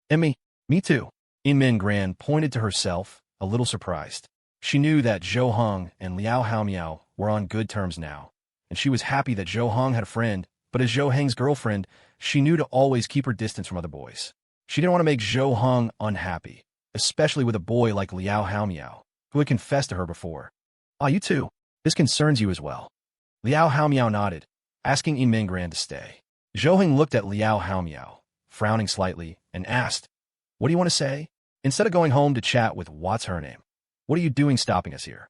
And me too. In Gran pointed to herself, a little surprised. She knew that Zhou Heng and Liao Haomiao were on good terms now, and she was happy that Zhou Heng had a friend, but as Zhou Heng's girlfriend, she knew to always keep her distance from other boys. She didn't want to make Zhou Heng unhappy, especially with a boy like Liao Haomiao, who had confessed to her before. Ah, you too. This concerns you as well. Liao Haomiao nodded, asking Yiming Gran to stay. Zhou Heng looked at Liao Haomiao, frowning slightly, and asked, "What do you want to say?" Instead of going home to chat with what's her name. "What are you doing stopping us here?"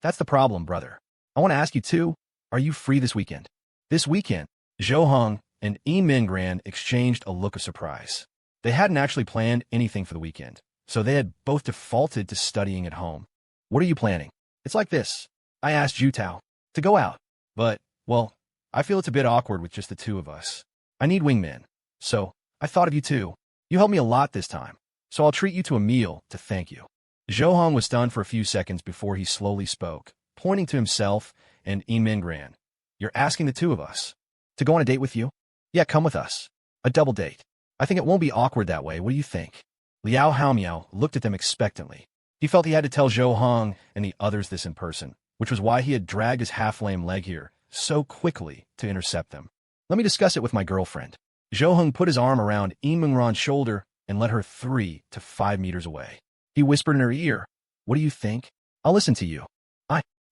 "That's the problem, brother. I want to ask you too, are you free this weekend?" This weekend, Zhou Heng and Yiming Gran exchanged a look of surprise. They hadn't actually planned anything for the weekend, so they had both defaulted to studying at home. "What are you planning?" "It's like this. I asked Jutao to go out, but, well, I feel it's a bit awkward with just the two of us. I need wingmen, so I thought of you too. You helped me a lot this time, so I'll treat you to a meal to thank you." Zhou Heng was stunned for a few seconds before he slowly spoke, pointing to himself and Yiming Gran. "You're asking the two of us to go on a date with you?" "Yeah, come with us. A double date. I think it won't be awkward that way. What do you think?" Liao Haomiao looked at them expectantly. He felt he had to tell Zhou Heng and the others this in person, which was why he had dragged his half-lame leg here so quickly to intercept them. "Let me discuss it with my girlfriend." Zhou Heng put his arm around Yiming Ran's shoulder and led her 3 to 5 meters away. He whispered in her ear, "What do you think?" "I'll listen to you."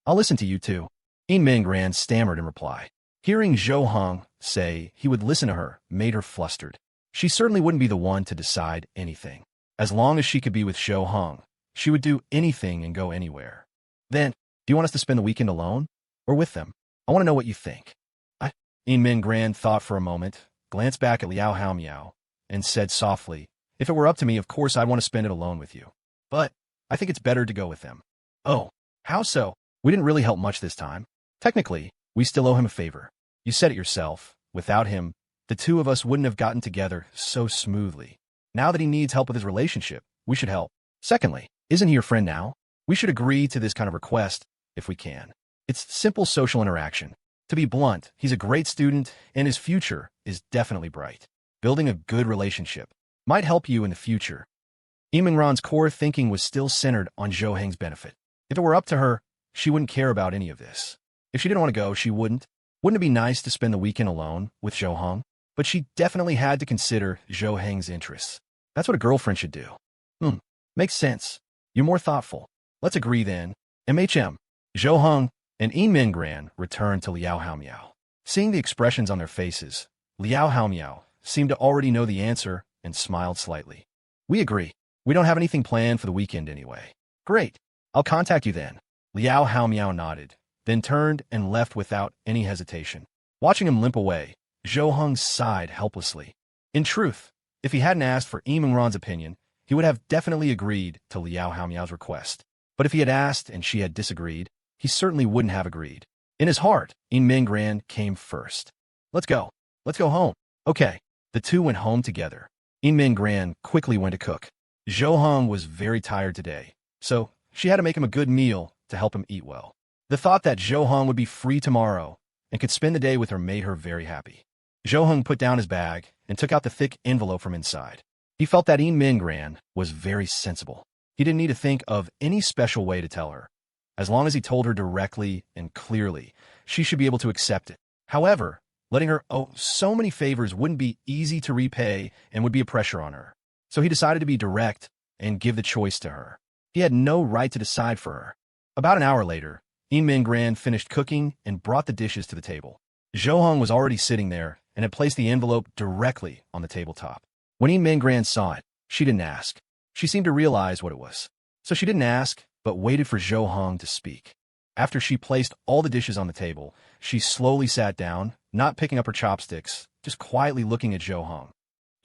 I'll listen to you too." Yiming Gran stammered in reply. Hearing Zhou Heng say he would listen to her made her flustered. She certainly wouldn't be the one to decide anything. As long as she could be with Zhou Heng, she would do anything and go anywhere. "Then, do you want us to spend the weekend alone? Or with them? I want to know what you think." Yiming Gran thought for a moment, glanced back at Liao Haomiao, and said softly, "If it were up to me, of course I'd want to spend it alone with you. But I think it's better to go with them." "Oh, how so?" "We didn't really help much this time. Technically, we still owe him a favor. You said it yourself. Without him, the two of us wouldn't have gotten together so smoothly. Now that he needs help with his relationship, we should help. Secondly, isn't he your friend now? We should agree to this kind of request if we can. It's simple social interaction. To be blunt, he's a great student, and his future is definitely bright. Building a good relationship might help you in the future." Yiming Ran's core thinking was still centered on Zhou Heng's benefit. If it were up to her, she wouldn't care about any of this. If she didn't want to go, she wouldn't. Wouldn't it be nice to spend the weekend alone with Zhou Heng? But she definitely had to consider Zhou Heng's interests. That's what a girlfriend should do. Makes sense. You're more thoughtful. Let's agree then. MHM. Zhou Heng and Yiming Gran returned to Liao Haomiao. Seeing the expressions on their faces, Liao Haomiao seemed to already know the answer and smiled slightly. "We agree. We don't have anything planned for the weekend anyway." "Great. I'll contact you then." Liao Haomiao nodded, then turned and left without any hesitation. Watching him limp away, Zhou Heng sighed helplessly. In truth, if he hadn't asked for Yiming Ran's opinion, he would have definitely agreed to Liao Haomiao's request. But if he had asked and she had disagreed, he certainly wouldn't have agreed. In his heart, Yiming Gran came first. Let's go home." Okay. The two went home together. Yiming Gran quickly went to cook. Zhou Heng was very tired today, so she had to make him a good meal to help him eat well. The thought that Zhou Heng would be free tomorrow and could spend the day with her made her very happy. Zhou Heng put down his bag and took out the thick envelope from inside. He felt that Yiming Gran was very sensible. He didn't need to think of any special way to tell her. As long as he told her directly and clearly, she should be able to accept it. However, letting her owe so many favors wouldn't be easy to repay and would be a pressure on her. So he decided to be direct and give the choice to her. He had no right to decide for her. About an hour later, Yiming Gran finished cooking and brought the dishes to the table. Zhou Heng was already sitting there and had placed the envelope directly on the tabletop. When Yiming Gran saw it, she didn't ask. She seemed to realize what it was. So she didn't ask, but waited for Zhou Heng to speak. After she placed all the dishes on the table, she slowly sat down, not picking up her chopsticks, just quietly looking at Zhou Heng.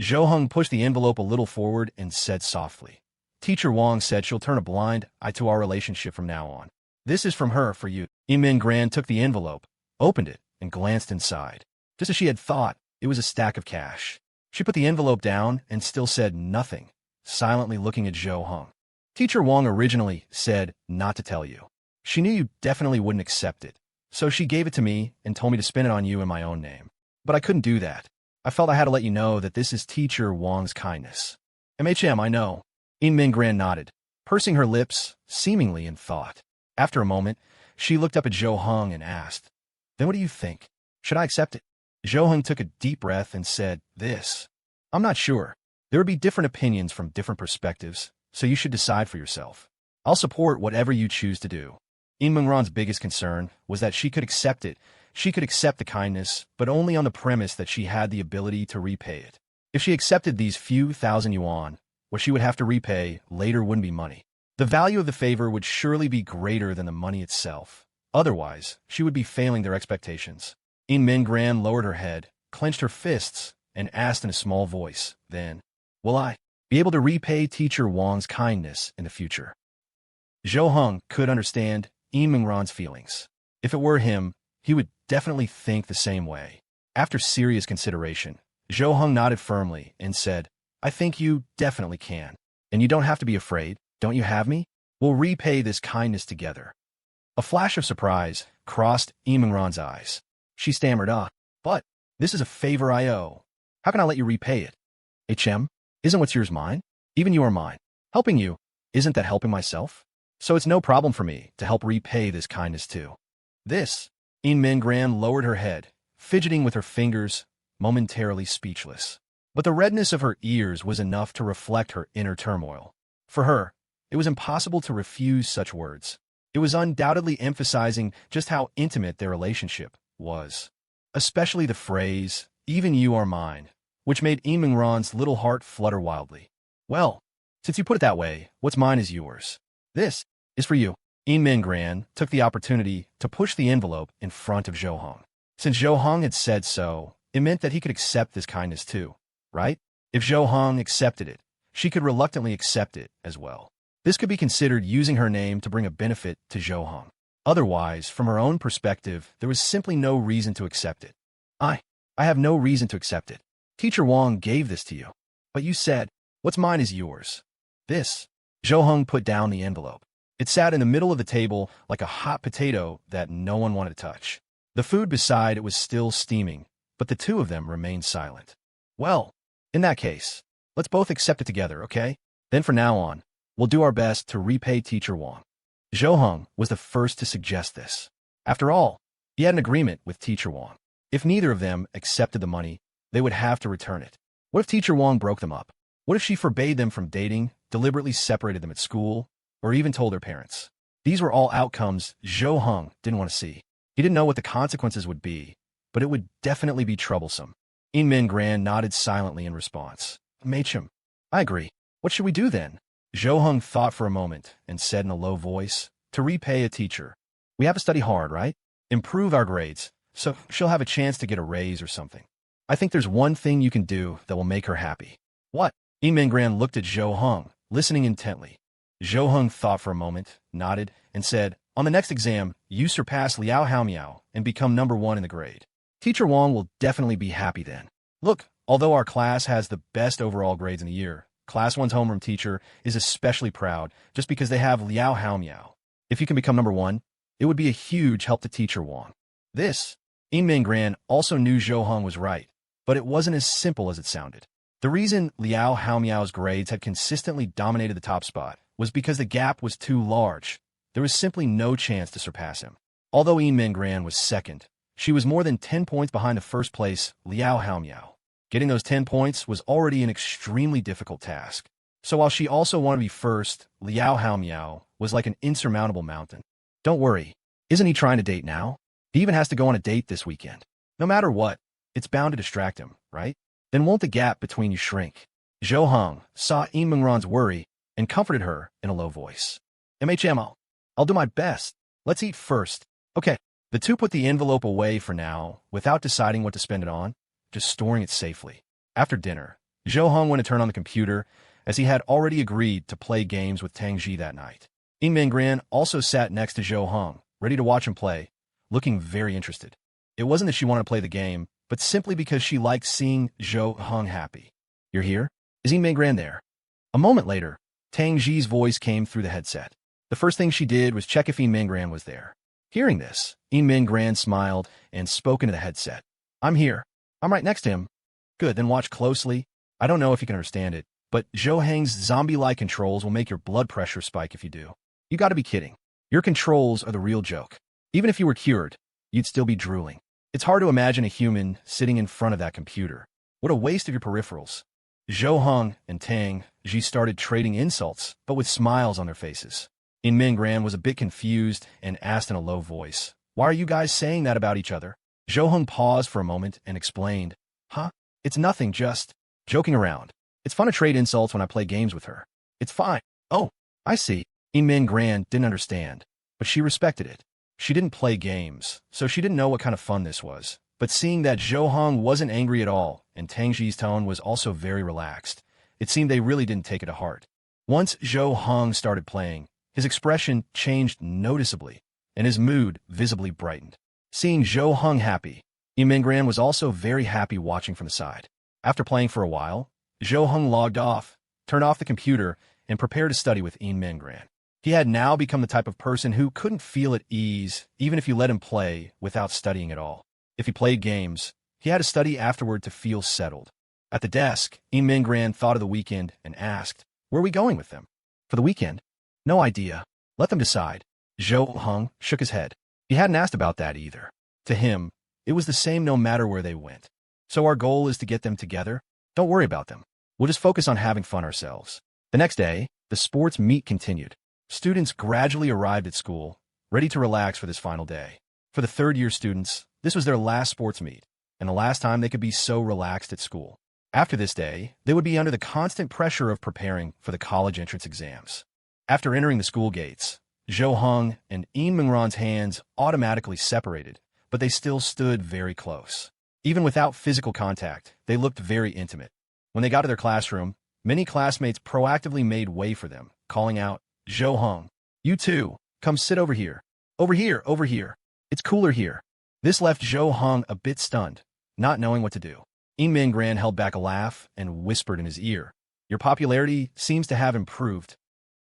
Zhou Heng pushed the envelope a little forward and said softly, "Teacher Wang said she'll turn a blind eye to our relationship from now on. This is from her for you." Yiming Gran took the envelope, opened it, and glanced inside. Just as she had thought, it was a stack of cash. She put the envelope down and still said nothing, silently looking at Zhou Heng. "Teacher Wang originally said not to tell you. She knew you definitely wouldn't accept it, so she gave it to me and told me to spend it on you in my own name. But I couldn't do that. I felt I had to let you know that this is Teacher Wang's kindness." I know. In Min Gran nodded, pursing her lips, seemingly in thought. After a moment, she looked up at Zhou Heng and asked, "Then what do you think? Should I accept it?" Zhou Heng took a deep breath and said, I'm not sure. There would be different opinions from different perspectives, so you should decide for yourself. I'll support whatever you choose to do." In Mengran's biggest concern was that she could accept it. She could accept the kindness, but only on the premise that she had the ability to repay it. If she accepted these few thousand yuan, what she would have to repay later wouldn't be money. The value of the favor would surely be greater than the money itself. Otherwise, she would be failing their expectations. In Min Gran lowered her head, clenched her fists, and asked in a small voice, "Then, will I be able to repay Teacher Wang's kindness in the future?" Zhou Heng could understand In Mengran's feelings. If it were him, he would definitely think the same way. After serious consideration, Zhou Heng nodded firmly and said, "I think you definitely can. And you don't have to be afraid, don't you have me? We'll repay this kindness together." A flash of surprise crossed In Mengran's eyes. She stammered, but this is a favor I owe. How can I let you repay it?" Isn't what's yours mine? Even you are mine. Helping you, isn't that helping myself? So it's no problem for me to help repay this kindness too. In Min Gran lowered her head, fidgeting with her fingers, momentarily speechless. But the redness of her ears was enough to reflect her inner turmoil. For her, it was impossible to refuse such words. It was undoubtedly emphasizing just how intimate their relationship was. Especially the phrase, "Even you are mine," which made In Mengran's little heart flutter wildly. "Well, since you put it that way, what's mine is yours. This is for you." In Min Gran took the opportunity to push the envelope in front of Zhou Heng. Since Zhou Heng had said so, it meant that he could accept this kindness too, right? If Zhou Heng accepted it, she could reluctantly accept it as well. This could be considered using her name to bring a benefit to Zhou Heng. Otherwise, from her own perspective, there was simply no reason to accept it. I have no reason to accept it. Teacher Wang gave this to you. But you said, what's mine is yours. Zhou Heng put down the envelope. It sat in the middle of the table like a hot potato that no one wanted to touch. The food beside it was still steaming, but the two of them remained silent. "Well, in that case, let's both accept it together, okay? Then from now on, we'll do our best to repay Teacher Wang." Zhou Heng was the first to suggest this. After all, he had an agreement with Teacher Wang. If neither of them accepted the money, they would have to return it. What if Teacher Wang broke them up? What if she forbade them from dating, deliberately separated them at school, or even told their parents? These were all outcomes Zhou Heng didn't want to see. He didn't know what the consequences would be, but it would definitely be troublesome. In Min Gran nodded silently in response. "Machem, I agree. What should we do then?" Zhou Heng thought for a moment and said in a low voice, "To repay a teacher, we have to study hard, right? Improve our grades, so she'll have a chance to get a raise or something. I think there's one thing you can do that will make her happy." "What?" In Min Gran looked at Zhou Heng, listening intently. Zhou Heng thought for a moment, nodded, and said, "On the next exam, you surpass Liao Haomiao and become number 1 in the grade. Teacher Wang will definitely be happy then. Look, although our class has the best overall grades in the year, Class 1's homeroom teacher is especially proud just because they have Liao Haomiao. If you can become number 1, it would be a huge help to Teacher Wang." In Min Gran also knew Zhou Heng was right, but it wasn't as simple as it sounded. The reason Liao Haomiao's grades had consistently dominated the top spot was because the gap was too large. There was simply no chance to surpass him. Although In Min Gran was second, she was more than 10 points behind the first place, Liao Haomiao. Getting those 10 points was already an extremely difficult task. So while she also wanted to be first, Liao Haomiao was like an insurmountable mountain. "Don't worry. Isn't he trying to date now? He even has to go on a date this weekend. No matter what, it's bound to distract him, right? Then won't the gap between you shrink?" Zhou Heng saw In Mengran's worry and comforted her in a low voice. I'll do my best. Let's eat first. Okay." The two put the envelope away for now, without deciding what to spend it on, just storing it safely. After dinner, Zhou Heng went to turn on the computer, as he had already agreed to play games with Tang Xi that night. In Min Gran also sat next to Zhou Heng, ready to watch him play, looking very interested. It wasn't that she wanted to play the game, but simply because she liked seeing Zhou Heng happy. "You're here? Is In Min Gran there?" A moment later, Tang Xi's voice came through the headset. The first thing she did was check if In Min Gran was there. Hearing this, In Min Gran smiled and spoke into the headset. "I'm here. I'm right next to him." "Good, then watch closely. I don't know if you can understand it, but Zhou Heng's zombie-like controls will make your blood pressure spike if you do. You gotta be kidding. Your controls are the real joke. Even if you were cured, you'd still be drooling. It's hard to imagine a human sitting in front of that computer. What a waste of your peripherals. Zhou Heng and Tang Xi started trading insults, but with smiles on their faces. In Mingran was a bit confused and asked in a low voice, "Why are you guys saying that about each other?" Zhou Heng paused for a moment and explained, "Huh? It's nothing, just joking around. It's fun to trade insults when I play games with her. It's fine." "Oh, I see." Mingran didn't understand, but she respected it. She didn't play games, so she didn't know what kind of fun this was. But seeing that Zhou Heng wasn't angry at all, and Tang Xi's tone was also very relaxed, it seemed they really didn't take it to heart. Once Zhou Heng started playing, his expression changed noticeably, and his mood visibly brightened. Seeing Zhou Heng happy, Mingran was also very happy watching from the side. After playing for a while, Zhou Heng logged off, turned off the computer, and prepared to study with Mingran. He had now become the type of person who couldn't feel at ease even if you let him play without studying at all. If he played games, he had to study afterward to feel settled. At the desk, Mingran thought of the weekend and asked, "Where are we going with them?" "For the weekend?" "No idea. Let them decide." Zhou Heng shook his head. He hadn't asked about that either. To him, it was the same no matter where they went. "So our goal is to get them together? Don't worry about them. We'll just focus on having fun ourselves." The next day, the sports meet continued. Students gradually arrived at school, ready to relax for this final day. For the third-year students, this was their last sports meet, and the last time they could be so relaxed at school. After this day, they would be under the constant pressure of preparing for the college entrance exams. After entering the school gates, Zhou Heng and Mingran's hands automatically separated, but they still stood very close. Even without physical contact, they looked very intimate. When they got to their classroom, many classmates proactively made way for them, calling out, "Zhou Heng, you too, come sit over here. Over here, over here. It's cooler here." This left Zhou Heng a bit stunned, not knowing what to do. Mingran held back a laugh and whispered in his ear, "Your popularity seems to have improved.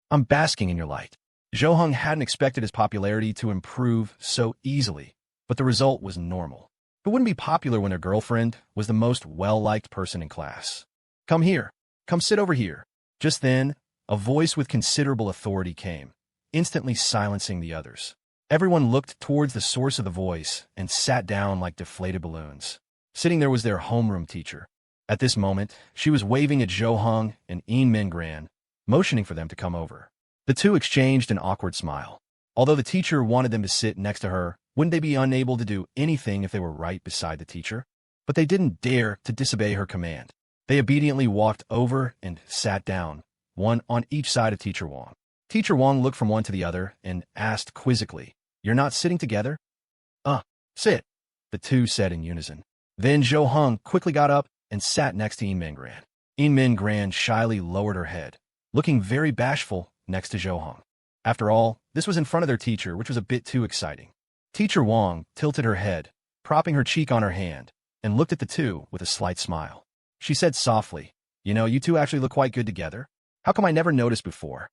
I'm basking in your light." Zhou Heng hadn't expected his popularity to improve so easily, but the result was normal. Who wouldn't be popular when their girlfriend was the most well-liked person in class? "Come here. Come sit over here." Just then, a voice with considerable authority came, instantly silencing the others. Everyone looked towards the source of the voice and sat down like deflated balloons. Sitting there was their homeroom teacher. At this moment, she was waving at Zhou Heng and Mingran, motioning for them to come over. The two exchanged an awkward smile. Although the teacher wanted them to sit next to her, wouldn't they be unable to do anything if they were right beside the teacher? But they didn't dare to disobey her command. They obediently walked over and sat down, one on each side of Teacher Wang. Teacher Wang looked from one to the other and asked quizzically, "You're not sitting together?" Sit," the two said in unison. Then Zhou Heng quickly got up and sat next to Mingran. Mingran shyly lowered her head, looking very bashful next to Zhou Heng. After all, this was in front of their teacher, which was a bit too exciting. Teacher Wang tilted her head, propping her cheek on her hand, and looked at the two with a slight smile. She said softly, "You know, you two actually look quite good together. How come I never noticed before?"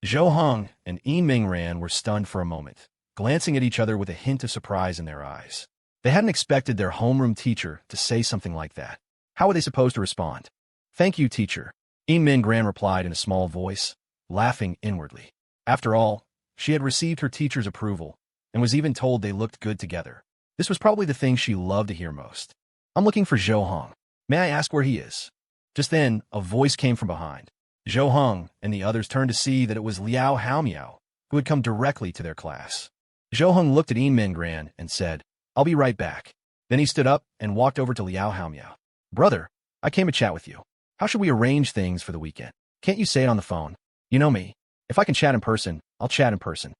Zhou Heng and Mingran were stunned for a moment, glancing at each other with a hint of surprise in their eyes. They hadn't expected their homeroom teacher to say something like that. How were they supposed to respond? "Thank you, teacher," Mingran replied in a small voice, laughing inwardly. After all, she had received her teacher's approval, and was even told they looked good together. This was probably the thing she loved to hear most. "I'm looking for Zhou Heng. May I ask where he is?" Just then, a voice came from behind. Zhou Heng and the others turned to see that it was Liao Haomiao, who had come directly to their class. Zhou Heng looked at Mingran and said, "I'll be right back." Then he stood up and walked over to Liao Haomiao. "Brother, I came to chat with you. How should we arrange things for the weekend? Can't you say it on the phone? You know me. If I can chat in person, I'll chat in person."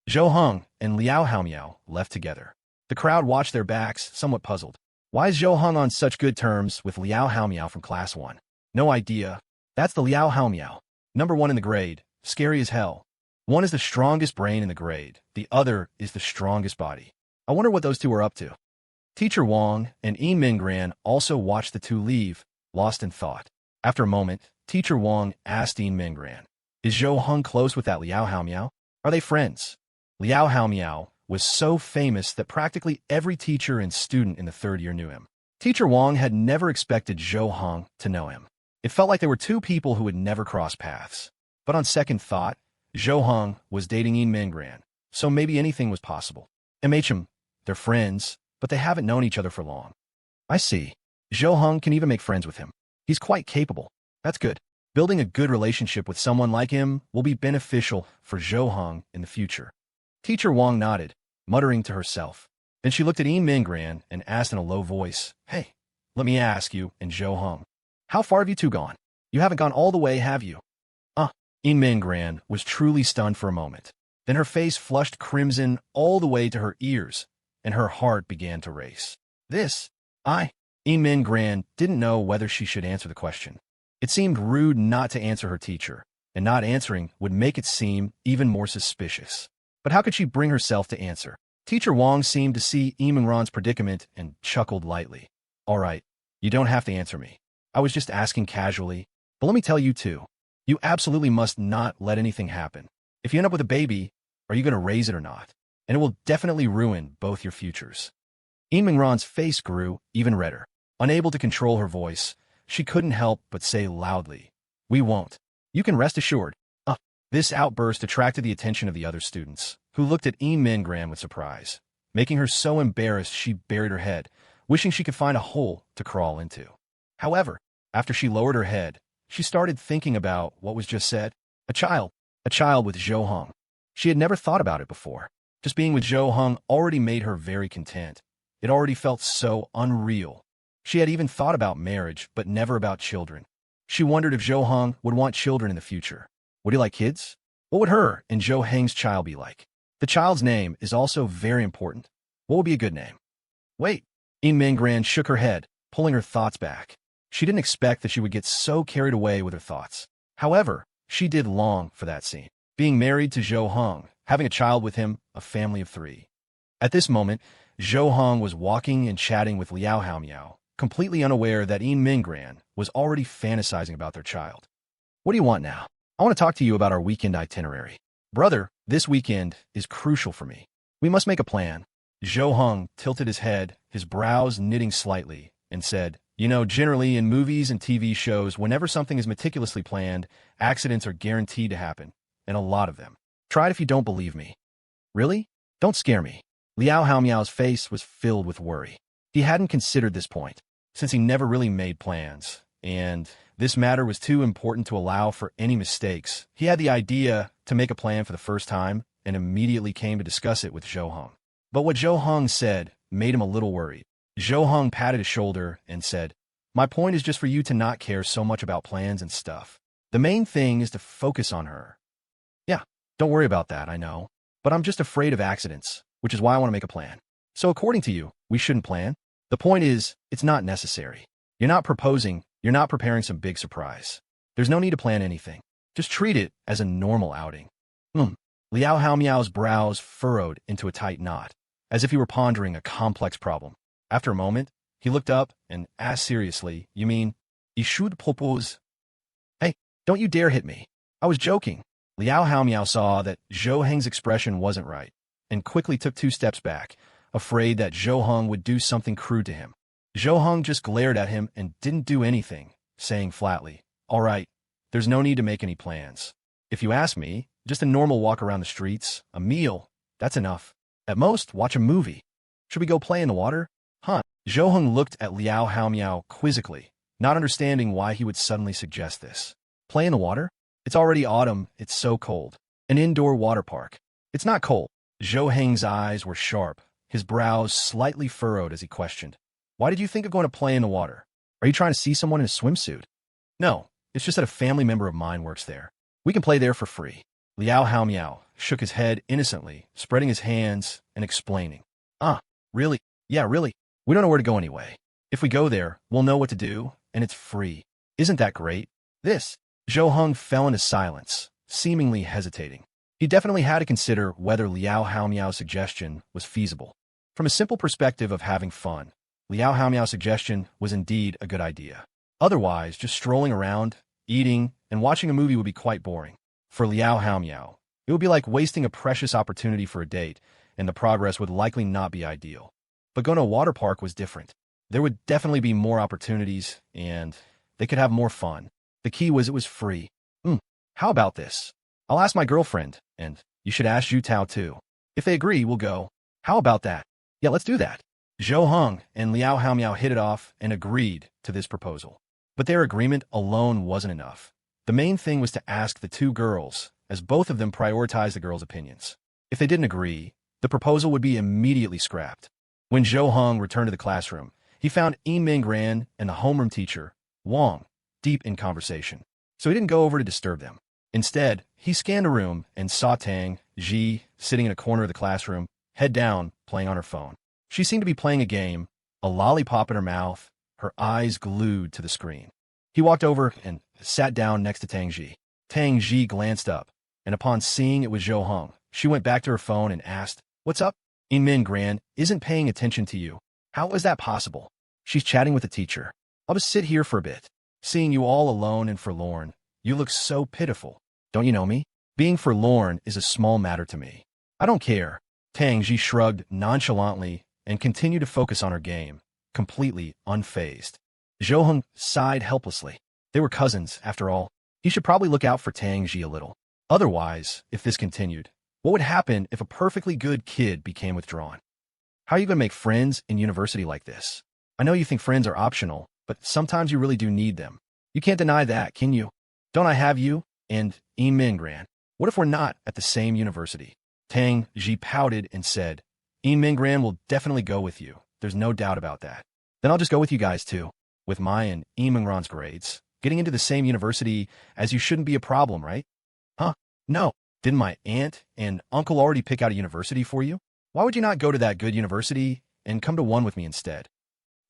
Zhou Heng and Liao Haomiao left together. The crowd watched their backs, somewhat puzzled. Why is Zhou Heng on such good terms with Liao Haomiao from Class 1? No idea. That's the Liao Haomiao, number 1 in the grade, scary as hell. One is the strongest brain in the grade, the other is the strongest body. I wonder what those two are up to. Teacher Wang and Mingran also watched the two leave, lost in thought. After a moment, Teacher Wang asked Mingran, "Is Zhou Heng close with that Liao Haomiao? Are they friends?" Liao Haomiao was so famous that practically every teacher and student in the third year knew him. Teacher Wang had never expected Zhou Heng to know him. It felt like they were two people who would never cross paths. But on second thought, Zhou Hong was dating Yin Mingran, so maybe anything was possible. MHM, they're friends, but they haven't known each other for long. I see. Zhou Hong can even make friends with him. He's quite capable. That's good. Building a good relationship with someone like him will be beneficial for Zhou Hong in the future. Teacher Wang nodded, muttering to herself. Then she looked at Yin Mingran and asked in a low voice, "Hey, let me ask you and Zhou Hong, how far have you two gone? You haven't gone all the way, have you?" Yin Mingran was truly stunned for a moment. Then her face flushed crimson all the way to her ears, and her heart began to race. Yin Mingran didn't know whether she should answer the question. It seemed rude not to answer her teacher, and not answering would make it seem even more suspicious. But how could she bring herself to answer? Teacher Wang seemed to see Yin Mingran's predicament and chuckled lightly. "All right, you don't have to answer me. I was just asking casually, but let me tell you too. You absolutely must not let anything happen. If you end up with a baby, are you going to raise it or not? And it will definitely ruin both your futures." Yin Mingran's face grew even redder. Unable to control her voice, she couldn't help but say loudly, "We won't. You can rest assured." This outburst attracted the attention of the other students, who looked at Yin Mingran with surprise, making her so embarrassed she buried her head, wishing she could find a hole to crawl into. However, after she lowered her head, she started thinking about what was just said. A child with Zhou Hong. She had never thought about it before. Just being with Zhou Hong already made her very content. It already felt so unreal. She had even thought about marriage, but never about children. She wondered if Zhou Hong would want children in the future. Would he like kids? What would her and Zhou Heng's child be like? The child's name is also very important. What would be a good name? Wait. Yin Mingran shook her head, pulling her thoughts back. She didn't expect that she would get so carried away with her thoughts. However, she did long for that scene. Being married to Zhou Hong, having a child with him, a family of 3. At this moment, Zhou Hong was walking and chatting with Liao Haomiao, completely unaware that Yin Mingran was already fantasizing about their child. "What do you want now?" "I want to talk to you about our weekend itinerary." "Brother, this weekend is crucial for me. We must make a plan." Zhou Hong tilted his head, his brows knitting slightly, and said, Generally in movies and TV shows, whenever something is meticulously planned, accidents are guaranteed to happen, and a lot of them. Try it if you don't believe me." "Really? Don't scare me." Liao Haomiao's face was filled with worry. He hadn't considered this point, since he never really made plans, and this matter was too important to allow for any mistakes. He had the idea to make a plan for the first time, and immediately came to discuss it with Zhou Hong. But what Zhou Hong said made him a little worried. Zhou Hong patted his shoulder and said, "My point is just for you to not care so much about plans and stuff. The main thing is to focus on her." "Yeah, don't worry about that, I know. But I'm just afraid of accidents, which is why I want to make a plan." "So according to you, we shouldn't plan?" "The point is, it's not necessary. You're not proposing, you're not preparing some big surprise. There's no need to plan anything. Just treat it as a normal outing." Liao Haomiao's brows furrowed into a tight knot, as if he were pondering a complex problem. After a moment, he looked up and asked seriously, "You mean, you should propose?" "Hey, don't you dare hit me. I was joking." Liao Haomiao saw that Zhou Heng's expression wasn't right, and quickly took 2 steps back, afraid that Zhou Hong would do something crude to him. Zhou Hong just glared at him and didn't do anything, saying flatly, "All right, there's no need to make any plans. If you ask me, just a normal walk around the streets, a meal, that's enough. At most, watch a movie. Should we go play in the water?" Zhou Hong looked at Liao Haomiao quizzically, not understanding why he would suddenly suggest this. "Play in the water? It's already autumn, it's so cold. An indoor water park." "It's not cold." Zhou Heng's eyes were sharp, his brows slightly furrowed as he questioned, "Why did you think of going to play in the water? Are you trying to see someone in a swimsuit?" "No, it's just that a family member of mine works there. We can play there for free." Liao Haomiao shook his head innocently, spreading his hands and explaining. Really? Yeah, really. We don't know where to go anyway. If we go there, we'll know what to do, and it's free. Isn't that great?" Zhou Hong fell into silence, seemingly hesitating. He definitely had to consider whether Liao Haomiao's suggestion was feasible. From a simple perspective of having fun, Liao Haomiao's suggestion was indeed a good idea. Otherwise, just strolling around, eating, and watching a movie would be quite boring. For Liao Haomiao, it would be like wasting a precious opportunity for a date, and the progress would likely not be ideal. But going to a water park was different. There would definitely be more opportunities, and They could have more fun. The key was it was free. How about this? I'll ask my girlfriend, and you should ask Zhu Tao too. If they agree, we'll go. How about that? Yeah, let's do that. Zhou Heng and Liao Haomiao hit it off and agreed to this proposal. But their agreement alone wasn't enough. The main thing was to ask the two girls, as both of them prioritized the girls' opinions. If they didn't agree, the proposal would be immediately scrapped. When Zhou Heng returned to the classroom, he found Yin Mingran and the homeroom teacher, Wang, deep in conversation. So he didn't go over to disturb them. Instead, he scanned a room and saw Tang Xi sitting in a corner of the classroom, head down, playing on her phone. She seemed to be playing a game, a lollipop in her mouth, her eyes glued to the screen. He walked over and sat down next to Tang Xi. Tang Xi glanced up, and upon seeing it was Zhou Heng, she went back to her phone and asked, "What's up? Yin Min Gran isn't paying attention to you. How is that possible? She's chatting with the teacher. I'll just sit here for a bit. Seeing you all alone and forlorn, you look so pitiful. Don't you know me? Being forlorn is a small matter to me. I don't care." Tang Xi shrugged nonchalantly and continued to focus on her game, completely unfazed. Zhou Heng sighed helplessly. They were cousins, after all. He should probably look out for Tang Xi a little. Otherwise, if this continued, what would happen if a perfectly good kid became withdrawn? How are you going to make friends in university like this? I know you think friends are optional, but sometimes you really do need them. You can't deny that, can you? Don't I have you and Yin Mingran? What if we're not at the same university? Tang Xi pouted and said, Yin Mingran will definitely go with you. There's no doubt about that. Then I'll just go with you guys too. With my and Yin Mingran's grades, getting into the same university as you shouldn't be a problem, right? Huh? No. Didn't my aunt and uncle already pick out a university for you? Why would you not go to that good university and come to one with me instead?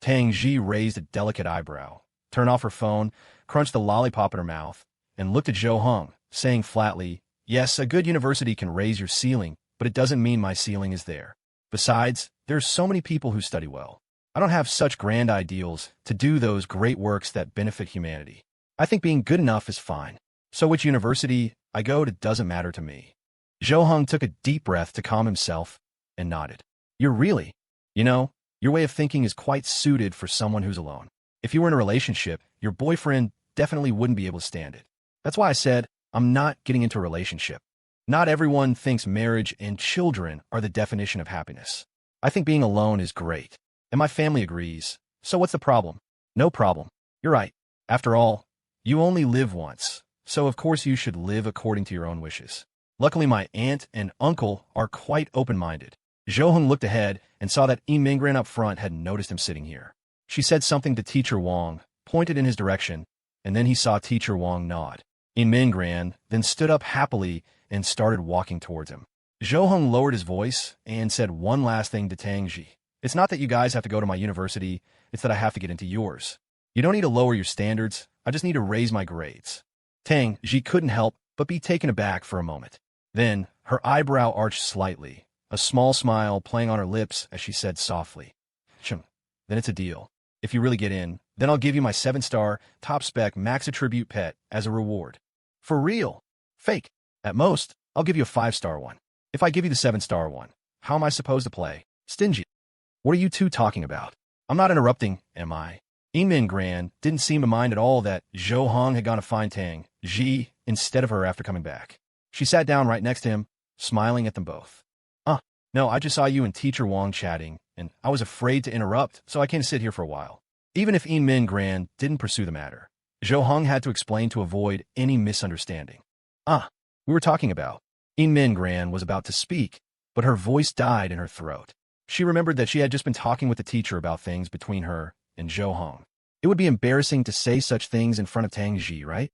Tang Xi raised a delicate eyebrow, turned off her phone, crunched the lollipop in her mouth, and looked at Zhou Heng, saying flatly, "Yes, a good university can raise your ceiling, but it doesn't mean my ceiling is there. Besides, there's so many people who study well. I don't have such grand ideals to do those great works that benefit humanity. I think being good enough is fine. So which university I go to doesn't matter to me." Zhou Heng took a deep breath to calm himself and nodded. "You're really, your way of thinking is quite suited for someone who's alone. If you were in a relationship, your boyfriend definitely wouldn't be able to stand it. That's why I said I'm not getting into a relationship. Not everyone thinks marriage and children are the definition of happiness. I think being alone is great. And my family agrees. So what's the problem? No problem. You're right. After all, you only live once. So of course you should live according to your own wishes. Luckily my aunt and uncle are quite open-minded." Zhou Heng looked ahead and saw that Yin Mingran up front had noticed him sitting here. She said something to Teacher Wang, pointed in his direction, and then he saw Teacher Wang nod. Yin Mingran then stood up happily and started walking towards him. Zhou Heng lowered his voice and said one last thing to Tang Xi. "It's not that you guys have to go to my university, it's that I have to get into yours. You don't need to lower your standards, I just need to raise my grades." Tang Xi couldn't help but be taken aback for a moment. Then, her eyebrow arched slightly, a small smile playing on her lips as she said softly, "Then it's a deal. If you really get in, then I'll give you my 7-star, top-spec, max attribute pet as a reward." "For real?" "Fake. At most, I'll give you a 5-star one. If I give you the 7-star one, how am I supposed to play? Stingy." "What are you two talking about? I'm not interrupting, am I?" Yin Mingran didn't seem to mind at all that Zhou Heng had gone to find Tang Xi instead of her after coming back. She sat down right next to him, smiling at them both. No, I just saw you and Teacher Wang chatting, and I was afraid to interrupt, so I came to sit here for a while." Even if Yin Mingran didn't pursue the matter, Zhou Heng had to explain to avoid any misunderstanding. We were talking about." Yin Mingran was about to speak, but her voice died in her throat. She remembered that she had just been talking with the teacher about things between her and Zhou Heng. It would be embarrassing to say such things in front of Tang Xi, right?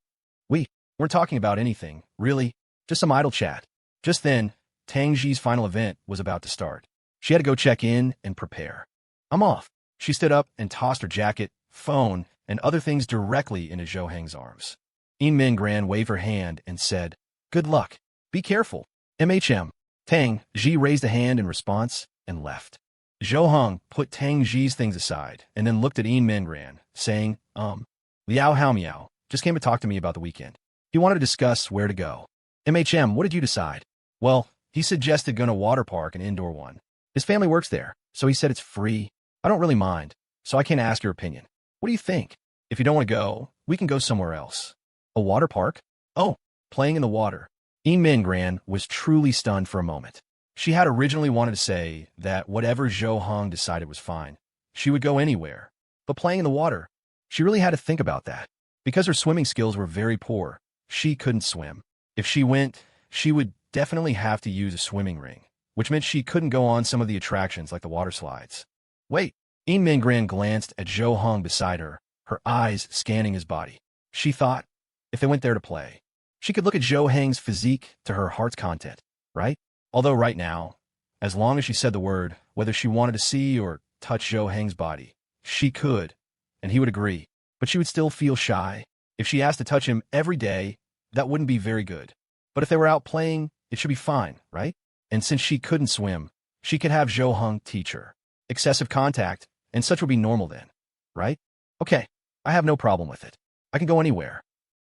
We weren't talking about anything, really, just some idle chat. Just then, Tang Xi's final event was about to start. She had to go check in and prepare. "I'm off." She stood up and tossed her jacket, phone, and other things directly into Zhou Heng's arms. Yin Mingran waved her hand and said, "Good luck. Be careful. MHM. Tang Xi raised a hand in response and left. Zhou Heng put Tang Xi's things aside and then looked at Yin Mingran, saying, Liao Haomiao just came to talk to me about the weekend. He wanted to discuss where to go." "MHM, what did you decide?" "Well, he suggested going to water park, an indoor one. His family works there, so he said it's free. I don't really mind, so I can't ask your opinion. What do you think? If you don't want to go, We can go somewhere else. A water park? Oh, playing in the water. Min Gran was truly stunned for a moment. She had originally wanted to say that whatever Zhou Hong decided was fine. She would go anywhere. But playing in the water, she really had to think about that. Because her swimming skills were very poor, she couldn't swim. If she went, she would definitely have to use a swimming ring, which meant she couldn't go on some of the attractions like the water slides. Wait, Min Gran glanced at Zhou Hong beside her, her eyes scanning his body. She thought, if they went there to play, she could look at Zhou Hang's physique to her heart's content, right? Although right now, as long as she said the word, whether she wanted to see or touch Zhou Hang's body, she could, and he would agree. But she would still feel shy. If she asked to touch him every day, that wouldn't be very good. But if they were out playing, it should be fine, right? And since she couldn't swim, she could have Zhou Hong teach her. Excessive contact, and such would be normal then, right? Okay, I have no problem with it. I can go anywhere.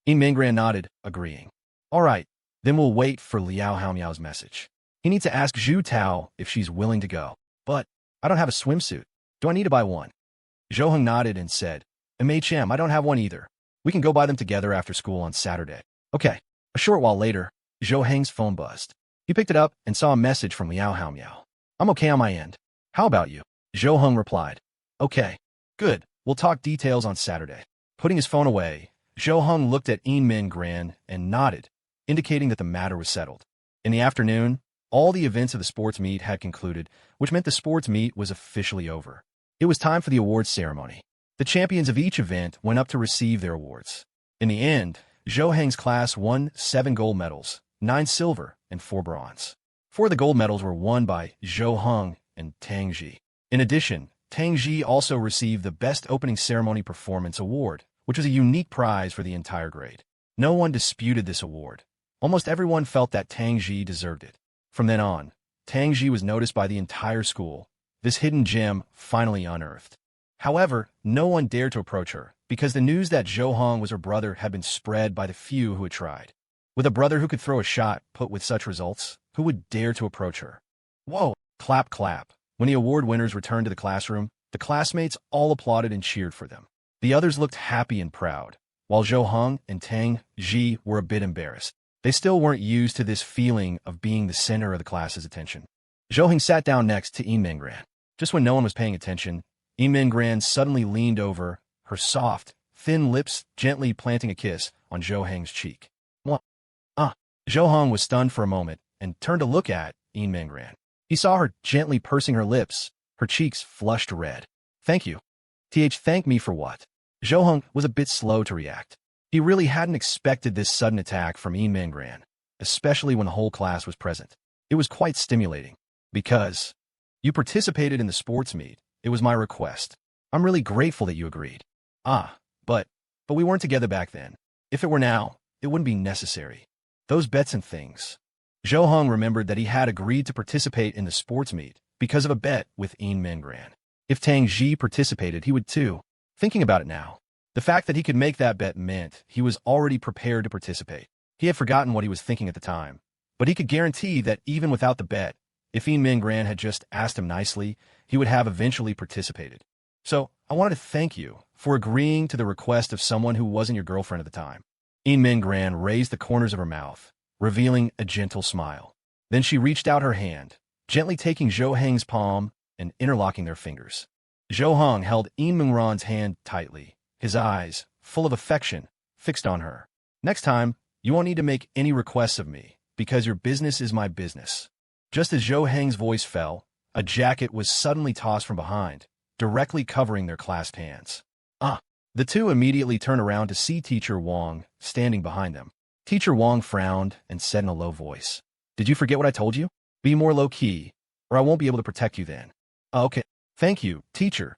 Min Gran nodded, agreeing. All right, then we'll wait for Liao Haomiao's message. He needs to ask Zhu Tao if she's willing to go. But I don't have a swimsuit. Do I need to buy one? Zhou Hong nodded and said, MHM, I don't have one either. We can go buy them together after school on Saturday. Okay. A short while later, Zhou Hang's phone buzzed. He picked it up and saw a message from Liao Haomiao. I'm okay on my end. How about you? Zhou Hong replied. Okay. Good. We'll talk details on Saturday. Putting his phone away, Zhou Hong looked at Min Gran and nodded, indicating that the matter was settled. In the afternoon, all the events of the sports meet had concluded, which meant the sports meet was officially over. It was time for the awards ceremony. The champions of each event went up to receive their awards. In the end, Zhou Hang's class won 7 gold medals, 9 silver, and 4 bronze. 4 of the gold medals were won by Zhou Hong and Tang Xi. In addition, Tang Xi also received the Best Opening Ceremony Performance Award, which was a unique prize for the entire grade. No one disputed this award. Almost everyone felt that Tang Xi deserved it. From then on, Tang Xi was noticed by the entire school, this hidden gem finally unearthed. However, no one dared to approach her, because the news that Zhou Hong was her brother had been spread by the few who had tried. With a brother who could throw a shot put with such results, who would dare to approach her? Whoa! Clap, clap. When the award winners returned to the classroom, the classmates all applauded and cheered for them. The others looked happy and proud, while Zhou Hong and Tang Xi were a bit embarrassed. They still weren't used to this feeling of being the center of the class's attention. Zhou Hong sat down next to Min Gran. Just when no one was paying attention, Min Gran suddenly leaned over, her soft, thin lips gently planting a kiss on Zhou Hong's cheek. What? Zhou Hong was stunned for a moment and turned to look at Min Gran. He saw her gently pursing her lips, her cheeks flushed red. Thank you. Thank me for what? Zhou Hong was a bit slow to react. He really hadn't expected this sudden attack from Min Gran, especially when the whole class was present. It was quite stimulating. Because you participated in the sports meet, it was my request. I'm really grateful that you agreed. But we weren't together back then. If it were now, it wouldn't be necessary. Those bets and things. Zhou Hong remembered that he had agreed to participate in the sports meet because of a bet with Min Gran. If Tang Xi participated, he would too. Thinking about it now, the fact that he could make that bet meant he was already prepared to participate. He had forgotten what he was thinking at the time, but he could guarantee that even without the bet, if Min Gran had just asked him nicely, he would have eventually participated. So, I wanted to thank you for agreeing to the request of someone who wasn't your girlfriend at the time. Min Gran raised the corners of her mouth, revealing a gentle smile. Then she reached out her hand, gently taking Zhou Hang's palm and interlocking their fingers. Zhou Hong held Min Gran's hand tightly, his eyes, full of affection, fixed on her. Next time, you won't need to make any requests of me, because your business is my business. Just as Zhou Hang's voice fell, a jacket was suddenly tossed from behind, directly covering their clasped hands. The two immediately turned around to see Teacher Wang standing behind them. Teacher Wang frowned and said in a low voice, "Did you forget what I told you? Be more low-key, or I won't be able to protect you then." Okay. Thank you, teacher.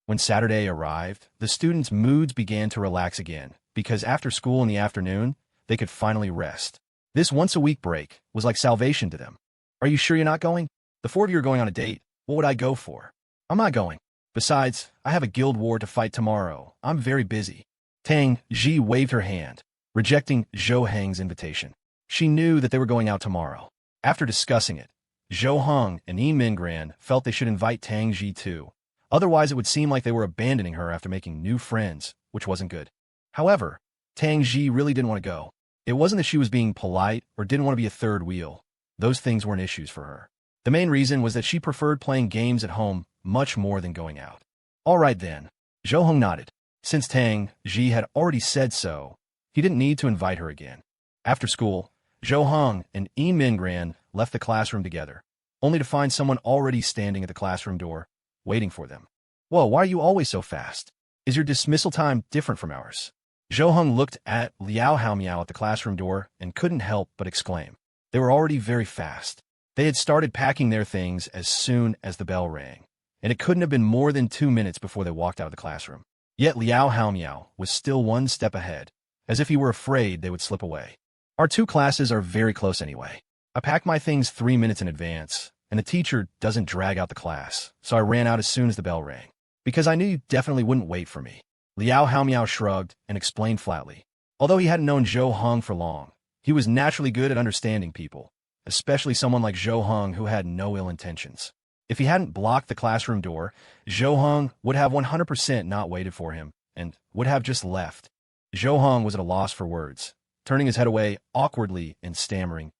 When Saturday arrived, the students' moods began to relax again, because after school in the afternoon, they could finally rest. This once-a-week break was like salvation to them. Are you sure you're not going? The 4 of you are going on a date. What would I go for? I'm not going. Besides, I have a guild war to fight tomorrow. I'm very busy. Tang Xi waved her hand, rejecting Zhou Hang's invitation. She knew that they were going out tomorrow. After discussing it, Zhou Hong and Min Gran felt they should invite Tang Xi too. Otherwise, it would seem like they were abandoning her after making new friends, which wasn't good. However, Tang Xi really didn't want to go. It wasn't that she was being polite or didn't want to be a third wheel. Those things weren't issues for her. The main reason was that she preferred playing games at home much more than going out. All right then. Zhou Heng nodded. Since Tang Xi had already said so, he didn't need to invite her again. After school, Zhou Heng and Yi Mingran left the classroom together, only to find someone already standing at the classroom door, waiting for them. Whoa, why are you always so fast? Is your dismissal time different from ours? Zhou Heng looked at Liao Haomiao at the classroom door and couldn't help but exclaim. They were already very fast. They had started packing their things as soon as the bell rang, and it couldn't have been more than 2 minutes before they walked out of the classroom. Yet Liao Haomiao was still one step ahead, as if he were afraid they would slip away. Our 2 classes are very close anyway. I packed my things 3 minutes in advance, and the teacher doesn't drag out the class, so I ran out as soon as the bell rang, because I knew you definitely wouldn't wait for me. Liao Haomiao shrugged and explained flatly. Although he hadn't known Zhou Heng for long, he was naturally good at understanding people, especially someone like Zhou Heng who had no ill intentions. If he hadn't blocked the classroom door, Zhou Heng would have 100% not waited for him and would have just left. Zhou Heng was at a loss for words, turning his head away awkwardly and stammering.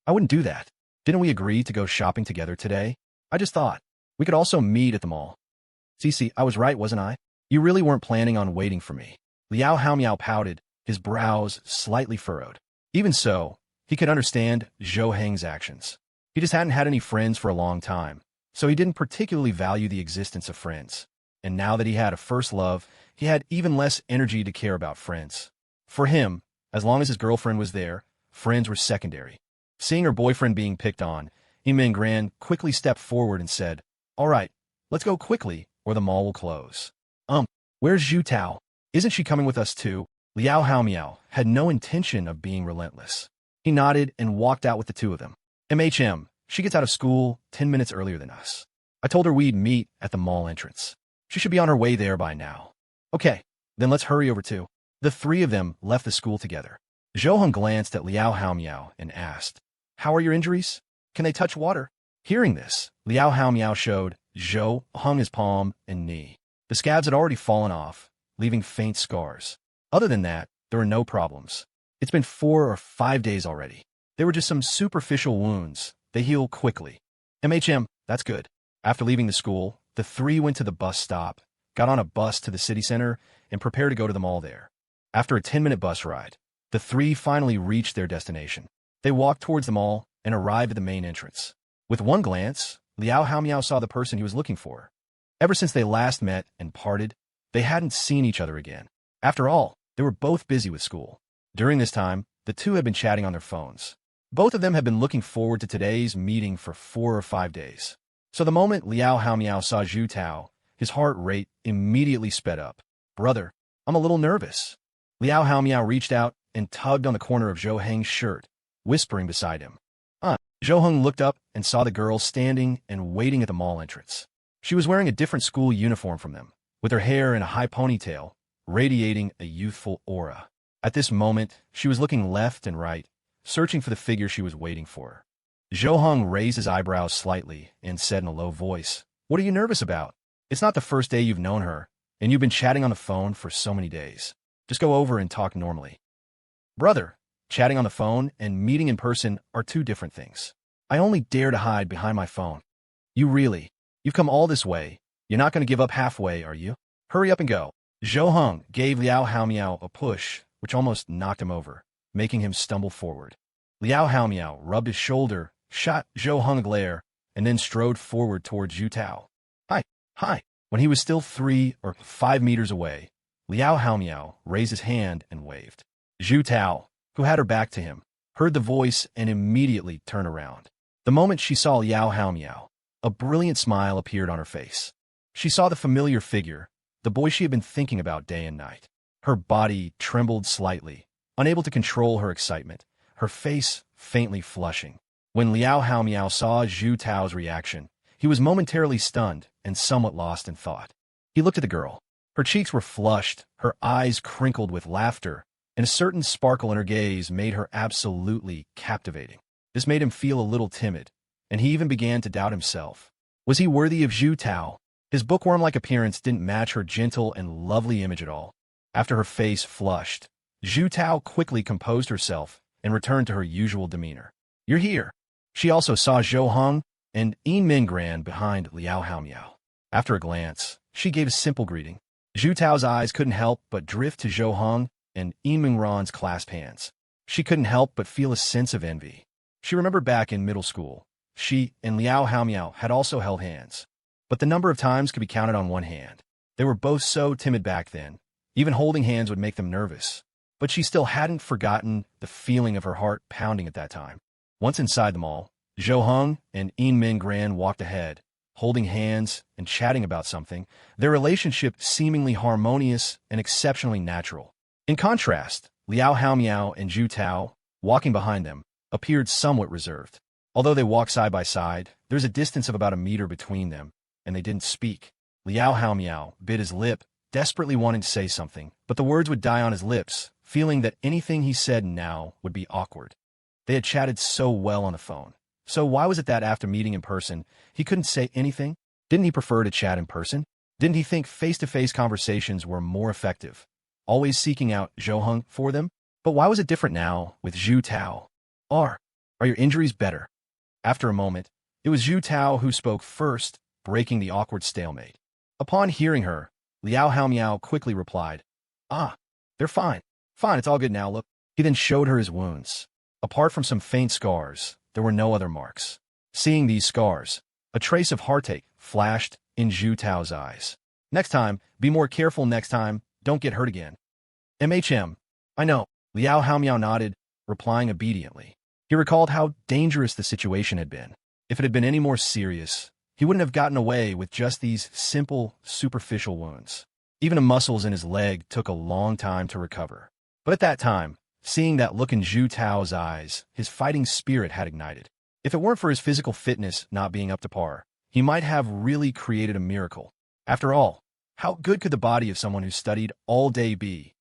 I wouldn't do that. Didn't we agree to go shopping together today? I just thought. We could also meet at the mall. See, I was right, wasn't I? You really weren't planning on waiting for me. Liao Haomiao pouted, his brows slightly furrowed. Even so, he could understand Zhou Heng's actions. He just hadn't had any friends for a long time, so he didn't particularly value the existence of friends. And now that he had a first love, he had even less energy to care about friends. For him, as long as his girlfriend was there, friends were secondary. Seeing her boyfriend being picked on, Yi Mingran quickly stepped forward and said, All right, let's go quickly, or the mall will close. Where's Zhu Tao? Isn't she coming with us too? Liao Haomiao had no intention of being relentless. He nodded and walked out with the 2 of them. She gets out of school 10 minutes earlier than us. I told her we'd meet at the mall entrance. She should be on her way there by now. Okay, then let's hurry over too. The 3 of them left the school together. Zhou Heng glanced at Liao Haomiao and asked, How are your injuries? Can they touch water? Hearing this, Liao Haomiao showed Zhou Heng his palm and knee. The scabs had already fallen off, leaving faint scars. Other than that, there were no problems. It's been 4 or 5 days already. They were just some superficial wounds. They heal quickly. That's good. After leaving the school, the 3 went to the bus stop, got on a bus to the city center, and prepared to go to the mall there. After a 10-minute bus ride, the 3 finally reached their destination. They walked towards the mall and arrived at the main entrance. With one glance, Liao Haomiao saw the person he was looking for. Ever since they last met and parted, they hadn't seen each other again. After all, they were both busy with school. During this time, the 2 had been chatting on their phones. Both of them had been looking forward to today's meeting for 4 or 5 days. So the moment Liao Haomiao saw Zhu Tao, his heart rate immediately sped up. Brother, I'm a little nervous. Liao Haomiao reached out and tugged on the corner of Zhou Heng's shirt, whispering beside him. Zhou Heng looked up and saw the girl standing and waiting at the mall entrance. She was wearing a different school uniform from them, with her hair in a high ponytail, radiating a youthful aura. At this moment, she was looking left and right, searching for the figure she was waiting for. Zhou Heng raised his eyebrows slightly and said in a low voice, What are you nervous about? It's not the first day you've known her, and you've been chatting on the phone for so many days. Just go over and talk normally. Brother, chatting on the phone and meeting in person are 2 different things. I only dare to hide behind my phone. You've come all this way. You're not going to give up halfway, are you? Hurry up and go. Zhou Heng gave Liao Haomiao a push, which almost knocked him over, making him stumble forward. Liao Haomiao rubbed his shoulder, shot Zhou Heng a glare, and then strode forward towards Zhu Tao. Hi. When he was still 3 or 5 meters away, Liao Haomiao raised his hand and waved. Zhu Tao, who had her back to him, heard the voice and immediately turned around. The moment she saw Liao Haomiao, a brilliant smile appeared on her face. She saw the familiar figure, the boy she had been thinking about day and night. Her body trembled slightly, unable to control her excitement, her face faintly flushing. When Liao Haomiao saw Zhu Tao's reaction, he was momentarily stunned and somewhat lost in thought. He looked at the girl. Her cheeks were flushed, her eyes crinkled with laughter, and a certain sparkle in her gaze made her absolutely captivating. This made him feel a little timid, and he even began to doubt himself. Was he worthy of Zhu Tao? His bookworm-like appearance didn't match her gentle and lovely image at all. After her face flushed, Zhu Tao quickly composed herself and returned to her usual demeanor. "You're here." She also saw Zhou Heng and Yin Mingran behind Liao Haomiao. After a glance, she gave a simple greeting. Zhu Tao's eyes couldn't help but drift to Zhou Heng and Yin Mingran's clasped hands. She couldn't help but feel a sense of envy. She remembered back in middle school, she and Liao Haomiao had also held hands, but the number of times could be counted on one hand. They were both so timid back then. Even holding hands would make them nervous. But she still hadn't forgotten the feeling of her heart pounding at that time. Once inside the mall, Zhou Heng and Yin Mingran walked ahead, holding hands and chatting about something, their relationship seemingly harmonious and exceptionally natural. In contrast, Liao Haomiao and Zhu Tao, walking behind them, appeared somewhat reserved. Although they walked side by side, there's a distance of about a meter between them, and they didn't speak. Liao Haomiao bit his lip, desperately wanting to say something, but the words would die on his lips, feeling that anything he said now would be awkward. They had chatted so well on the phone. So why was it that after meeting in person, he couldn't say anything? Didn't he prefer to chat in person? Didn't he think face-to-face conversations were more effective, always seeking out Zhou Heng for them? But why was it different now with Zhu Tao? Are your injuries better? After a moment, it was Zhu Tao who spoke first, breaking the awkward stalemate. Upon hearing her, Liao Haomiao quickly replied, "They're fine. Fine, it's all good now, look." He then showed her his wounds. Apart from some faint scars, there were no other marks. Seeing these scars, a trace of heartache flashed in Zhu Tao's eyes. "Next time, be more careful next time, don't get hurt again." I know." Liao Haomiao nodded, replying obediently. He recalled how dangerous the situation had been. If it had been any more serious, he wouldn't have gotten away with just these simple, superficial wounds. Even the muscles in his leg took a long time to recover. But at that time, seeing that look in Zhu Tao's eyes, his fighting spirit had ignited. If it weren't for his physical fitness not being up to par, he might have really created a miracle. After all, how good could the body of someone who studied all day be?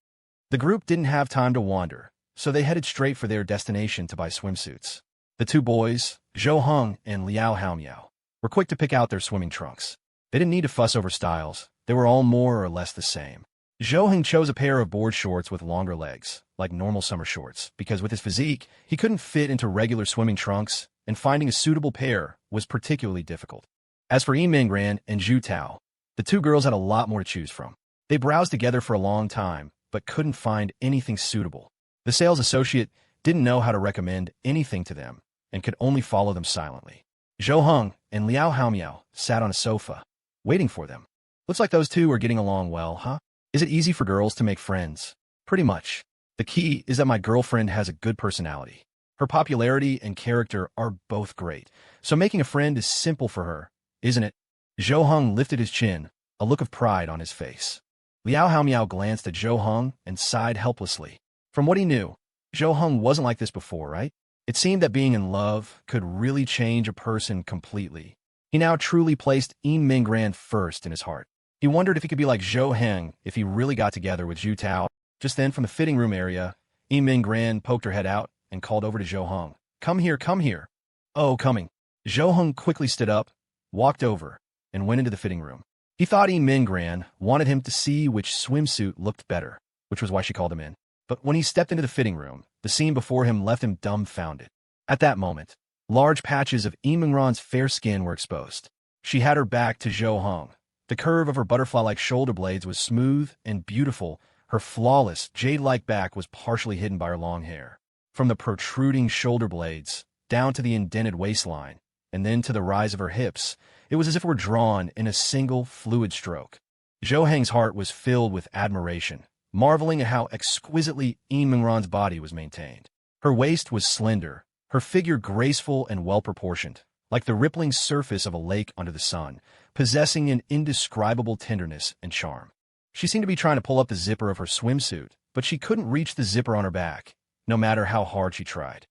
The group didn't have time to wander, so they headed straight for their destination to buy swimsuits. The two boys, Zhou Heng and Liao Haomiao, were quick to pick out their swimming trunks. They didn't need to fuss over styles. They were all more or less the same. Zhou Heng chose a pair of board shorts with longer legs, like normal summer shorts, because with his physique, he couldn't fit into regular swimming trunks, and finding a suitable pair was particularly difficult. As for Yin Mingran and Zhu Tao, the two girls had a lot more to choose from. They browsed together for a long time, but couldn't find anything suitable. The sales associate didn't know how to recommend anything to them, and could only follow them silently. Zhou Heng and Liao Haomiao sat on a sofa, waiting for them. "Looks like those two are getting along well, huh? Is it easy for girls to make friends?" "Pretty much. The key is that my girlfriend has a good personality. Her popularity and character are both great, so making a friend is simple for her, isn't it?" Zhou Heng lifted his chin, a look of pride on his face. Liao Haomiao glanced at Zhou Heng and sighed helplessly. From what he knew, Zhou Heng wasn't like this before, right? It seemed that being in love could really change a person completely. He now truly placed Yin Mingran first in his heart. He wondered if he could be like Zhou Heng if he really got together with Zhu Tao. Just then, from the fitting room area, Yin Mingran poked her head out and called over to Zhou Heng. Come here, come here." "Oh, coming." Zhou Heng quickly stood up, walked over, and went into the fitting room. He thought Yin Mingran wanted him to see which swimsuit looked better, which was why she called him in. But when he stepped into the fitting room, the scene before him left him dumbfounded. At that moment, large patches of Yin Mingran's fair skin were exposed. She had her back to Zhou Heng. The curve of her butterfly-like shoulder blades was smooth and beautiful. Her flawless, jade-like back was partially hidden by her long hair. From the protruding shoulder blades, down to the indented waistline, and then to the rise of her hips, it was as if it were drawn in a single fluid stroke. Zhou Heng's heart was filled with admiration, marveling at how exquisitely Yin Mingran's body was maintained. Her waist was slender, her figure graceful and well-proportioned, like the rippling surface of a lake under the sun, possessing an indescribable tenderness and charm. She seemed to be trying to pull up the zipper of her swimsuit, but she couldn't reach the zipper on her back, no matter how hard she tried.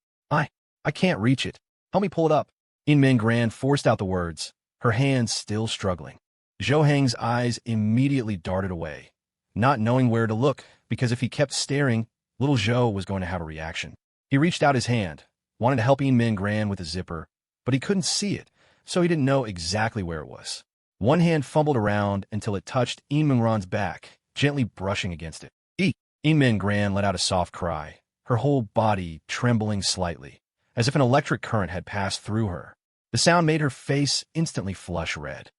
I can't reach it. Help me pull it up." Yin Mingran forced out the words, her hands still struggling. Zhou Heng's eyes immediately darted away, not knowing where to look, because if he kept staring, little Zhou was going to have a reaction. He reached out his hand, wanted to help Yin Mingran with the zipper, but he couldn't see it, so he didn't know exactly where it was. One hand fumbled around until it touched Yin Mingran's back, gently brushing against it. Min Gran let out a soft cry, her whole body trembling slightly, as if an electric current had passed through her. The sound made her face instantly flush red.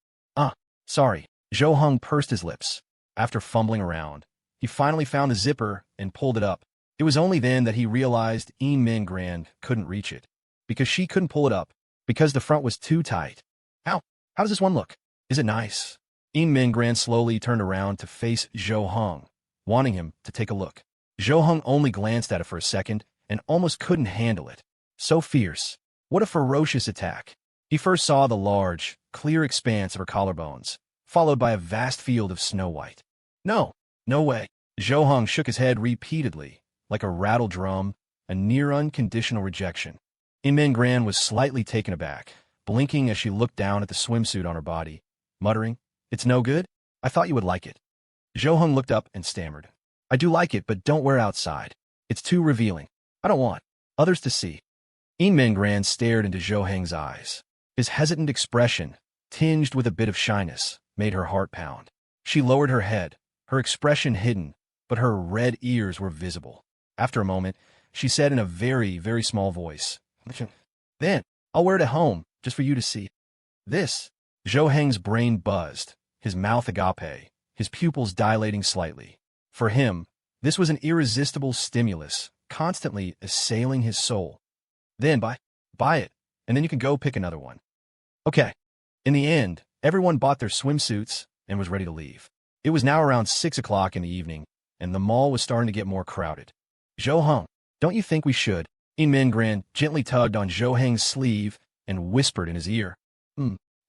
Sorry. Zhou Heng pursed his lips. After fumbling around, he finally found the zipper and pulled it up. It was only then that he realized Min Gran couldn't reach it, because she couldn't pull it up, because the front was too tight. How does this one look? Is it nice? Min Gran slowly turned around to face Zhou Heng, wanting him to take a look. Zhou Heng only glanced at it for a second and almost couldn't handle it. So fierce. What a ferocious attack. He first saw the large, clear expanse of her collarbones, followed by a vast field of snow white. No way. Zhou Heng shook his head repeatedly, like a rattled drum, a near unconditional rejection. Min Gran was slightly taken aback, blinking as she looked down at the swimsuit on her body, muttering, "It's no good? I thought you would like it." Zhou Heng looked up and stammered, "I do like it, but don't wear it outside. It's too revealing. I don't want others to see." Min Gran stared into Zhou Heng's eyes. His hesitant expression, tinged with a bit of shyness, made her heart pound. She lowered her head, her expression hidden, but her red ears were visible. After a moment, she said in a very, very small voice, "Then, I'll wear it at home, just for you to see." This. Zhou Heng's brain buzzed, his mouth agape, his pupils dilating slightly. For him, this was an irresistible stimulus, constantly assailing his soul. "Then buy it, and then you can go pick another one." Okay. In the end, everyone bought their swimsuits and was ready to leave. It was now around 6 o'clock in the evening, and the mall was starting to get more crowded. "Zhou Heng, don't you think we should?" Min Gran gently tugged on Zhou Heng's sleeve and whispered in his ear.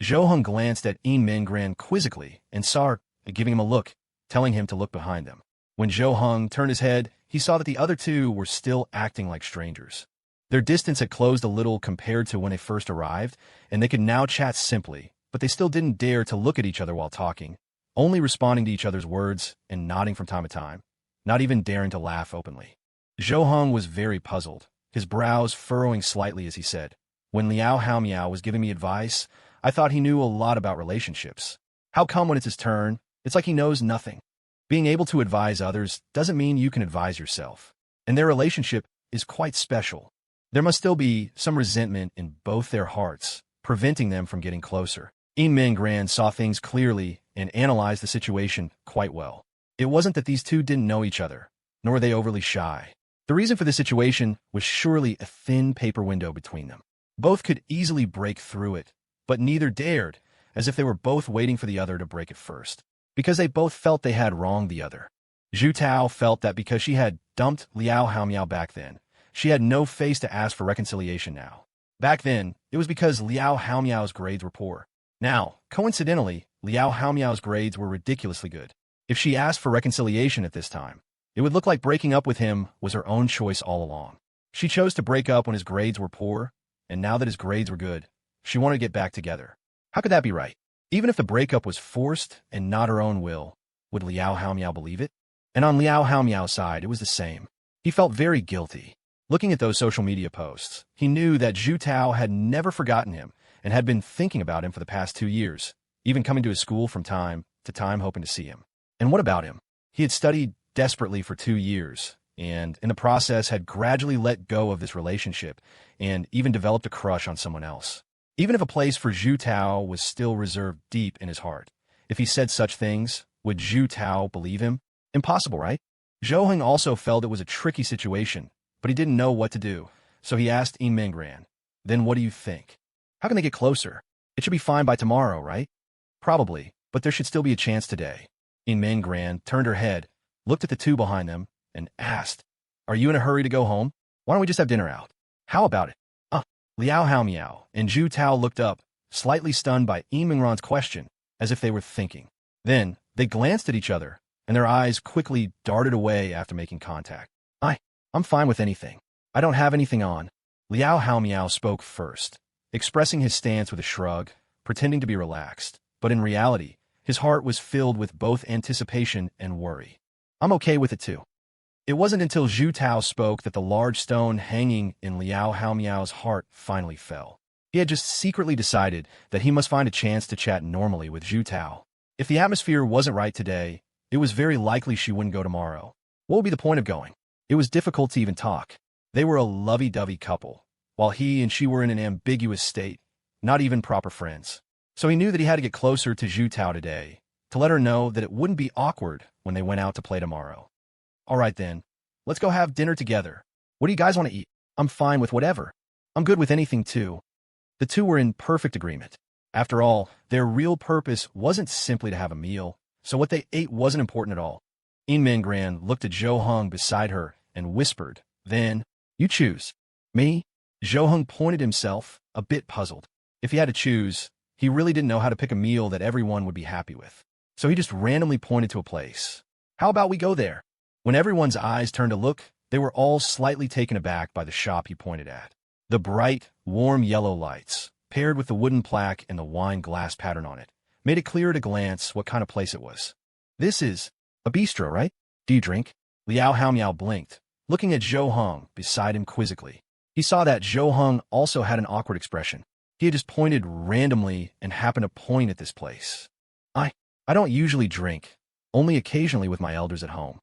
Zhou Heng glanced at Min Gran quizzically and saw her giving him a look, telling him to look behind them. When Zhou Heng turned his head, he saw that the other two were still acting like strangers. Their distance had closed a little compared to when they first arrived, and they could now chat simply, but they still didn't dare to look at each other while talking, only responding to each other's words and nodding from time to time, not even daring to laugh openly. Zhou Heng was very puzzled, his brows furrowing slightly as he said, "When Liao Haomiao was giving me advice, I thought he knew a lot about relationships. How come when it's his turn, it's like he knows nothing? Being able to advise others doesn't mean you can advise yourself. And their relationship is quite special. There must still be some resentment in both their hearts, preventing them from getting closer." Min Gran saw things clearly and analyzed the situation quite well. It wasn't that these two didn't know each other, nor were they overly shy. The reason for the situation was surely a thin paper window between them. Both could easily break through it, but neither dared, as if they were both waiting for the other to break it first, because they both felt they had wronged the other. Zhu Tao felt that because she had dumped Liao Haomiao back then, she had no face to ask for reconciliation now. Back then, it was because Liao Haomiao's grades were poor. Now, coincidentally, Liao Haomiao's grades were ridiculously good. If she asked for reconciliation at this time, it would look like breaking up with him was her own choice all along. She chose to break up when his grades were poor, and now that his grades were good, she wanted to get back together. How could that be right? Even if the breakup was forced and not her own will, would Liao Haomiao believe it? And on Liao Haomiao's side, it was the same. He felt very guilty. Looking at those social media posts, he knew that Zhu Tao had never forgotten him and had been thinking about him for the past 2 years, even coming to his school from time to time hoping to see him. And what about him? He had studied desperately for 2 years, and in the process had gradually let go of this relationship and even developed a crush on someone else. Even if a place for Zhu Tao was still reserved deep in his heart, if he said such things, would Zhu Tao believe him? Impossible, right? Zhou Heng also felt it was a tricky situation, but he didn't know what to do, so he asked Min Gran, "Then what do you think? How can they get closer? It should be fine by tomorrow, right?" "Probably, but there should still be a chance today." Min Gran turned her head, looked at the two behind them, and asked, "Are you in a hurry to go home? Why don't we just have dinner out? How about it?" Liao Haomiao and Zhu Tao looked up, slightly stunned by Min Gran's question, as if they were thinking. Then, they glanced at each other, and their eyes quickly darted away after making contact. I'm fine with anything. I don't have anything on." Liao Haomiao spoke first, expressing his stance with a shrug, pretending to be relaxed, but in reality, his heart was filled with both anticipation and worry. "I'm okay with it too." It wasn't until Zhu Tao spoke that the large stone hanging in Liao Haomiao's heart finally fell. He had just secretly decided that he must find a chance to chat normally with Zhu Tao. If the atmosphere wasn't right today, it was very likely she wouldn't go tomorrow. What would be the point of going? It was difficult to even talk. They were a lovey-dovey couple, while he and she were in an ambiguous state, not even proper friends. So he knew that he had to get closer to Zhu Tao today, to let her know that it wouldn't be awkward when they went out to play tomorrow. All right then, let's go have dinner together. What do you guys want to eat? I'm fine with whatever. I'm good with anything too. The two were in perfect agreement. After all, their real purpose wasn't simply to have a meal, so what they ate wasn't important at all. In Mingran looked at Zhou Heng beside her and whispered, "Then, you choose." "Me?" Zhou Heng pointed himself, a bit puzzled. If he had to choose, he really didn't know how to pick a meal that everyone would be happy with. So he just randomly pointed to a place. "How about we go there?" When everyone's eyes turned to look, they were all slightly taken aback by the shop he pointed at. The bright, warm yellow lights, paired with the wooden plaque and the wine glass pattern on it, made it clear at a glance what kind of place it was. "This is a bistro, right? Do you drink?" Liao Haomiao blinked, looking at Zhou Heng beside him quizzically. He saw that Zhou Heng also had an awkward expression. He had just pointed randomly and happened to point at this place. I don't usually drink, only occasionally with my elders at home."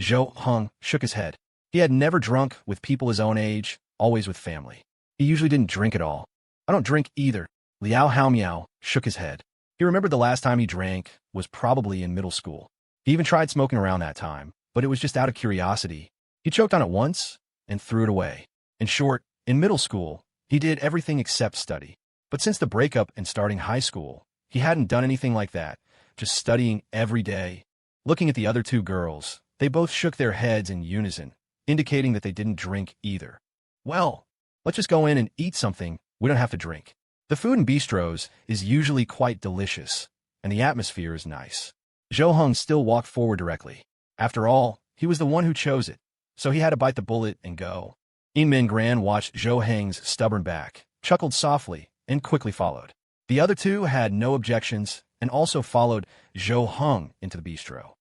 Zhou Heng shook his head. He had never drunk with people his own age, always with family. He usually didn't drink at all. "I don't drink either." Liao Haomiao shook his head. He remembered the last time he drank was probably in middle school. He even tried smoking around that time, but it was just out of curiosity. He choked on it once and threw it away. In short, in middle school, he did everything except study. But since the breakup and starting high school, he hadn't done anything like that, just studying every day. Looking at the other two girls, they both shook their heads in unison, indicating that they didn't drink either. "Well, let's just go in and eat something. We don't have to drink." The food in bistros is usually quite delicious, and the atmosphere is nice. Zhou Heng still walked forward directly. After all, he was the one who chose it, so he had to bite the bullet and go. In Mingran watched Zhou Heng's stubborn back, chuckled softly, and quickly followed. The other two had no objections and also followed Zhou Heng into the bistro.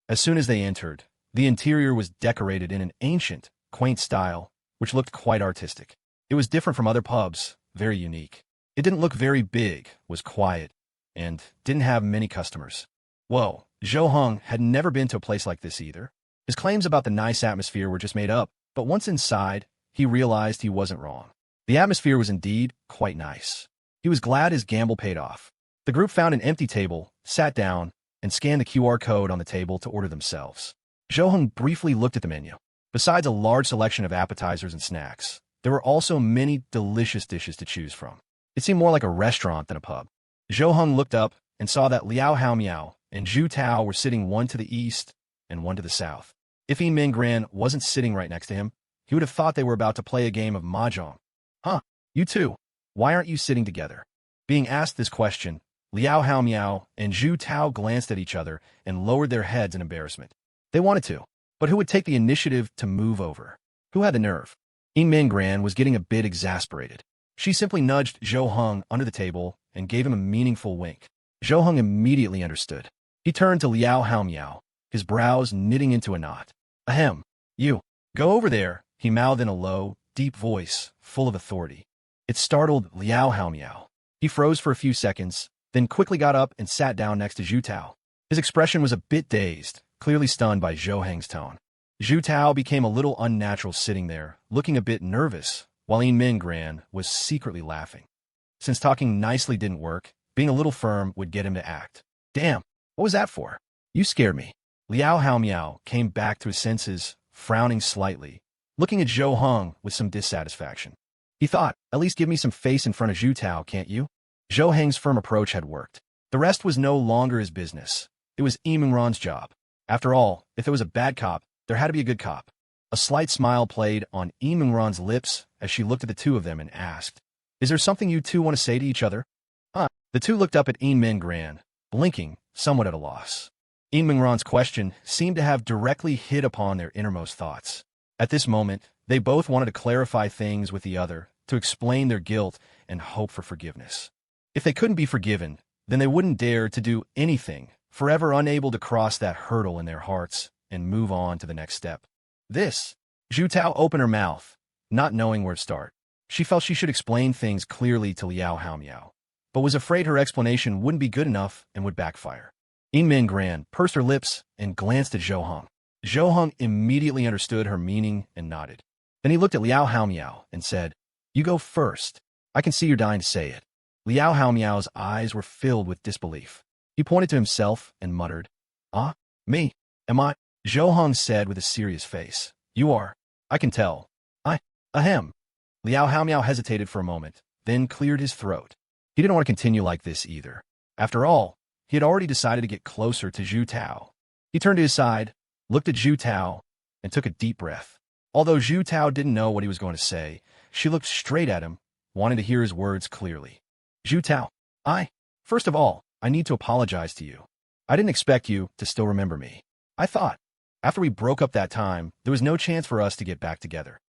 As soon as they entered, the interior was decorated in an ancient, quaint style, which looked quite artistic. It was different from other pubs, very unique. It didn't look very big, was quiet, and didn't have many customers. Whoa, Zhou Heng had never been to a place like this either. His claims about the nice atmosphere were just made up, but once inside, he realized he wasn't wrong. The atmosphere was indeed quite nice. He was glad his gamble paid off. The group found an empty table, sat down, and scanned the QR code on the table to order themselves. Zhou Heng briefly looked at the menu. Besides a large selection of appetizers and snacks, there were also many delicious dishes to choose from. It seemed more like a restaurant than a pub. Zhou Heng looked up and saw that Liao Haomiao and Zhu Tao were sitting one to the east and one to the south. If Yi Minggran wasn't sitting right next to him, he would have thought they were about to play a game of mahjong. "Huh, you two, why aren't you sitting together?" Being asked this question, Liao Haomiao and Zhu Tao glanced at each other and lowered their heads in embarrassment. They wanted to, but who would take the initiative to move over? Who had the nerve? Yin Minggran was getting a bit exasperated. She simply nudged Zhou Heng under the table and gave him a meaningful wink. Zhou Heng immediately understood. He turned to Liao Haomiao, his brows knitting into a knot. "Ahem, you, go over there," he mouthed in a low, deep voice, full of authority. It startled Liao Haomiao. He froze for a few seconds, then quickly got up and sat down next to Zhu Tao. His expression was a bit dazed, clearly stunned by Zhou Heng's tone. Zhu Tao became a little unnatural sitting there, looking a bit nervous, while Yin Minggran was secretly laughing. Since talking nicely didn't work, being a little firm would get him to act. "Damn, what was that for? You scared me." Liao Haomiao came back to his senses, frowning slightly, looking at Zhou Heng with some dissatisfaction. He thought, "At least give me some face in front of Zhu Tao, can't you?" Zhou Heng's firm approach had worked. The rest was no longer his business. It was Yi Mingran's job. After all, if there was a bad cop, there had to be a good cop. A slight smile played on Yi Mingran's lips as she looked at the two of them and asked, "Is there something you two want to say to each other?" The two looked up at Yin Minggran, blinking, somewhat at a loss. Yin Mingran's question seemed to have directly hit upon their innermost thoughts. At this moment, they both wanted to clarify things with the other, to explain their guilt and hope for forgiveness. If they couldn't be forgiven, then they wouldn't dare to do anything, forever unable to cross that hurdle in their hearts and move on to the next step. Zhu Tao opened her mouth, not knowing where to start. She felt she should explain things clearly to Liao Haomiao, but was afraid her explanation wouldn't be good enough and would backfire. Yin Minggran pursed her lips and glanced at Zhou Heng. Zhou Hong immediately understood her meaning and nodded. Then he looked at Liao Haomiao and said, "You go first. I can see you're dying to say it." Liao Haomiao's eyes were filled with disbelief. He pointed to himself and muttered, "Ah, me? Am I?" Zhou Hong said with a serious face, "You are. I can tell. Ahem." Liao Haomiao hesitated for a moment, then cleared his throat. He didn't want to continue like this either. After all, he had already decided to get closer to Zhu Tao. He turned to his side, looked at Zhu Tao, and took a deep breath. Although Zhu Tao didn't know what he was going to say, she looked straight at him, wanting to hear his words clearly. "Zhu Tao, first of all, I need to apologize to you. I didn't expect you to still remember me. I thought, after we broke up that time, there was no chance for us to get back together."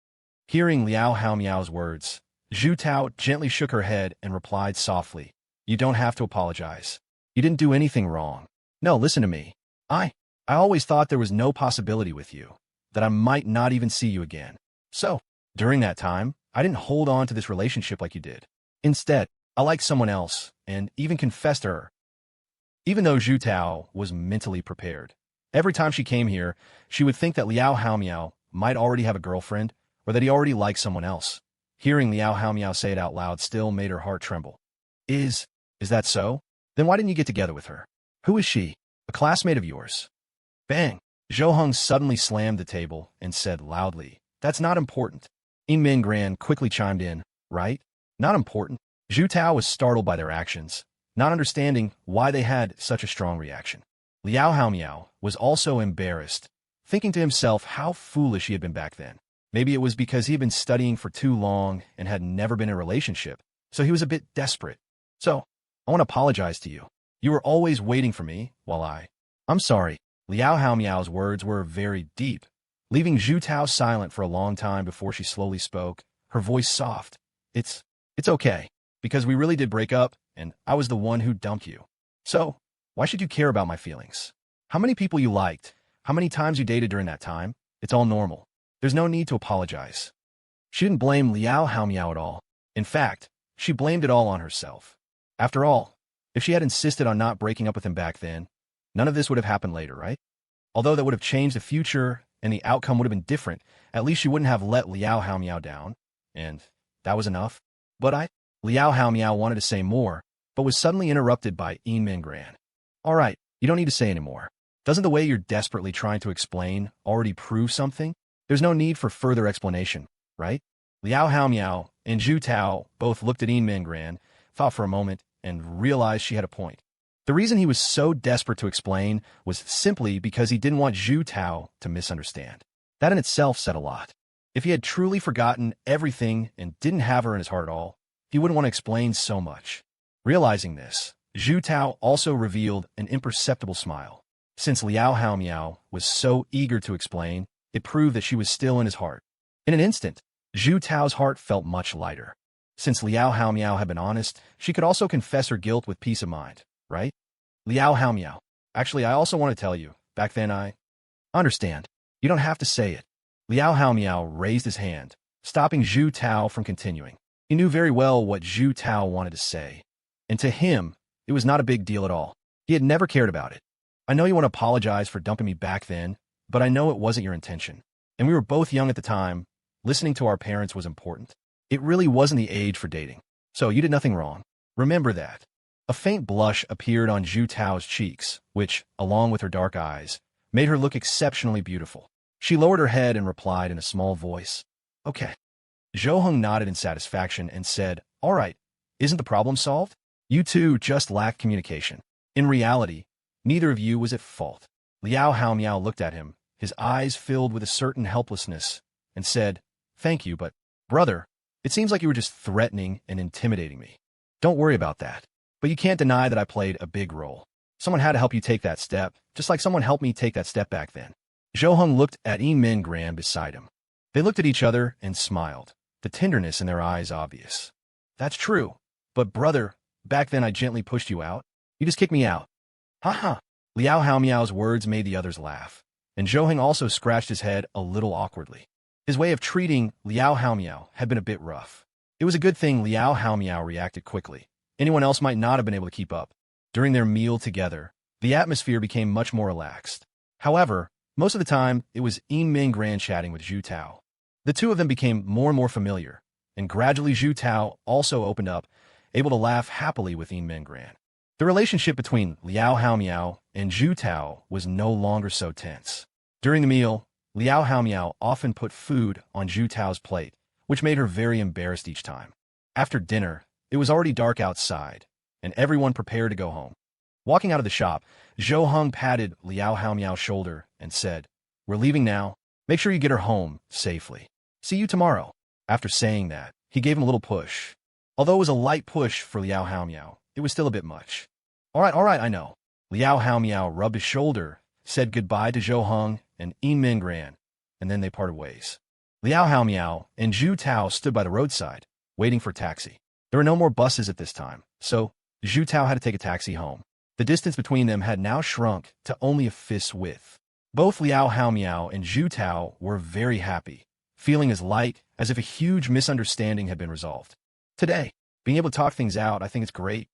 Hearing Liao Haomiao's words, Zhu Tao gently shook her head and replied softly, "You don't have to apologize. You didn't do anything wrong. No, listen to me. I always thought there was no possibility with you, that I might not even see you again. So, during that time, I didn't hold on to this relationship like you did. Instead, I liked someone else, and even confessed to her." Even though Zhu Tao was mentally prepared, every time she came here, she would think that Liao Haomiao might already have a girlfriend, or that he already liked someone else. Hearing Liao Haomiao say it out loud still made her heart tremble. Is that so? Then why didn't you get together with her? Who is she? A classmate of yours?" Bang! Zhou Hong suddenly slammed the table and said loudly, "That's not important." Yin Min Gran quickly chimed in, "Right? Not important?" Zhu Tao was startled by their actions, not understanding why they had such a strong reaction. Liao Haomiao was also embarrassed, thinking to himself how foolish he had been back then. Maybe it was because he had been studying for too long and had never been in a relationship, so he was a bit desperate. "So, I want to apologize to you. You were always waiting for me, while I'm sorry." Liao Haomiao's words were very deep, leaving Zhu Tao silent for a long time before she slowly spoke, her voice soft. It's okay, because we really did break up, and I was the one who dumped you. So, why should you care about my feelings? How many people you liked, how many times you dated during that time, it's all normal. There's no need to apologize." She didn't blame Liao Haomiao at all. In fact, she blamed it all on herself. After all, if she had insisted on not breaking up with him back then, none of this would have happened later, right? Although that would have changed the future and the outcome would have been different, at least she wouldn't have let Liao Haomiao down, and that was enough. But Liao Haomiao wanted to say more, but was suddenly interrupted by Yin Min Gran. "All right, you don't need to say anymore. Doesn't the way you're desperately trying to explain already prove something? There's no need for further explanation, right?" Liao Haomiao and Zhu Tao both looked at Yin Min Gran, thought for a moment, and realized she had a point. The reason he was so desperate to explain was simply because he didn't want Zhu Tao to misunderstand. That in itself said a lot. If he had truly forgotten everything and didn't have her in his heart at all, he wouldn't want to explain so much. Realizing this, Zhu Tao also revealed an imperceptible smile. Since Liao Haomiao was so eager to explain, it proved that she was still in his heart. In an instant, Zhu Tao's heart felt much lighter. Since Liao Haomiao had been honest, she could also confess her guilt with peace of mind, right? "Liao Haomiao, actually I also want to tell you, back then I understand. You don't have to say it." Liao Haomiao raised his hand, stopping Zhu Tao from continuing. He knew very well what Zhu Tao wanted to say, and to him, it was not a big deal at all. He had never cared about it. "I know you want to apologize for dumping me back then, but I know it wasn't your intention. And we were both young at the time. Listening to our parents was important. It really wasn't the age for dating. So you did nothing wrong. Remember that." A faint blush appeared on Zhu Tao's cheeks, which, along with her dark eyes, made her look exceptionally beautiful. She lowered her head and replied in a small voice, "Okay." Zhou Hong nodded in satisfaction and said, "All right, isn't the problem solved? You two just lacked communication. In reality, neither of you was at fault." Liao Haomiao looked at him, his eyes filled with a certain helplessness, and said, "Thank you, but, brother, it seems like you were just threatening and intimidating me. Don't worry about that. But you can't deny that I played a big role. Someone had to help you take that step, just like someone helped me take that step back then." Zhou Hong looked at Yin Min Gran beside him. They looked at each other and smiled, the tenderness in their eyes obvious. "That's true. But brother, back then I gently pushed you out. You just kicked me out." "Ha ha." Liao Haomiao's words made the others laugh, and Zhou Hong also scratched his head a little awkwardly. His way of treating Liao Haomiao had been a bit rough. It was a good thing Liao Haomiao reacted quickly. Anyone else might not have been able to keep up. During their meal together, the atmosphere became much more relaxed. However, Most of the time, it was Yin Ming Gran chatting with Zhu Tao. The two of them became more and more familiar, and gradually Zhu Tao also opened up, able to laugh happily with Yin Ming Gran. The relationship between Liao Haomiao and Zhu Tao was no longer so tense. During the meal, Liao Haomiao often put food on Zhu Tao's plate, which made her very embarrassed each time. After dinner, it was already dark outside, and everyone prepared to go home. Walking out of the shop, Zhou Heng patted Liao Haomiao's shoulder and said, "We're leaving now. Make sure you get her home safely. See you tomorrow." After saying that, he gave him a little push. Although it was a light push for Liao Haomiao, it was still a bit much. All right, I know." Liao Haomiao rubbed his shoulder, said goodbye to Zhou Heng and Yin Ming Gran, and then they parted ways. Liao Haomiao and Zhu Tao stood by the roadside, waiting for a taxi. There were no more buses at this time, so Zhu Tao had to take a taxi home. The distance between them had now shrunk to only a fist's width. Both Liao Haomiao and Zhu Tao were very happy, feeling as light as if a huge misunderstanding had been resolved. Today, being able to talk things out, I think it's great.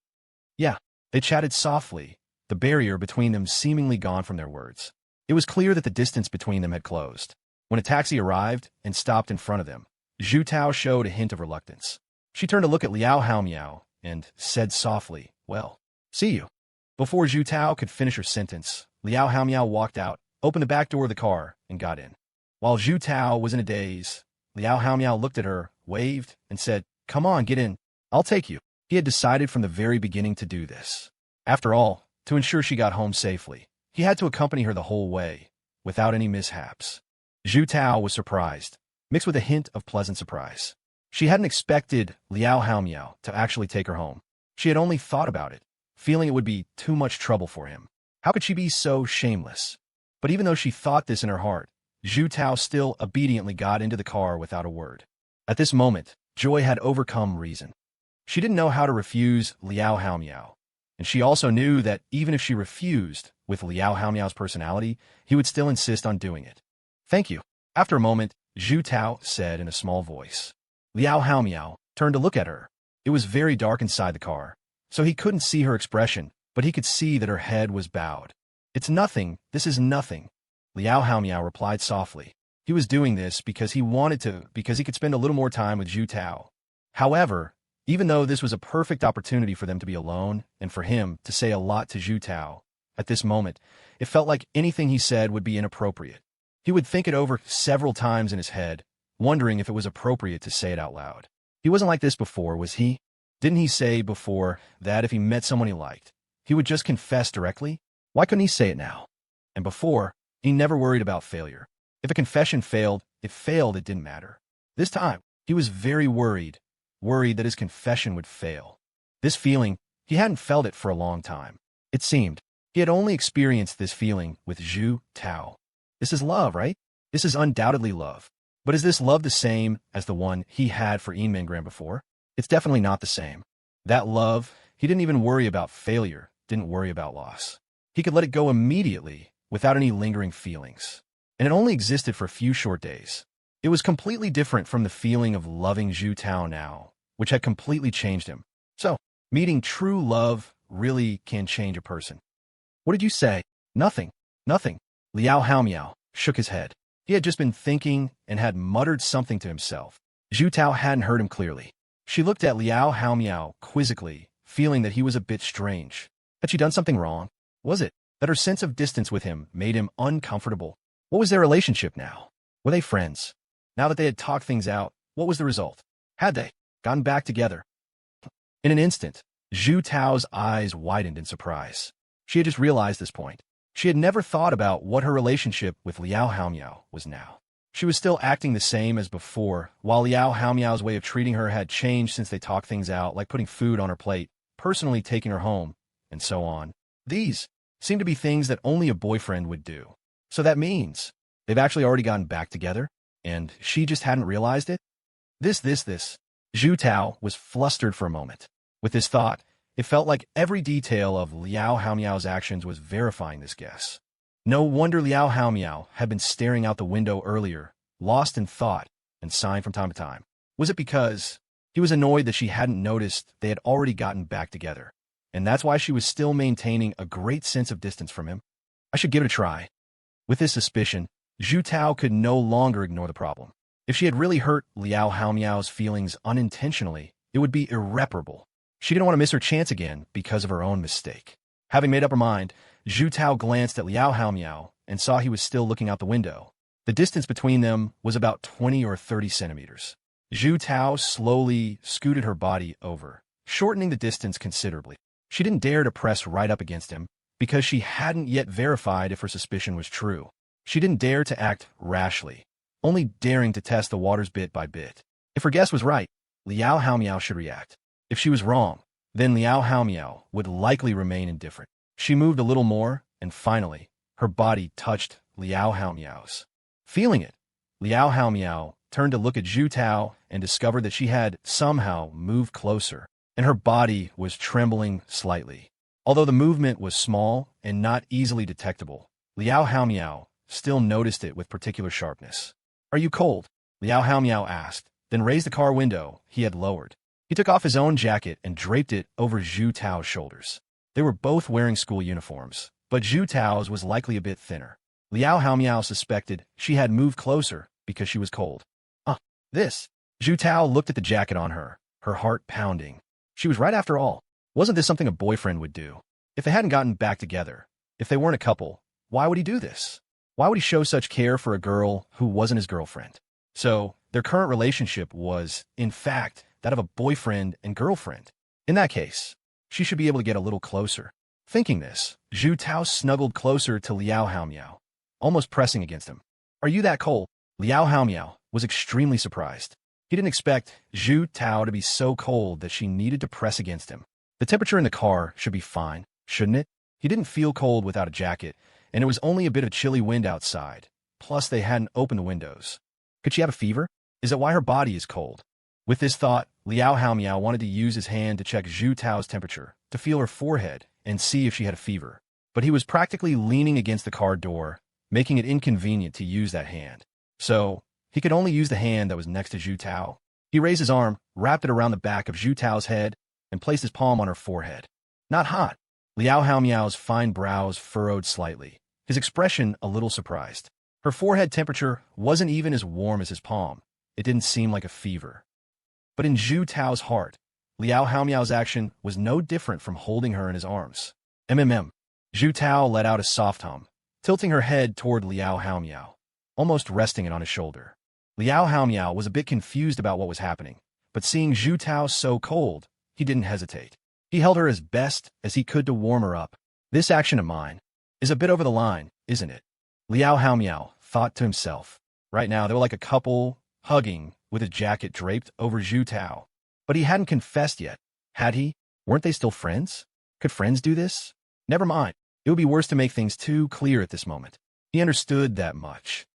Yeah, they chatted softly, the barrier between them seemingly gone from their words. It was clear that the distance between them had closed. When a taxi arrived and stopped in front of them, Zhu Tao showed a hint of reluctance. She turned to look at Liao Haomiao and said softly, "Well, see you." Before Zhu Tao could finish her sentence, Liao Haomiao walked out, opened the back door of the car, and got in. While Zhu Tao was in a daze, Liao Haomiao looked at her, waved, and said, "Come on, get in. I'll take you." He had decided from the very beginning to do this. After all, to ensure she got home safely, he had to accompany her the whole way, without any mishaps. Zhu Tao was surprised, mixed with a hint of pleasant surprise. She hadn't expected Liao Haomiao to actually take her home. She had only thought about it, feeling it would be too much trouble for him. How could she be so shameless? But even though she thought this in her heart, Zhu Tao still obediently got into the car without a word. At this moment, joy had overcome reason. She didn't know how to refuse Liao Haomiao, and she also knew that even if she refused, with Liao Haomiao's personality, he would still insist on doing it. "Thank you." After a moment, Zhu Tao said in a small voice. Liao Haomiao turned to look at her. It was very dark inside the car, so he couldn't see her expression, but he could see that her head was bowed. "It's nothing, this is nothing," Liao Haomiao replied softly. He was doing this because he wanted to, because he could spend a little more time with Zhu Tao. However, even though this was a perfect opportunity for them to be alone and for him to say a lot to Zhu Tao, at this moment, it felt like anything he said would be inappropriate. He would think it over several times in his head, wondering if it was appropriate to say it out loud. He wasn't like this before, was he? Didn't he say before that if he met someone he liked, he would just confess directly? Why couldn't he say it now? And before, he never worried about failure. If a confession failed, it didn't matter. This time, he was very worried that his confession would fail. This feeling, he hadn't felt it for a long time. It seemed he had only experienced this feeling with Zhu Tao. This is love, right? This is undoubtedly love. But is this love the same as the one he had for Yin Ming Gran before? It's definitely not the same. That love, he didn't even worry about failure, didn't worry about loss. He could let it go immediately, without any lingering feelings. And it only existed for a few short days. It was completely different from the feeling of loving Zhu Tao now, which had completely changed him. So, meeting true love really can change a person. "What did you say?" Nothing. Liao Haomiao shook his head. He had just been thinking and had muttered something to himself. Zhu Tao hadn't heard him clearly. She looked at Liao Haomiao quizzically, feeling that he was a bit strange. Had she done something wrong? Was it that her sense of distance with him made him uncomfortable? What was their relationship now? Were they friends? Now that they had talked things out, what was the result? Had they gotten back together? In an instant, Zhu Tao's eyes widened in surprise. She had just realized this point. She had never thought about what her relationship with Liao Haomiao was now. She was still acting the same as before, while Liao Haomiao's way of treating her had changed since they talked things out, like putting food on her plate, personally taking her home, and so on. These seemed to be things that only a boyfriend would do. So that means they've actually already gotten back together, and she just hadn't realized it? This. Zhu Tao was flustered for a moment. With this thought, it felt like every detail of Liao Haomiao's actions was verifying this guess. No wonder Liao Haomiao had been staring out the window earlier, lost in thought, and sighing from time to time. Was it because he was annoyed that she hadn't noticed they had already gotten back together, and that's why she was still maintaining a great sense of distance from him? I should give it a try. With this suspicion, Zhu Tao could no longer ignore the problem. If she had really hurt Liao Haomiao's feelings unintentionally, it would be irreparable. She didn't want to miss her chance again because of her own mistake. Having made up her mind, Zhu Tao glanced at Liao Haomiao and saw he was still looking out the window. The distance between them was about 20 or 30 centimeters. Zhu Tao slowly scooted her body over, shortening the distance considerably. She didn't dare to press right up against him because she hadn't yet verified if her suspicion was true. She didn't dare to act rashly, only daring to test the waters bit by bit. If her guess was right, Liao Haomiao should react. If she was wrong, then Liao Haomiao would likely remain indifferent. She moved a little more, and finally, her body touched Liao Haomiao's. Feeling it, Liao Haomiao turned to look at Zhu Tao and discovered that she had somehow moved closer, and her body was trembling slightly. Although the movement was small and not easily detectable, Liao Haomiao still noticed it with particular sharpness. "Are you cold?" Liao Haomiao asked, then raised the car window he had lowered. He took off his own jacket and draped it over Zhu Tao's shoulders. They were both wearing school uniforms, but Zhu Tao's was likely a bit thinner. Liao Haomiao suspected she had moved closer because she was cold. This. Zhu Tao looked at the jacket on her, her heart pounding. She was right after all. Wasn't this something a boyfriend would do? If they hadn't gotten back together, if they weren't a couple, why would he do this? Why would he show such care for a girl who wasn't his girlfriend? So, their current relationship was, in fact, that of a boyfriend and girlfriend. In that case, she should be able to get a little closer. Thinking this, Zhu Tao snuggled closer to Liao Haomiao, almost pressing against him. "Are you that cold?" Liao Haomiao was extremely surprised. He didn't expect Zhu Tao to be so cold that she needed to press against him. The temperature in the car should be fine, shouldn't it? He didn't feel cold without a jacket, and it was only a bit of chilly wind outside. Plus, they hadn't opened the windows. Could she have a fever? Is it why her body is cold? With this thought, Liao Haomiao wanted to use his hand to check Zhu Tao's temperature, to feel her forehead, and see if she had a fever. But he was practically leaning against the car door, making it inconvenient to use that hand. So, he could only use the hand that was next to Zhu Tao. He raised his arm, wrapped it around the back of Zhu Tao's head, and placed his palm on her forehead. Not hot. Liao Haomiao's fine brows furrowed slightly, his expression a little surprised. Her forehead temperature wasn't even as warm as his palm. It didn't seem like a fever. But in Zhu Tao's heart, Liao Haomiao's action was no different from holding her in his arms. Zhu Tao let out a soft hum, tilting her head toward Liao Haomiao, almost resting it on his shoulder. Liao Haomiao was a bit confused about what was happening, but seeing Zhu Tao so cold, he didn't hesitate. He held her as best as he could to warm her up. "This action of mine is a bit over the line, isn't it?" Liao Haomiao thought to himself. Right now, they were like a couple, hugging, with his jacket draped over Zhu Tao. But he hadn't confessed yet, had he? Weren't they still friends? Could friends do this? Never mind. It would be worse to make things too clear at this moment. He understood that much.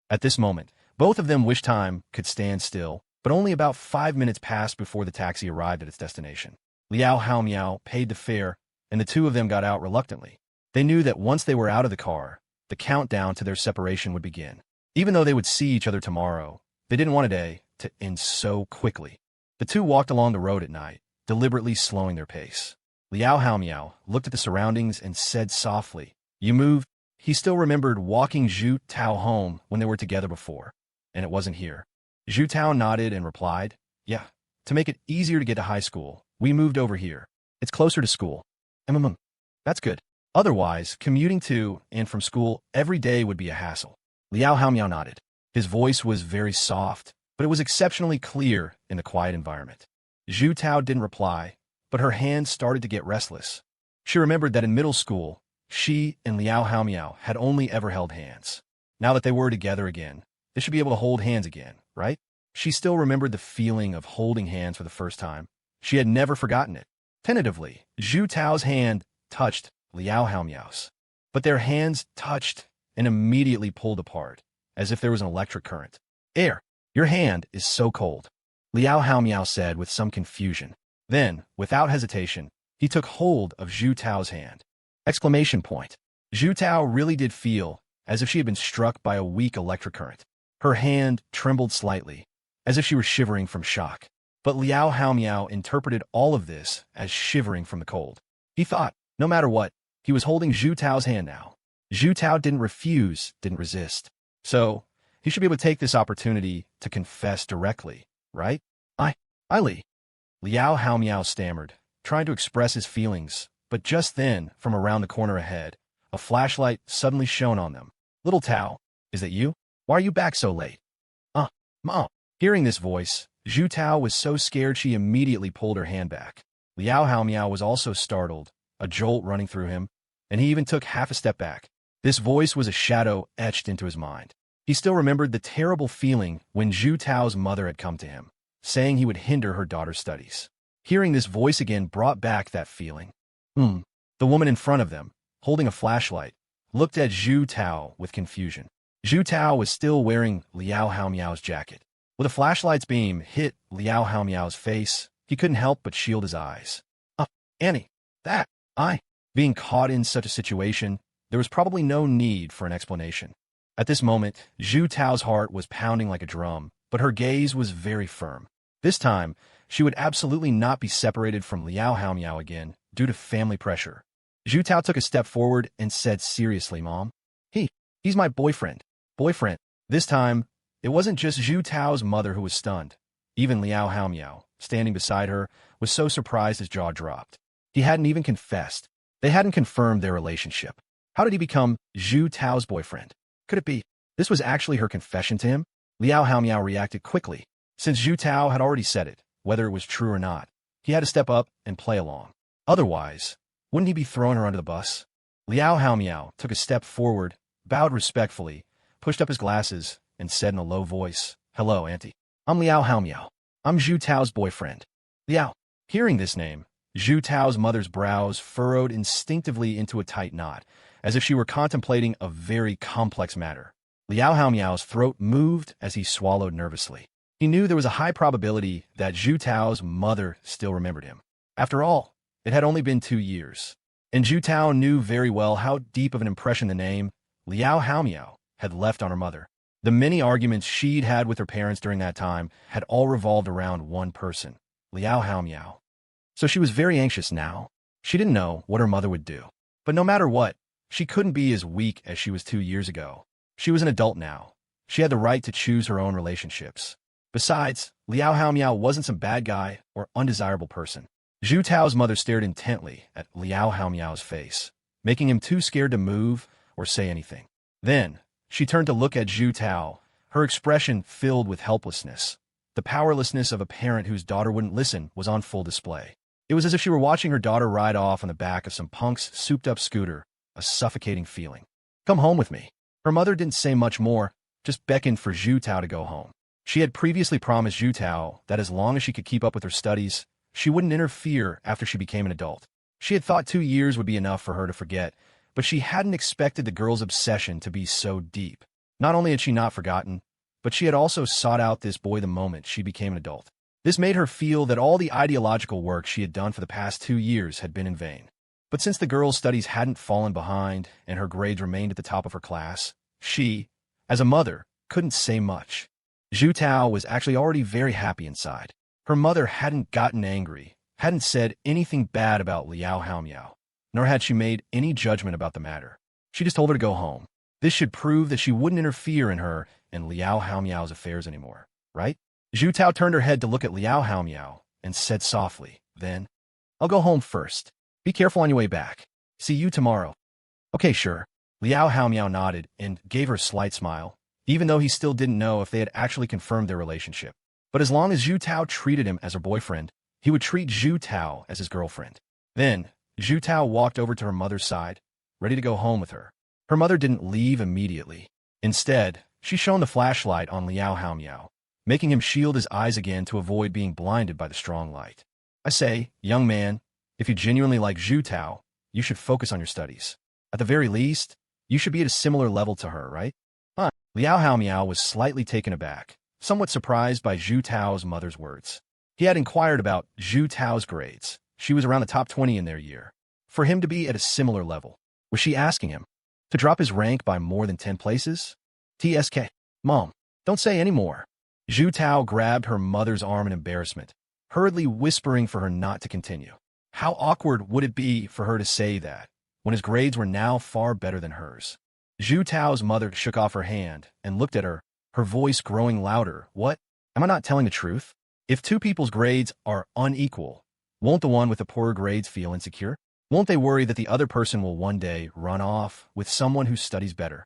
At this moment, both of them wished time could stand still, but only about 5 minutes passed before the taxi arrived at its destination. Liao Haomiao paid the fare, and the two of them got out reluctantly. They knew that once they were out of the car, the countdown to their separation would begin. Even though they would see each other tomorrow, they didn't want a day to end so quickly. The two walked along the road at night, deliberately slowing their pace. Liao Haomiao looked at the surroundings and said softly, "You moved?" He still remembered walking Zhu Tao home when they were together before, and it wasn't here. Zhu Tao nodded and replied, "Yeah, to make it easier to get to high school, we moved over here. It's closer to school." That's good. Otherwise, commuting to and from school every day would be a hassle. Liao Haomiao nodded. His voice was very soft, but it was exceptionally clear in the quiet environment. Zhu Tao didn't reply, but her hands started to get restless. She remembered that in middle school, she and Liao Haomiao had only ever held hands. Now that they were together again, they should be able to hold hands again, right? She still remembered the feeling of holding hands for the first time. She had never forgotten it. Tentatively, Zhu Tao's hand touched Liao Haomiao's. But their hands touched and immediately pulled apart, as if there was an electric current. Your hand is so cold," Liao Haomiao said with some confusion. Then, without hesitation, he took hold of Zhu Tao's hand. Zhu Tao really did feel as if she had been struck by a weak electric current. Her hand trembled slightly, as if she were shivering from shock. But Liao Haomiao interpreted all of this as shivering from the cold. He thought, no matter what, he was holding Zhu Tao's hand now. Zhu Tao didn't refuse, didn't resist. So, he should be able to take this opportunity to confess directly, right? I, Li. Liao Haomiao stammered, trying to express his feelings, but just then, from around the corner ahead, a flashlight suddenly shone on them. Little Tao, is that you? Why are you back so late? Mom. Hearing this voice, Zhu Tao was so scared she immediately pulled her hand back. Liao Haomiao was also startled, a jolt running through him, and he even took half a step back. This voice was a shadow etched into his mind. He still remembered the terrible feeling when Zhu Tao's mother had come to him, saying he would hinder her daughter's studies. Hearing this voice again brought back that feeling. The woman in front of them, holding a flashlight, looked at Zhu Tao with confusion. Zhu Tao was still wearing Liao Haomiao's jacket. With a flashlight's beam hit Liao Haomiao's face, he couldn't help but shield his eyes. Annie, Being caught in such a situation, there was probably no need for an explanation. At this moment, Zhu Tao's heart was pounding like a drum, but her gaze was very firm. This time, she would absolutely not be separated from Liao Haomiao again due to family pressure. Zhu Tao took a step forward and said seriously, Mom, he's my boyfriend. This time, it wasn't just Zhu Tao's mother who was stunned. Even Liao Haomiao, standing beside her, was so surprised his jaw dropped. He hadn't even confessed. They hadn't confirmed their relationship. How did he become Zhu Tao's boyfriend? Could it be this was actually her confession to him? Liao Haomiao reacted quickly. Since Zhu Tao had already said it, whether it was true or not, he had to step up and play along. Otherwise, wouldn't he be throwing her under the bus? Liao Haomiao took a step forward, bowed respectfully, pushed up his glasses, and said in a low voice, Hello, Auntie. I'm Liao Haomiao. I'm Zhu Tao's boyfriend. Liao. Hearing this name, Zhu Tao's mother's brows furrowed instinctively into a tight knot, as if she were contemplating a very complex matter. Liao Haomiao's throat moved as he swallowed nervously. He knew there was a high probability that Zhu Tao's mother still remembered him. After all, it had only been 2 years, and Zhu Tao knew very well how deep of an impression the name Liao Haomiao had left on her mother. The many arguments she'd had with her parents during that time had all revolved around one person, Liao Haomiao. So she was very anxious now. She didn't know what her mother would do. But no matter what, she couldn't be as weak as she was 2 years ago. She was an adult now. She had the right to choose her own relationships. Besides, Liao Haomiao wasn't some bad guy or undesirable person. Zhu Tao's mother stared intently at Liao Haomiao's face, making him too scared to move or say anything. Then, she turned to look at Zhu Tao, her expression filled with helplessness. The powerlessness of a parent whose daughter wouldn't listen was on full display. It was as if she were watching her daughter ride off on the back of some punk's souped-up scooter, a suffocating feeling. Come home with me. Her mother didn't say much more, just beckoned for Zhu Tao to go home. She had previously promised Zhu Tao that as long as she could keep up with her studies, she wouldn't interfere after she became an adult. She had thought 2 years would be enough for her to forget, but she hadn't expected the girl's obsession to be so deep. Not only had she not forgotten, but she had also sought out this boy the moment she became an adult. This made her feel that all the ideological work she had done for the past 2 years had been in vain. But since the girl's studies hadn't fallen behind and her grades remained at the top of her class, she, as a mother, couldn't say much. Zhu Tao was actually already very happy inside. Her mother hadn't gotten angry, hadn't said anything bad about Liao Haomiao, nor had she made any judgment about the matter. She just told her to go home. This should prove that she wouldn't interfere in her and Liao Haomiao's affairs anymore, right? Zhu Tao turned her head to look at Liao Haomiao and said softly, Then, I'll go home first. Be careful on your way back. See you tomorrow. Okay, sure. Liao Haomiao nodded and gave her a slight smile, even though he still didn't know if they had actually confirmed their relationship. But as long as Zhu Tao treated him as her boyfriend, he would treat Zhu Tao as his girlfriend. Then, Zhu Tao walked over to her mother's side, ready to go home with her. Her mother didn't leave immediately. Instead, she shone the flashlight on Liao Haomiao, making him shield his eyes again to avoid being blinded by the strong light. I say, young man, if you genuinely like Zhu Tao, you should focus on your studies. At the very least, you should be at a similar level to her, right? Liao Haomiao was slightly taken aback, somewhat surprised by Zhu Tao's mother's words. He had inquired about Zhu Tao's grades. She was around the top 20 in their year. For him to be at a similar level, was she asking him to drop his rank by more than 10 places? TSK. Mom, don't say any more. Zhu Tao grabbed her mother's arm in embarrassment, hurriedly whispering for her not to continue. How awkward would it be for her to say that, when his grades were now far better than hers. Zhu Tao's mother shook off her hand and looked at her, her voice growing louder. What? Am I not telling the truth? If two people's grades are unequal, won't the one with the poorer grades feel insecure? Won't they worry that the other person will one day run off with someone who studies better?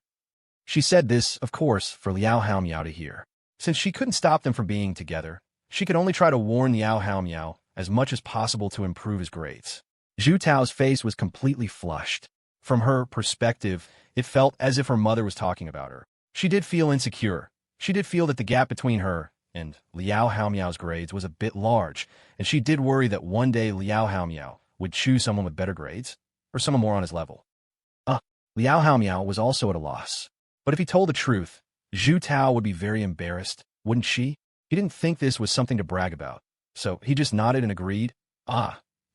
She said this, of course, for Liao Haomiao to hear. Since she couldn't stop them from being together, she could only try to warn Liao Haomiao as much as possible to improve his grades. Zhu Tao's face was completely flushed. From her perspective, it felt as if her mother was talking about her. She did feel insecure. She did feel that the gap between her and Liao Haomiao's grades was a bit large, and she did worry that one day Liao Haomiao would choose someone with better grades, or someone more on his level. Liao Haomiao was also at a loss. But if he told the truth, Zhu Tao would be very embarrassed, wouldn't she? He didn't think this was something to brag about, so he just nodded and agreed.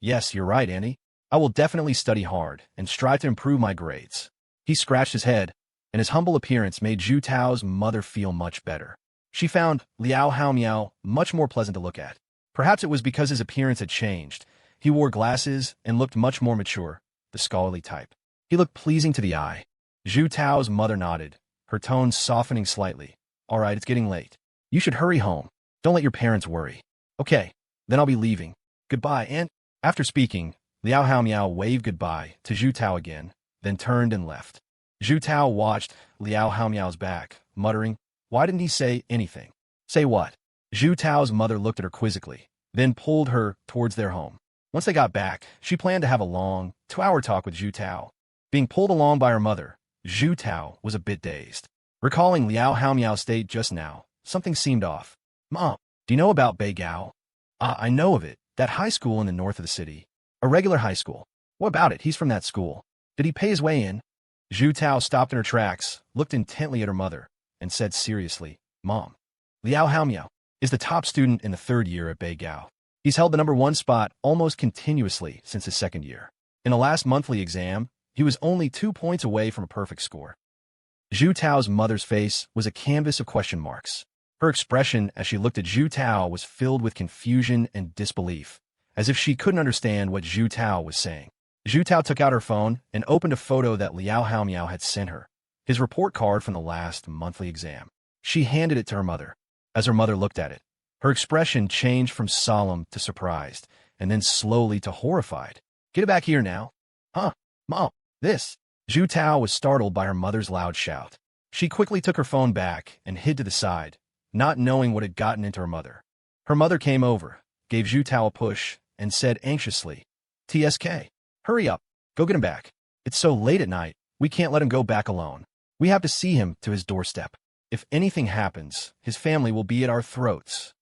Yes, you're right, Annie. I will definitely study hard and strive to improve my grades. He scratched his head, and his humble appearance made Zhu Tao's mother feel much better. She found Liao Haomiao much more pleasant to look at. Perhaps it was because his appearance had changed. He wore glasses and looked much more mature, the scholarly type. He looked pleasing to the eye. Zhu Tao's mother nodded, her tone softening slightly. All right, it's getting late. You should hurry home. Don't let your parents worry. Okay, then I'll be leaving. Goodbye, and after speaking, Liao Haomiao waved goodbye to Zhu Tao again, then turned and left. Zhu Tao watched Liao Haomiao's back, muttering, why didn't he say anything? Say what? Zhu Tao's mother looked at her quizzically, then pulled her towards their home. Once they got back, she planned to have a long, 2-hour talk with Zhu Tao. Being pulled along by her mother, Zhu Tao was a bit dazed. Recalling Liao Haomiao's state just now, something seemed off. Mom, do you know about Beigao? I know of it, that high school in the north of the city. A regular high school. What about it? He's from that school. Did he pay his way in? Zhu Tao stopped in her tracks, looked intently at her mother, and said seriously, Mom, Liao Haomiao is the top student in the 3rd year at Beigao. He's held the #1 spot almost continuously since his 2nd year. In the last monthly exam, he was only 2 points away from a perfect score. Zhu Tao's mother's face was a canvas of question marks. Her expression as she looked at Zhu Tao was filled with confusion and disbelief, as if she couldn't understand what Zhu Tao was saying. Zhu Tao took out her phone and opened a photo that Liao Haomiao had sent her, his report card from the last monthly exam. She handed it to her mother. As her mother looked at it, her expression changed from solemn to surprised, and then slowly to horrified. Get it back here now. Mom, this. Zhu Tao was startled by her mother's loud shout. She quickly took her phone back and hid to the side, not knowing what had gotten into her mother. Her mother came over, gave Zhu Tao a push, and said anxiously, TSK, hurry up, go get him back. It's so late at night, we can't let him go back alone. We have to see him to his doorstep. If anything happens, his family will be at our throats.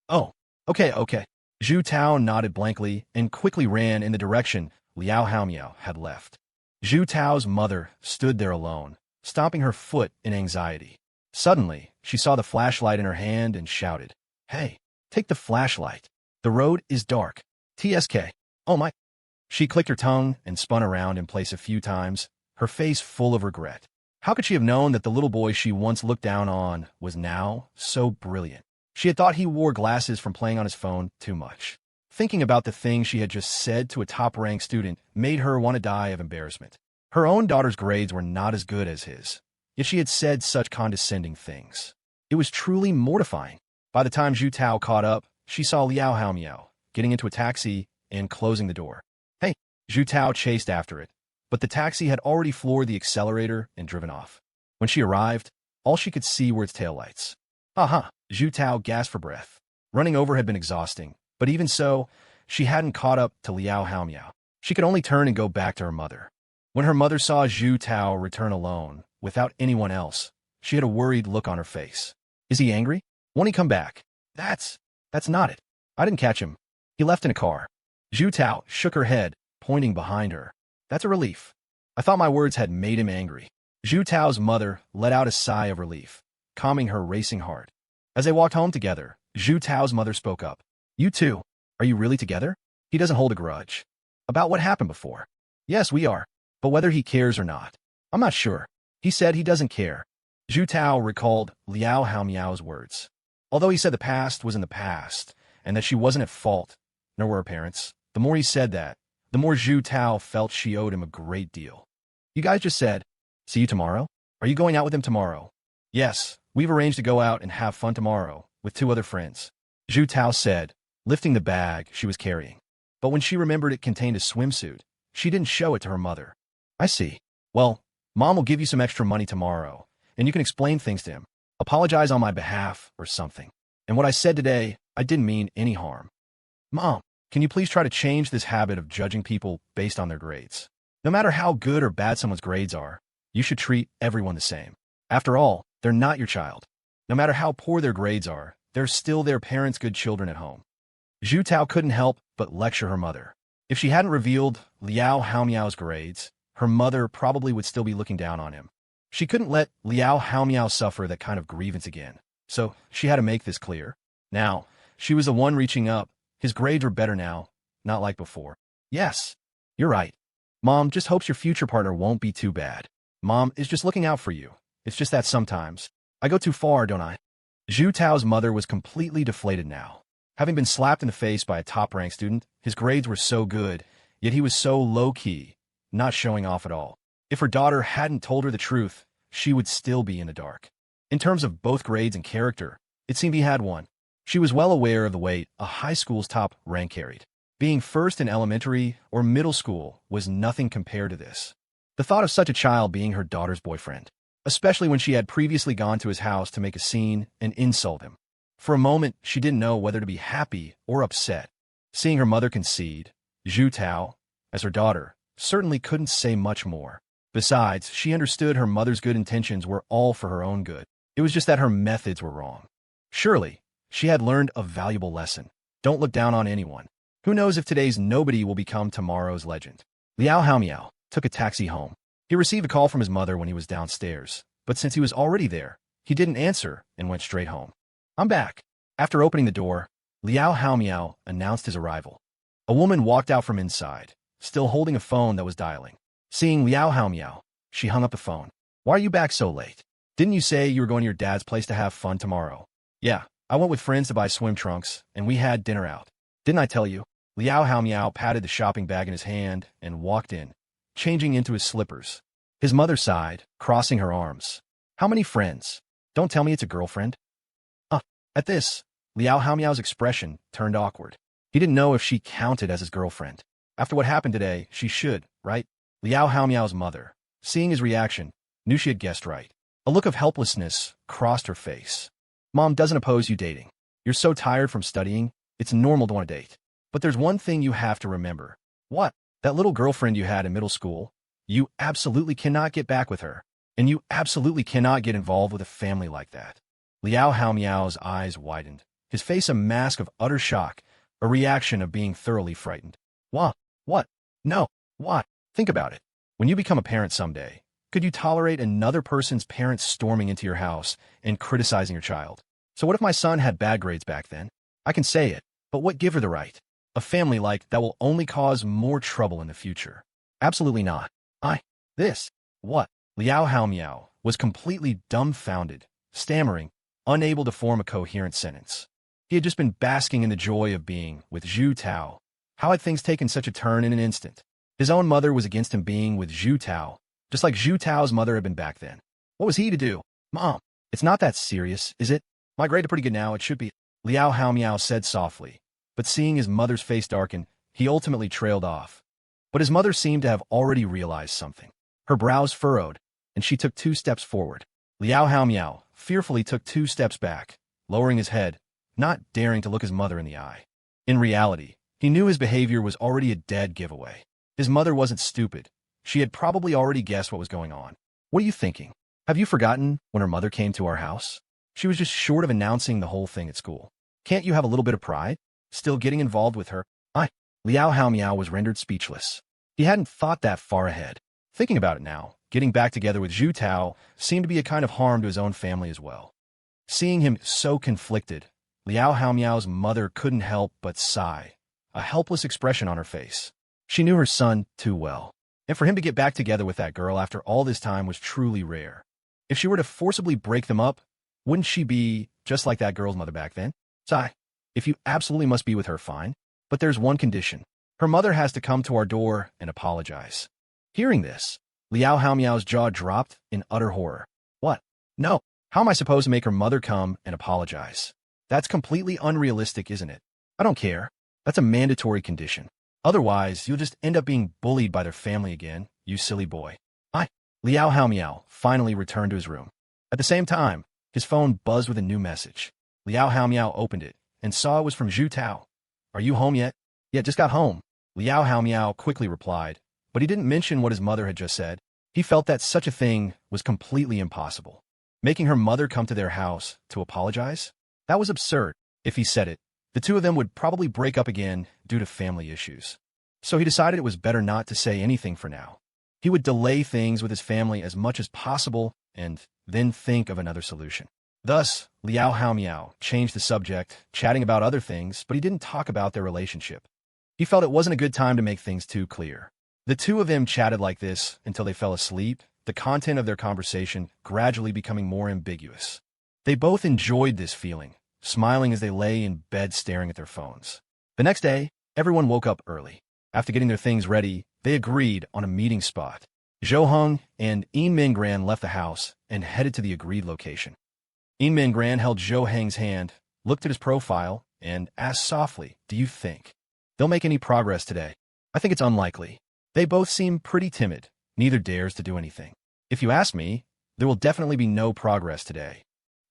Oh, okay. Zhu Tao nodded blankly and quickly ran in the direction Liao Haomiao had left. Zhu Tao's mother stood there alone, stomping her foot in anxiety. Suddenly, she saw the flashlight in her hand and shouted, Hey, take the flashlight. The road is dark. TSK. Oh my. She clicked her tongue and spun around in place a few times, her face full of regret. How could she have known that the little boy she once looked down on was now so brilliant? She had thought he wore glasses from playing on his phone too much. Thinking about the things she had just said to a top-ranked student made her want to die of embarrassment. Her own daughter's grades were not as good as his, yet she had said such condescending things. It was truly mortifying. By the time Zhu Tao caught up, she saw Liao Haomiao getting into a taxi and closing the door. Hey, Zhu Tao chased after it, but the taxi had already floored the accelerator and driven off. When she arrived, all she could see were its taillights. Zhu Tao gasped for breath. Running over had been exhausting, but even so, she hadn't caught up to Liao Haomiao. She could only turn and go back to her mother. When her mother saw Zhu Tao return alone, without anyone else, she had a worried look on her face. Is he angry? Won't he come back? That's not it. I didn't catch him. He left in a car. Zhu Tao shook her head, pointing behind her. That's a relief. I thought my words had made him angry. Zhu Tao's mother let out a sigh of relief, calming her racing heart. As they walked home together, Zhu Tao's mother spoke up. You two, are you really together? He doesn't hold a grudge. About what happened before? Yes, we are. But whether he cares or not, I'm not sure. He said he doesn't care. Zhu Tao recalled Liao Haomiao's words. Although he said the past was in the past, and that she wasn't at fault, nor were her parents, the more he said that, the more Zhu Tao felt she owed him a great deal. You guys just said, see you tomorrow? Are you going out with him tomorrow? Yes, we've arranged to go out and have fun tomorrow with 2 other friends, Zhu Tao said, lifting the bag she was carrying. But when she remembered it contained a swimsuit, she didn't show it to her mother. I see. Well, Mom will give you some extra money tomorrow, and you can explain things to him. Apologize on my behalf or something. And what I said today, I didn't mean any harm. Mom, can you please try to change this habit of judging people based on their grades? No matter how good or bad someone's grades are, you should treat everyone the same. After all, they're not your child. No matter how poor their grades are, they're still their parents' good children at home. Zhu Tao couldn't help but lecture her mother. If she hadn't revealed Liao Haomiao's grades, her mother probably would still be looking down on him. She couldn't let Liao Haomiao suffer that kind of grievance again, so she had to make this clear. Now, she was the one reaching up. His grades were better now, not like before. Yes, you're right. Mom just hopes your future partner won't be too bad. Mom is just looking out for you. It's just that sometimes I go too far, don't I? Zhu Tao's mother was completely deflated now. Having been slapped in the face by a top-ranked student, his grades were so good, yet he was so low-key, not showing off at all. If her daughter hadn't told her the truth, she would still be in the dark. In terms of both grades and character, it seemed he had one. She was well aware of the weight a high school's top rank carried. Being first in elementary or middle school was nothing compared to this. The thought of such a child being her daughter's boyfriend, especially when she had previously gone to his house to make a scene and insult him. For a moment, she didn't know whether to be happy or upset. Seeing her mother concede, Zhu Tao, as her daughter, certainly couldn't say much more. Besides, she understood her mother's good intentions were all for her own good. It was just that her methods were wrong. Surely, she had learned a valuable lesson. Don't look down on anyone. Who knows if today's nobody will become tomorrow's legend. Liao Haomiao took a taxi home. He received a call from his mother when he was downstairs, but since he was already there, he didn't answer and went straight home. I'm back. After opening the door, Liao Haomiao announced his arrival. A woman walked out from inside, still holding a phone that was dialing. Seeing Liao Haomiao, she hung up the phone. Why are you back so late? Didn't you say you were going to your dad's place to have fun tomorrow? Yeah, I went with friends to buy swim trunks, and we had dinner out. Didn't I tell you? Liao Haomiao patted the shopping bag in his hand and walked in, changing into his slippers. His mother sighed, crossing her arms. How many friends? Don't tell me it's a girlfriend. At this, Liao Haomiao's expression turned awkward. He didn't know if she counted as his girlfriend. After what happened today, she should, right? Liao Haomiao's mother, seeing his reaction, knew she had guessed right. A look of helplessness crossed her face. Mom doesn't oppose you dating. You're so tired from studying, it's normal to want to date. But there's one thing you have to remember. What? That little girlfriend you had in middle school? You absolutely cannot get back with her. And you absolutely cannot get involved with a family like that. Liao Haomiao's eyes widened, his face a mask of utter shock, a reaction of being thoroughly frightened. What? What? No. What? Think about it. When you become a parent someday, could you tolerate another person's parents storming into your house and criticizing your child? So what if my son had bad grades back then? I can say it, but what give her the right? A family like that will only cause more trouble in the future. Absolutely not. What? Liao Haomiao was completely dumbfounded, stammering, unable to form a coherent sentence. He had just been basking in the joy of being with Zhu Tao. How had things taken such a turn in an instant? His own mother was against him being with Zhu Tao, just like Zhu Tao's mother had been back then. What was he to do? Mom, it's not that serious, is it? My grades are pretty good now, it should be, Liao Haomiao said softly, but seeing his mother's face darken, he ultimately trailed off. But his mother seemed to have already realized something. Her brows furrowed, and she took 2 steps forward. Liao Haomiao fearfully took 2 steps back, lowering his head, not daring to look his mother in the eye. In reality, he knew his behavior was already a dead giveaway. His mother wasn't stupid. She had probably already guessed what was going on. What are you thinking? Have you forgotten when her mother came to our house? She was just short of announcing the whole thing at school. Can't you have a little bit of pride? Still getting involved with her? Liao Haomiao was rendered speechless. He hadn't thought that far ahead. Thinking about it now, getting back together with Zhu Tao seemed to be a kind of harm to his own family as well. Seeing him so conflicted, Liao Haomiao's mother couldn't help but sigh, a helpless expression on her face. She knew her son too well, and for him to get back together with that girl after all this time was truly rare. If she were to forcibly break them up, wouldn't she be just like that girl's mother back then? Sigh. If you absolutely must be with her, fine. But there's one condition. Her mother has to come to our door and apologize. Hearing this, Liao Haomiao's jaw dropped in utter horror. What? No. How am I supposed to make her mother come and apologize? That's completely unrealistic, isn't it? I don't care. That's a mandatory condition. Otherwise, you'll just end up being bullied by their family again, you silly boy. Liao Haomiao finally returned to his room. At the same time, his phone buzzed with a new message. Liao Haomiao opened it and saw it was from Zhu Tao. Are you home yet? Yeah, just got home. Liao Haomiao quickly replied, but he didn't mention what his mother had just said. He felt that such a thing was completely impossible. Making her mother come to their house to apologize? That was absurd. If he said it, the two of them would probably break up again due to family issues. So he decided it was better not to say anything for now. He would delay things with his family as much as possible and then think of another solution. Thus, Liao Haomiao changed the subject, chatting about other things, but he didn't talk about their relationship. He felt it wasn't a good time to make things too clear. The two of them chatted like this until they fell asleep, the content of their conversation gradually becoming more ambiguous. They both enjoyed this feeling, smiling as they lay in bed staring at their phones. The next day, everyone woke up early. After getting their things ready, they agreed on a meeting spot. Zhou Heng and Yin Mingran left the house and headed to the agreed location. Yin Mingran held Zhou Heng's hand, looked at his profile, and asked softly, "Do you think they'll make any progress today?" "I think it's unlikely. They both seem pretty timid. Neither dares to do anything. If you ask me, there will definitely be no progress today."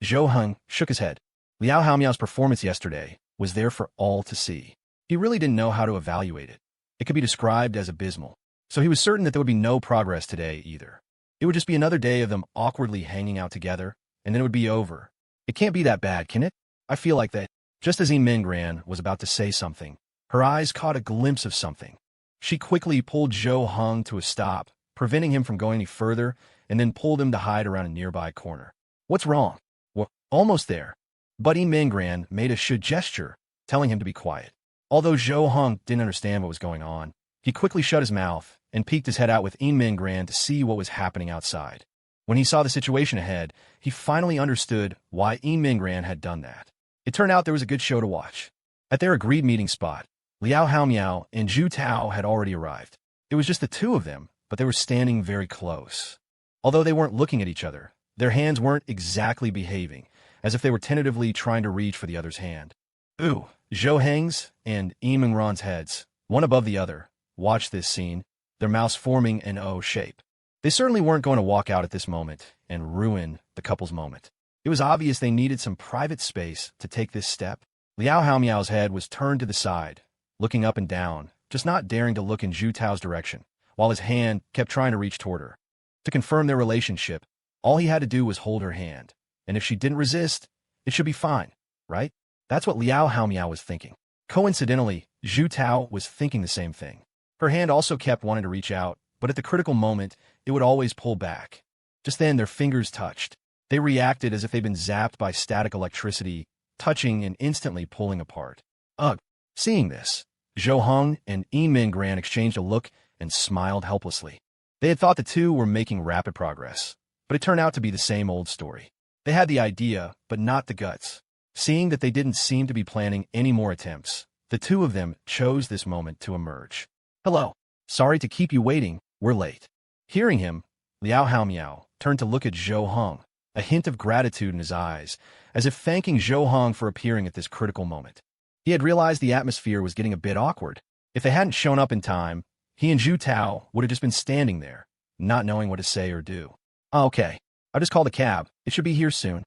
Zhou Heng shook his head. Liao Haomiao's performance yesterday was there for all to see. He really didn't know how to evaluate it. It could be described as abysmal. So he was certain that there would be no progress today either. It would just be another day of them awkwardly hanging out together, and then it would be over. It can't be that bad, can it? I feel like that. Just as Yin Mingran was about to say something, her eyes caught a glimpse of something. She quickly pulled Zhou Heng to a stop, preventing him from going any further, and then pulled him to hide around a nearby corner. "What's wrong?" "We're almost there." But Yin Mingran made a gesture, telling him to be quiet. Although Zhou Heng didn't understand what was going on, he quickly shut his mouth and peeked his head out with Yin Mingran to see what was happening outside. When he saw the situation ahead, he finally understood why Yin Mingran had done that. It turned out there was a good show to watch. At their agreed meeting spot, Liao Haomiao and Zhu Tao had already arrived. It was just the two of them, but they were standing very close. Although they weren't looking at each other, their hands weren't exactly behaving, as if they were tentatively trying to reach for the other's hand. Ooh, Zhou Heng's and Yin Mingran's heads, one above the other, watched this scene, their mouths forming an O shape. They certainly weren't going to walk out at this moment and ruin the couple's moment. It was obvious they needed some private space to take this step. Liao Haomiao's head was turned to the side, looking up and down, just not daring to look in Zhu Tao's direction, while his hand kept trying to reach toward her. To confirm their relationship, all he had to do was hold her hand, and if she didn't resist, it should be fine, right? That's what Liao Haomiao was thinking. Coincidentally, Zhu Tao was thinking the same thing. Her hand also kept wanting to reach out, but at the critical moment, it would always pull back. Just then, their fingers touched. They reacted as if they'd been zapped by static electricity, touching and instantly pulling apart. Ugh! Seeing this, Zhou Heng and Yin Mingran exchanged a look and smiled helplessly. They had thought the two were making rapid progress, but it turned out to be the same old story. They had the idea, but not the guts. Seeing that they didn't seem to be planning any more attempts, the two of them chose this moment to emerge. "Hello. Sorry to keep you waiting, we're late." Hearing him, Liao Haomiao turned to look at Zhou Heng, a hint of gratitude in his eyes, as if thanking Zhou Heng for appearing at this critical moment. He had realized the atmosphere was getting a bit awkward. If they hadn't shown up in time, he and Zhu Tao would have just been standing there, not knowing what to say or do. "Okay. I just called a cab. It should be here soon."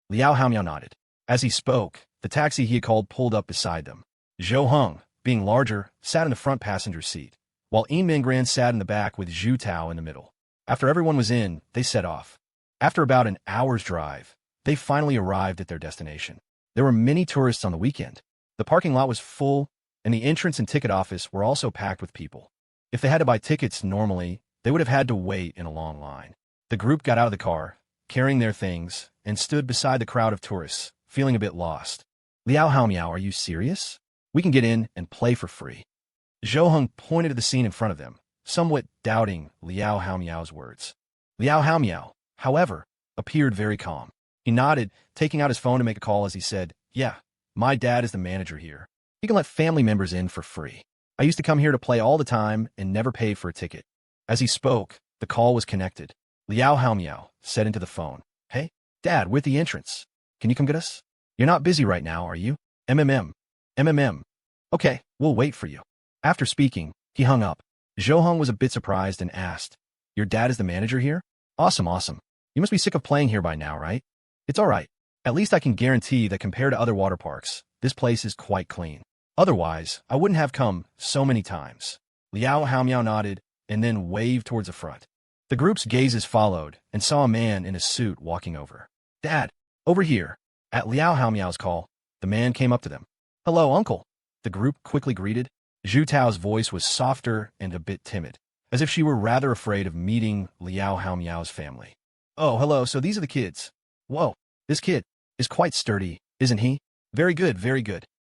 Liao Haomiao nodded. As he spoke, the taxi he had called pulled up beside them. Zhou Heng, being larger, sat in the front passenger seat, while Yin Mingran sat in the back with Zhu Tao in the middle. After everyone was in, they set off. After about an hour's drive, they finally arrived at their destination. There were many tourists on the weekend. The parking lot was full, and the entrance and ticket office were also packed with people. If they had to buy tickets normally, they would have had to wait in a long line. The group got out of the car, carrying their things, and stood beside the crowd of tourists, feeling a bit lost. "Liao Haomiao, are you serious? We can get in and play for free." Zhou Heng pointed to the scene in front of them, somewhat doubting Liao Haomiao's words. Liao Haomiao, however, appeared very calm. He nodded, taking out his phone to make a call as he said, "Yeah, my dad is the manager here. He can let family members in for free." I used to come here to play all the time and never pay for a ticket. As he spoke, the call was connected. Liao Haomiao said into the phone, Hey, Dad, we're at the entrance. Can you come get us? You're not busy right now, are you? MMM. Okay, we'll wait for you. After speaking, he hung up. Zhou Hong was a bit surprised and asked, Your dad is the manager here? Awesome. You must be sick of playing here by now, right? It's all right. At least I can guarantee that compared to other water parks, this place is quite clean. Otherwise, I wouldn't have come so many times. Liao Haomiao nodded and then waved towards the front. The group's gazes followed and saw a man in a suit walking over. Dad, over here. At Liao Haomiao's call, the man came up to them. Hello, uncle. The group quickly greeted. Zhu Tao's voice was softer and a bit timid, as if she were rather afraid of meeting Liao Haomiao's family. Oh, hello, so these are the kids. Whoa, this kid is quite sturdy, isn't he? Very good.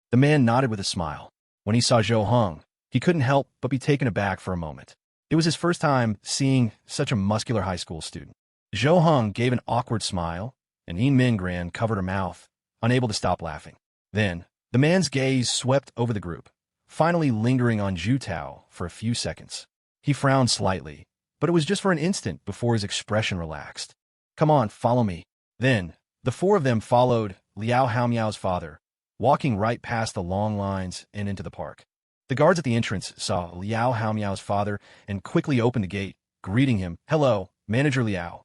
The man nodded with a smile. When he saw Zhou Hong, he couldn't help but be taken aback for a moment. It was his first time seeing such a muscular high school student. Zhou Hong gave an awkward smile, and Yin Mingran covered her mouth, unable to stop laughing. Then, the man's gaze swept over the group, finally lingering on Zhu Tao for a few seconds. He frowned slightly, but it was just for an instant before his expression relaxed. Come on, follow me. Then, the four of them followed Liao Haomiao's father, walking right past the long lines and into the park. The guards at the entrance saw Liao Haomiao's father and quickly opened the gate, greeting him. Hello, Manager Liao.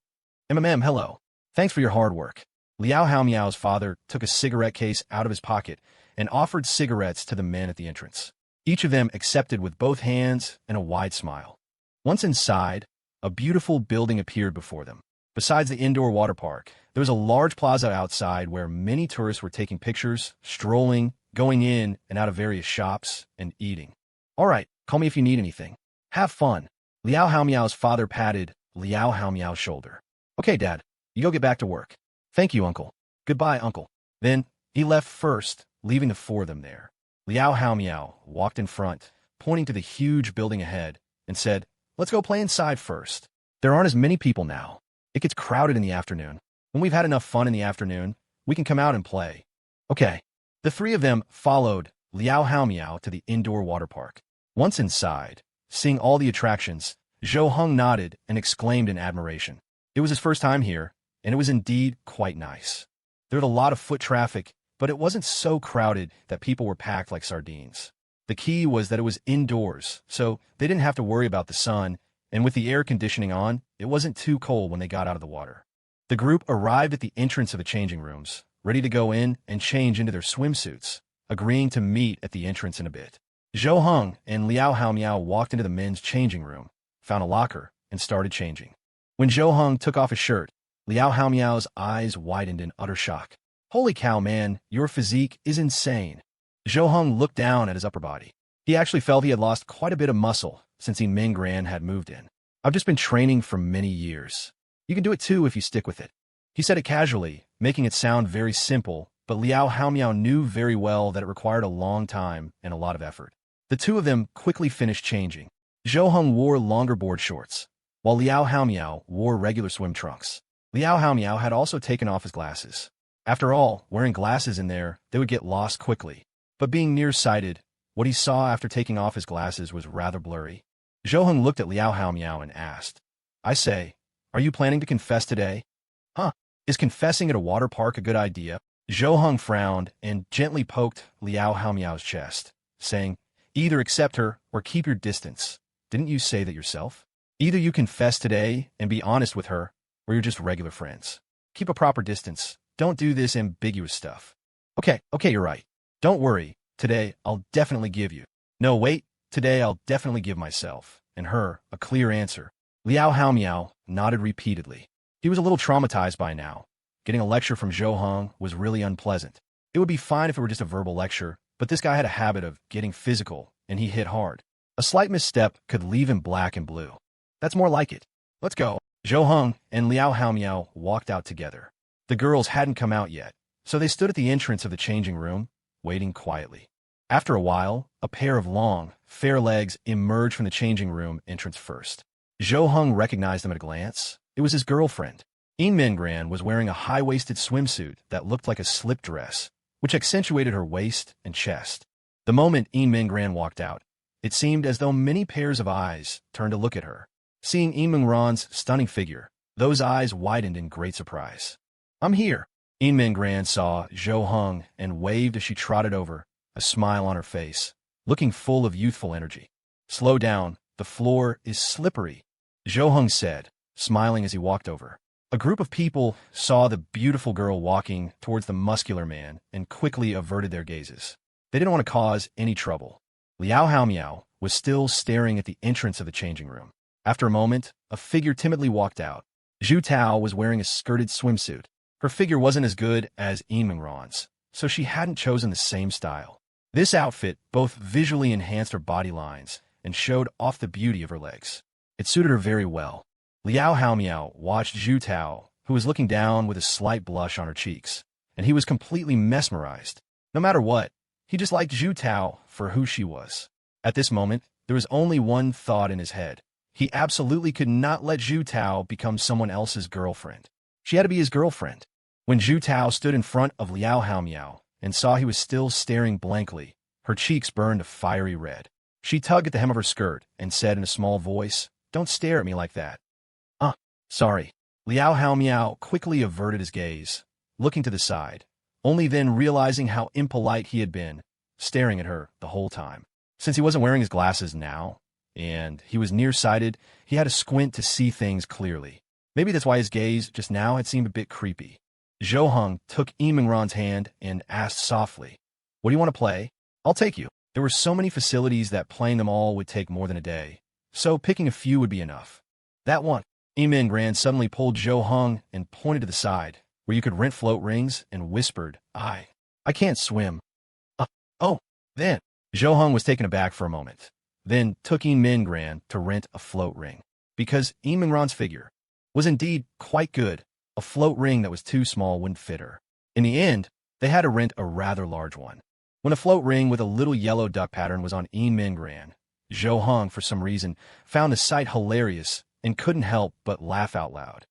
Hello. Thanks for your hard work. Liao Haomiao's father took a cigarette case out of his pocket and offered cigarettes to the men at the entrance. Each of them accepted with both hands and a wide smile. Once inside, a beautiful building appeared before them. Besides the indoor water park, there was a large plaza outside where many tourists were taking pictures, strolling, going in and out of various shops, and eating. All right, call me if you need anything. Have fun. Liao Haomiao's father patted Liao Haomiao's shoulder. Okay, Dad, you go get back to work. Thank you, Uncle. Goodbye, Uncle. Then, he left first, leaving the four of them there. Liao Haomiao walked in front, pointing to the huge building ahead, and said, Let's go play inside first. There aren't as many people now. It gets crowded in the afternoon. When we've had enough fun in the afternoon, we can come out and play. Okay. The three of them followed Liao Haomiao to the indoor water park. Once inside, seeing all the attractions, Zhou Hong nodded and exclaimed in admiration. It was his first time here, and it was indeed quite nice. There was a lot of foot traffic, but it wasn't so crowded that people were packed like sardines. The key was that it was indoors, so they didn't have to worry about the sun, and with the air conditioning on, it wasn't too cold when they got out of the water. The group arrived at the entrance of the changing rooms, ready to go in and change into their swimsuits, agreeing to meet at the entrance in a bit. Zhou Hong and Liao Haomiao walked into the men's changing room, found a locker, and started changing. When Zhou Hong took off his shirt, Liao Haomiao's eyes widened in utter shock. Holy cow, man, your physique is insane. Zhou Hong looked down at his upper body. He actually felt he had lost quite a bit of muscle since Yin Mingran had moved in. I've just been training for many years. You can do it too if you stick with it. He said it casually, making it sound very simple, but Liao Haomiao knew very well that it required a long time and a lot of effort. The two of them quickly finished changing. Zhou Hong wore longer board shorts, while Liao Haomiao wore regular swim trunks. Liao Haomiao had also taken off his glasses. After all, wearing glasses in there, they would get lost quickly. But being nearsighted, what he saw after taking off his glasses was rather blurry. Zhou Hong looked at Liao Haomiao and asked, I say, are you planning to confess today? Huh? Is confessing at a water park a good idea? Zhou Hong frowned and gently poked Liao Haomiao's chest, saying, Either accept her or keep your distance. Didn't you say that yourself? Either you confess today and be honest with her, or you're just regular friends. Keep a proper distance. Don't do this ambiguous stuff. Okay, you're right. Don't worry. Today, I'll definitely give you. No, wait. Today, I'll definitely give myself, and her, a clear answer. Liao Haomiao nodded repeatedly. He was a little traumatized by now. Getting a lecture from Zhou Hong was really unpleasant. It would be fine if it were just a verbal lecture, but this guy had a habit of getting physical, and he hit hard. A slight misstep could leave him black and blue. That's more like it. Let's go. Zhou Hong and Liao Haomiao walked out together. The girls hadn't come out yet, so they stood at the entrance of the changing room, waiting quietly. After a while, a pair of long, fair legs emerged from the changing room entrance first. Zhou Hong recognized them at a glance. It was his girlfriend. Yin Mingran was wearing a high-waisted swimsuit that looked like a slip dress, which accentuated her waist and chest. The moment Yin Mingran walked out, It seemed as though many pairs of eyes turned to look at her. Seeing Imungran's stunning figure, those eyes widened in great surprise. "I'm here." Imungran saw Zhou Heng and waved as she trotted over, a smile on her face, looking full of youthful energy. "Slow down, the floor is slippery," Zhou Heng said, smiling as he walked over. A group of people saw the beautiful girl walking towards the muscular man and quickly averted their gazes. They didn't want to cause any trouble. Liao Haomiao was still staring at the entrance of the changing room. After a moment, a figure timidly walked out. Zhu Tao was wearing a skirted swimsuit. Her figure wasn't as good as Imungran's, so she hadn't chosen the same style. This outfit both visually enhanced her body lines and showed off the beauty of her legs. It suited her very well. Liao Haomiao watched Zhu Tao, who was looking down with a slight blush on her cheeks, and he was completely mesmerized. No matter what, he just liked Zhu Tao for who she was. At this moment, there was only one thought in his head. He absolutely could not let Zhu Tao become someone else's girlfriend. She had to be his girlfriend. When Zhu Tao stood in front of Liao Haomiao and saw he was still staring blankly, her cheeks burned a fiery red. She tugged at the hem of her skirt and said in a small voice, "Don't stare at me like that." Sorry." Liao Haomiao quickly averted his gaze, looking to the side, only then realizing how impolite he had been, staring at her the whole time. Since he wasn't wearing his glasses now, and he was nearsighted, he had to squint to see things clearly. Maybe that's why his gaze just now had seemed a bit creepy. Zhou Heng took Imungran's hand and asked softly, "What do you want to play? I'll take you." There were so many facilities that playing them all would take more than a day, so picking a few would be enough. "That one." Imungran suddenly pulled Zhou Heng and pointed to the side, where you could rent float rings, and whispered, I can't swim." Oh, then. Zhou Heng was taken aback for a moment, then took Imungran to rent a float ring. Because Imungran's figure was indeed quite good, a float ring that was too small wouldn't fit her. In the end, they had to rent a rather large one. When a float ring with a little yellow duck pattern was on Imungran, Zhou Heng, for some reason, found the sight hilarious and couldn't help but laugh out loud.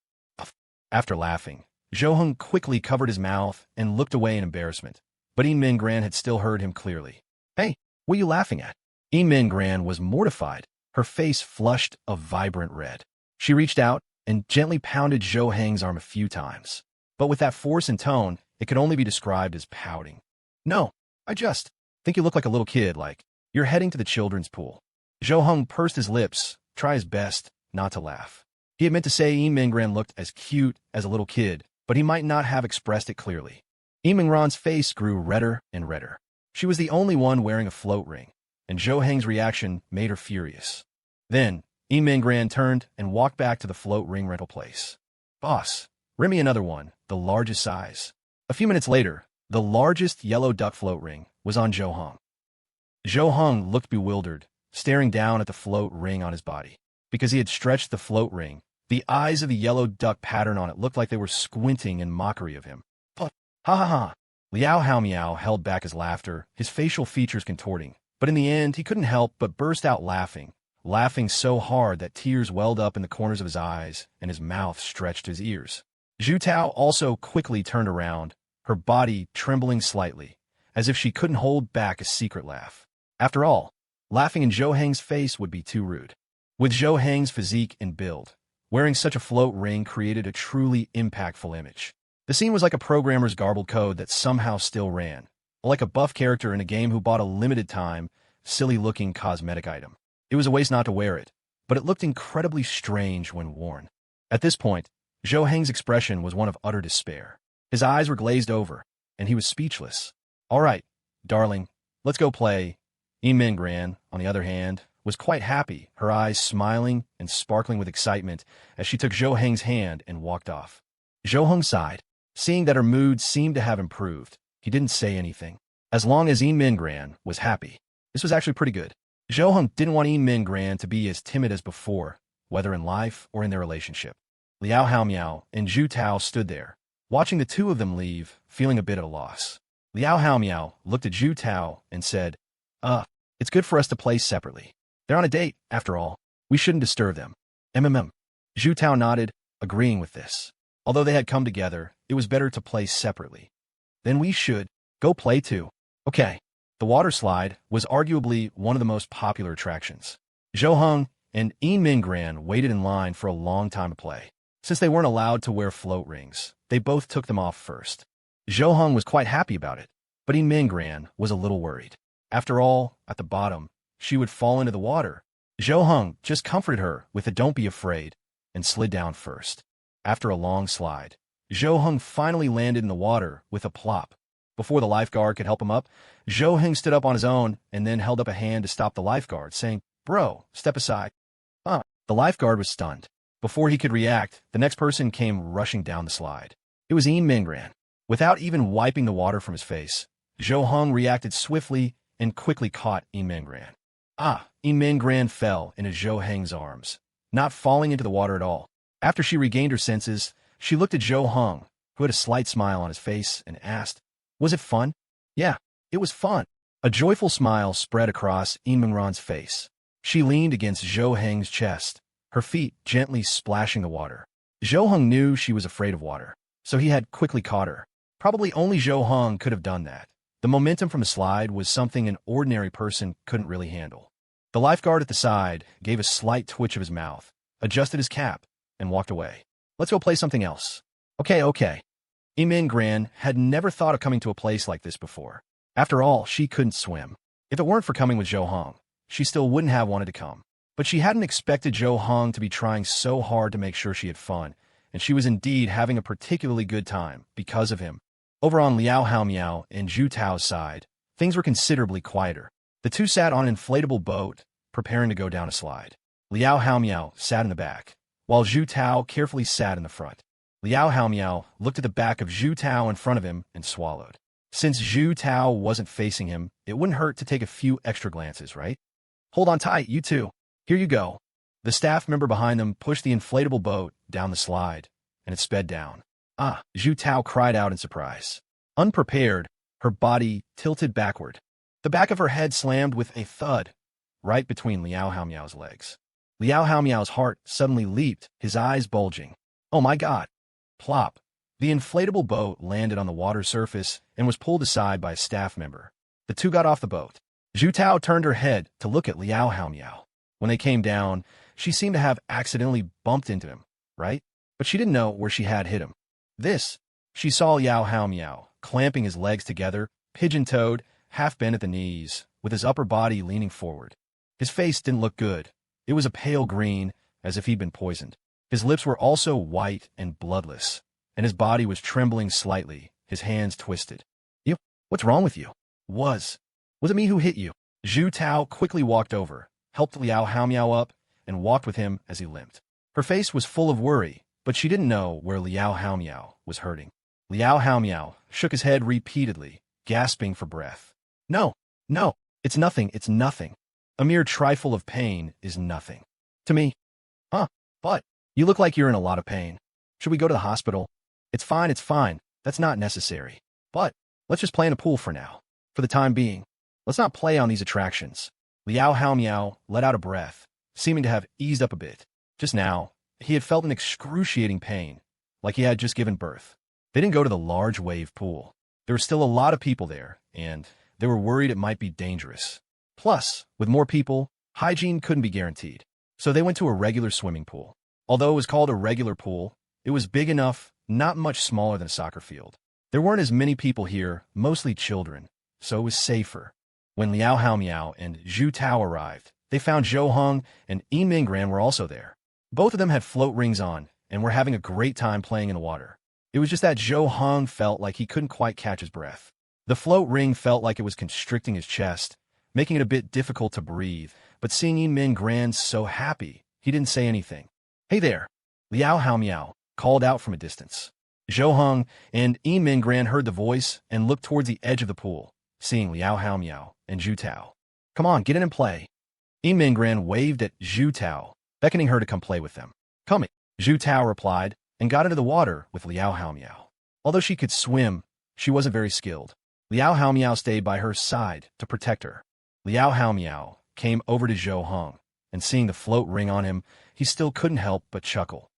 After laughing, Zhou Heng quickly covered his mouth and looked away in embarrassment, but Imungran had still heard him clearly. "Hey, what are you laughing at?" Imungran was mortified, her face flushed a vibrant red. She reached out and gently pounded Zhou Heng's arm a few times, but with that force and tone, it could only be described as pouting. "No, I just think you look like a little kid, like you're heading to the children's pool." Zhou Heng pursed his lips, try his best not to laugh. He had meant to say Imungran looked as cute as a little kid, but he might not have expressed it clearly. Imungran's face grew redder and redder. She was the only one wearing a float ring, and Zhou Heng's reaction made her furious. Then, Imungran turned and walked back to the float ring rental place. "Boss, rent me another one, the largest size." A few minutes later, the largest yellow duck float ring was on Zhou Heng. Zhou Heng looked bewildered, staring down at the float ring on his body. Because he had stretched the float ring, the eyes of the yellow duck pattern on it looked like they were squinting in mockery of him. But, ha ha ha. Liao Haomiao held back his laughter, his facial features contorting, but in the end he couldn't help but burst out laughing so hard that tears welled up in the corners of his eyes and his mouth stretched to his ears. Zhu Tao also quickly turned around, her body trembling slightly, as if she couldn't hold back a secret laugh. After all, laughing in Zhou Heng's face would be too rude. With Zhou Heng's physique and build, wearing such a float ring created a truly impactful image. The scene was like a programmer's garbled code that somehow still ran, like a buff character in a game who bought a limited-time, silly-looking cosmetic item. It was a waste not to wear it, but it looked incredibly strange when worn. At this point, Zhou Heng's expression was one of utter despair. His eyes were glazed over, and he was speechless. "All right, darling, let's go play." Imungran, on the other hand, was quite happy, her eyes smiling and sparkling with excitement as she took Zhou Heng's hand and walked off. Zhou Heng sighed. Seeing that her mood seemed to have improved, he didn't say anything. As long as Imungran was happy, this was actually pretty good. Zhou Heng didn't want Imungran to be as timid as before, whether in life or in their relationship. Liao Haomiao and Zhu Tao stood there, watching the two of them leave, feeling a bit at a loss. Liao Haomiao looked at Zhu Tao and said, It's good for us to play separately. They're on a date, after all. We shouldn't disturb them." Zhu Tao nodded, agreeing with this. Although they had come together, it was better to play separately. "Then we should go play too." "Okay, The water slide was arguably one of the most popular attractions. Zhou Heng and Yin Mingran waited in line for a long time to play. Since they weren't allowed to wear float rings, they both took them off first. Zhou Heng was quite happy about it, but Yin Mingran was a little worried. After all, at the bottom, she would fall into the water. Zhou Heng just comforted her with a "don't be afraid" and slid down first. After a long slide, Zhou Heng finally landed in the water with a plop. Before the lifeguard could help him up, Zhou Heng stood up on his own and then held up a hand to stop the lifeguard, saying, "Bro, step aside." The lifeguard was stunned. Before he could react, the next person came rushing down the slide. It was Yin Mingran. Without even wiping the water from his face, Zhou Heng reacted swiftly and quickly caught Yin Mingran. Yin Mingran fell into Zhou Heng's arms, not falling into the water at all. After she regained her senses, she looked at Zhou Heng, who had a slight smile on his face, and asked, "Was it fun?" "Yeah, it was fun." A joyful smile spread across Yin Mingran's face. She leaned against Zhou Heng's chest, her feet gently splashing the water. Zhou Heng knew she was afraid of water, so he had quickly caught her. Probably only Zhou Heng could have done that. The momentum from the slide was something an ordinary person couldn't really handle. The lifeguard at the side gave a slight twitch of his mouth, adjusted his cap, and walked away. "Let's go play something else." Okay. Yin Mingran had never thought of coming to a place like this before. After all, she couldn't swim. If it weren't for coming with Zhou Heng, she still wouldn't have wanted to come. But she hadn't expected Zhou Heng to be trying so hard to make sure she had fun, and she was indeed having a particularly good time because of him. Over on Liao Haomiao and Zhu Tao's side, things were considerably quieter. The two sat on an inflatable boat, preparing to go down a slide. Liao Haomiao sat in the back, while Zhu Tao carefully sat in the front. Liao Haomiao looked at the back of Zhu Tao in front of him and swallowed. Since Zhu Tao wasn't facing him, it wouldn't hurt to take a few extra glances, right? "Hold on tight, you two. Here you go." The staff member behind them pushed the inflatable boat down the slide, and it sped down. Zhu Tao cried out in surprise. Unprepared, her body tilted backward. The back of her head slammed with a thud, right between Liao Haomiao's legs. Liao Haomiao's heart suddenly leaped, his eyes bulging. "Oh my God!" Plop. The inflatable boat landed on the water surface and was pulled aside by a staff member. The two got off the boat. Zhu Tao turned her head to look at Liao Haomiao. When they came down, she seemed to have accidentally bumped into him, right? But she didn't know where she had hit him. She saw Liao Haomiao clamping his legs together, pigeon-toed, half bent at the knees, with his upper body leaning forward. His face didn't look good. It was a pale green, as if he'd been poisoned. His lips were also white and bloodless, and his body was trembling slightly, his hands twisted. "You? What's wrong with you?" Was it me who hit you?" Zhu Tao quickly walked over, helped Liao Haomiao up, and walked with him as he limped. Her face was full of worry, but she didn't know where Liao Haomiao was hurting. Liao Haomiao shook his head repeatedly, gasping for breath. No, it's nothing. A mere trifle of pain is nothing. To me." But you look like you're in a lot of pain. Should we go to the hospital?" It's fine. That's not necessary. But let's just play in a pool for now. For the time being. Let's not play on these attractions." Liao Haomiao let out a breath, seeming to have eased up a bit. Just now, he had felt an excruciating pain, like he had just given birth. They didn't go to the large wave pool. There were still a lot of people there, and they were worried it might be dangerous. Plus, with more people, hygiene couldn't be guaranteed. So they went to a regular swimming pool. Although it was called a regular pool, it was big enough, not much smaller than a soccer field. There weren't as many people here, mostly children, so it was safer. When Liao Haomiao and Zhu Tao arrived, they found Zhou Heng and Yin Mingran were also there. Both of them had float rings on and were having a great time playing in the water. It was just that Zhou Heng felt like he couldn't quite catch his breath. The float ring felt like it was constricting his chest, making it a bit difficult to breathe, but seeing Yin Mingran so happy, he didn't say anything. "Hey there," Liao Haomiao called out from a distance. Zhou Heng and Yin Mingran heard the voice and looked towards the edge of the pool, seeing Liao Haomiao and Zhu Tao. "Come on, get in and play." Yin Mingran waved at Zhu Tao, beckoning her to come play with them. "Coming," Zhu Tao replied, and got into the water with Liao Haomiao. Although she could swim, she wasn't very skilled. Liao Haomiao stayed by her side to protect her. Liao Haomiao came over to Zhou Heng, and seeing the float ring on him, he still couldn't help but chuckle.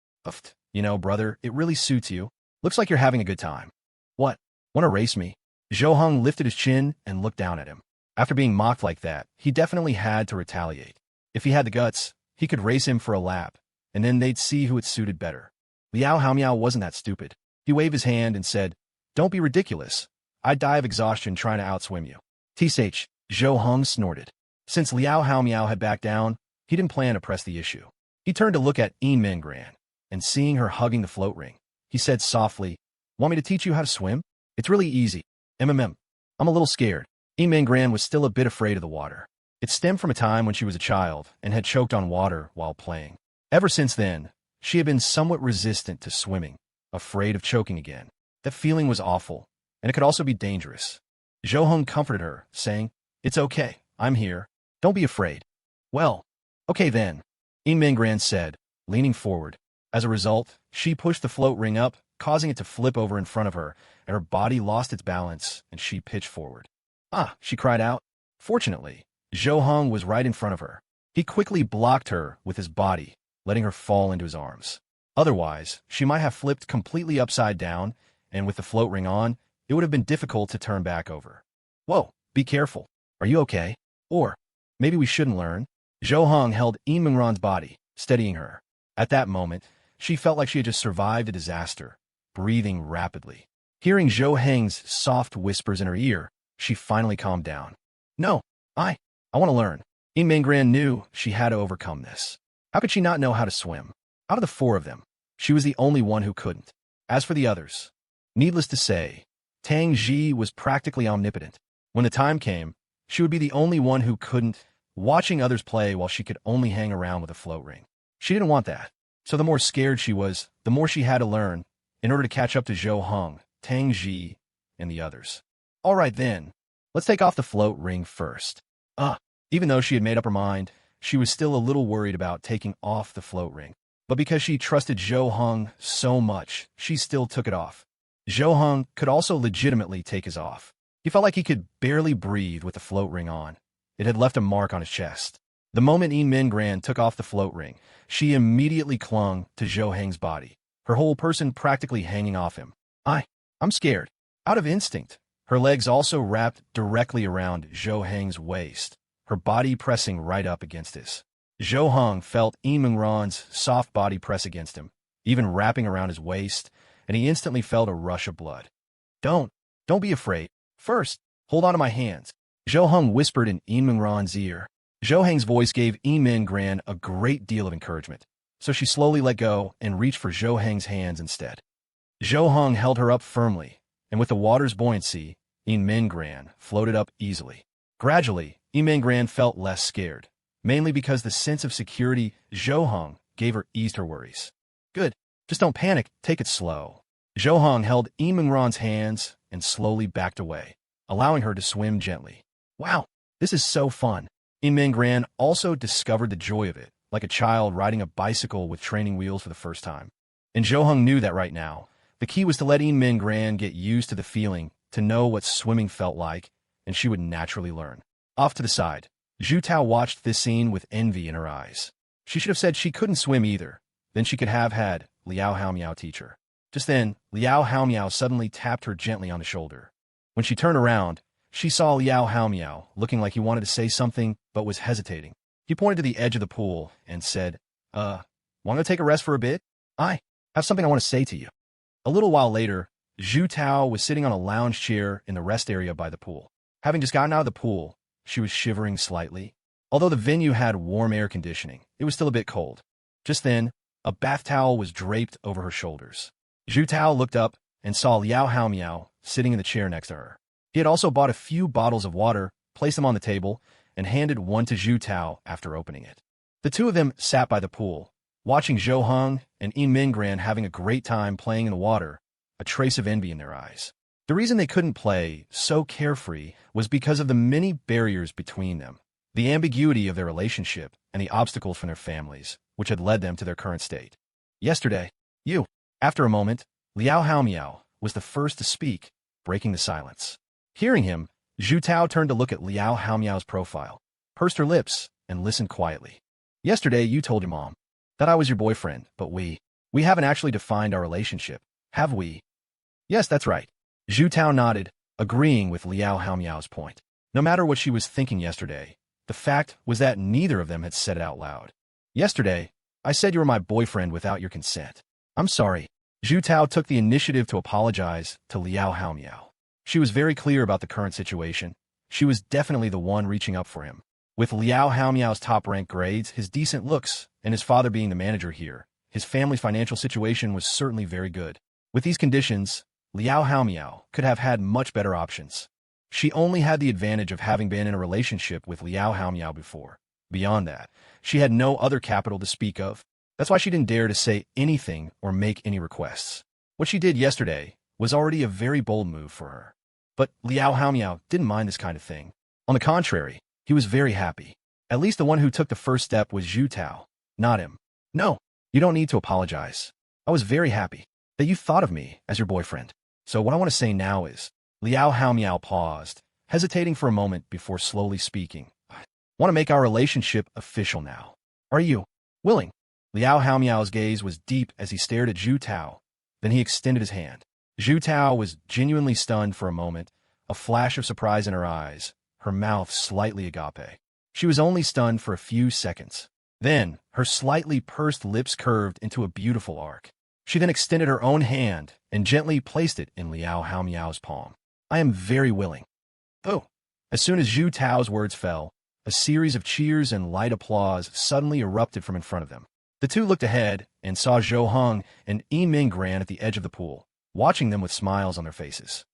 "You know, brother, it really suits you. Looks like you're having a good time." "What? Want to race me?" Zhou Heng lifted his chin and looked down at him. After being mocked like that, he definitely had to retaliate. If he had the guts, he could race him for a lap, and then they'd see who it suited better. Liao Haomiao wasn't that stupid. He waved his hand and said, "Don't be ridiculous. I'd die of exhaustion trying to outswim you." Tsh, Zhou Hong snorted. Since Liao Haomiao had backed down, he didn't plan to press the issue. He turned to look at Yin Mingran, and seeing her hugging the float ring, he said softly, "Want me to teach you how to swim? It's really easy. I'm a little scared." Yin Mingran was still a bit afraid of the water. It stemmed from a time when she was a child and had choked on water while playing. Ever since then, she had been somewhat resistant to swimming, afraid of choking again. That feeling was awful, and it could also be dangerous. Zhou Hong comforted her, saying, "It's okay, I'm here. Don't be afraid." "Well, okay then," Yin Mingran said, leaning forward. As a result, she pushed the float ring up, causing it to flip over in front of her, and her body lost its balance, and she pitched forward. "Ah!" she cried out. Fortunately, Zhou Hong was right in front of her. He quickly blocked her with his body, letting her fall into his arms. Otherwise, she might have flipped completely upside down, and with the float ring on, it would have been difficult to turn back over. "Whoa, be careful. Are you okay? Or maybe we shouldn't learn." Zhou Hong held Yin Mingran's body, steadying her. At that moment, she felt like she had just survived a disaster, breathing rapidly. Hearing Zhou Heng's soft whispers in her ear, she finally calmed down. "No, I want to learn." Yin Mingran knew she had to overcome this. How could she not know how to swim? Out of the four of them, she was the only one who couldn't. As for the others, needless to say, Tang Xi was practically omnipotent. When the time came, she would be the only one who couldn't, watching others play while she could only hang around with a float ring. She didn't want that. So the more scared she was, the more she had to learn in order to catch up to Zhou Hong, Tang Xi, and the others. All right then, let's take off the float ring first. Even though she had made up her mind, she was still a little worried about taking off the float ring. But because she trusted Zhou Hong so much, she still took it off. Zhou Hong could also legitimately take his off. He felt like he could barely breathe with the float ring on. It had left a mark on his chest. The moment Yin Mingran took off the float ring, she immediately clung to Zhou Heng's body, her whole person practically hanging off him. I'm scared. Out of instinct, her legs also wrapped directly around Zhou Heng's waist, her body pressing right up against his. Zhou Hong felt Yin Mingran's soft body press against him, even wrapping around his waist, and he instantly felt a rush of blood. Don't be afraid. First, hold on to my hands," Zhou Hong whispered in Yin Mingran's ear. Zhou Heng's voice gave Yin Mingran a great deal of encouragement, so she slowly let go and reached for Zhou Heng's hands instead. Zhou Hong held her up firmly, and with the water's buoyancy, Yin Mingran floated up easily. Gradually, Yin Mingran felt less scared, mainly because the sense of security Zhou Hong gave her eased her worries. "Good. Just don't panic. Take it slow." Zhou Hong held Yin Mingran's hands and slowly backed away, allowing her to swim gently. "Wow, this is so fun." Yin Mingran also discovered the joy of it, like a child riding a bicycle with training wheels for the first time. And Zhou Hong knew that right now, the key was to let Yin Mingran get used to the feeling, to know what swimming felt like, and she would naturally learn. Off to the side, Zhu Tao watched this scene with envy in her eyes. She should have said she couldn't swim either. Then she could have had Liao Haomiao teach her. Just then, Liao Haomiao suddenly tapped her gently on the shoulder. When she turned around, she saw Liao Haomiao looking like he wanted to say something but was hesitating. He pointed to the edge of the pool and said, Want to take a rest for a bit? I have something I want to say to you." A little while later, Zhu Tao was sitting on a lounge chair in the rest area by the pool. Having just gotten out of the pool, she was shivering slightly. Although the venue had warm air conditioning, it was still a bit cold. Just then, a bath towel was draped over her shoulders. Zhu Tao looked up and saw Liao Haomiao sitting in the chair next to her. He had also bought a few bottles of water, placed them on the table, and handed one to Zhu Tao after opening it. The two of them sat by the pool, watching Zhou Hong and Yin Mingran having a great time playing in the water, a trace of envy in their eyes. The reason they couldn't play so carefree was because of the many barriers between them, the ambiguity of their relationship, and the obstacles from their families, which had led them to their current state. "Yesterday, you." After a moment, Liao Haomiao was the first to speak, breaking the silence. Hearing him, Zhu Tao turned to look at Liao Haomiao's profile, pursed her lips, and listened quietly. "Yesterday you told your mom that I was your boyfriend, but we haven't actually defined our relationship, have we?" "Yes, that's right." Zhu Tao nodded, agreeing with Liao Haomiao's point. No matter what she was thinking yesterday, the fact was that neither of them had said it out loud. Yesterday, I said you were my boyfriend without your consent. I'm sorry. Zhu Tao took the initiative to apologize to Liao Haomiao. She was very clear about the current situation. She was definitely the one reaching up for him. With Liao Haomiao's top-ranked grades, his decent looks, and his father being the manager here, his family's financial situation was certainly very good. With these conditions, Liao Haomiao could have had much better options. She only had the advantage of having been in a relationship with Liao Haomiao before. Beyond that, she had no other capital to speak of. That's why she didn't dare to say anything or make any requests. What she did yesterday was already a very bold move for her. But Liao Haomiao didn't mind this kind of thing. On the contrary, he was very happy. At least the one who took the first step was Zhu Tao, not him. No, you don't need to apologize. I was very happy that you thought of me as your boyfriend. So what I want to say now is, Liao Haomiao paused, hesitating for a moment before slowly speaking. I want to make our relationship official now. Are you willing? Liao Haomiao's gaze was deep as he stared at Zhu Tao. Then he extended his hand. Zhu Tao was genuinely stunned for a moment, a flash of surprise in her eyes, her mouth slightly agape. She was only stunned for a few seconds. Then, her slightly pursed lips curved into a beautiful arc. She then extended her own hand and gently placed it in Liao Haomiao's palm. I am very willing. Oh! As soon as Zhu Tao's words fell, a series of cheers and light applause suddenly erupted from in front of them. The two looked ahead and saw Zhou Heng and Yi Minggran at the edge of the pool, watching them with smiles on their faces.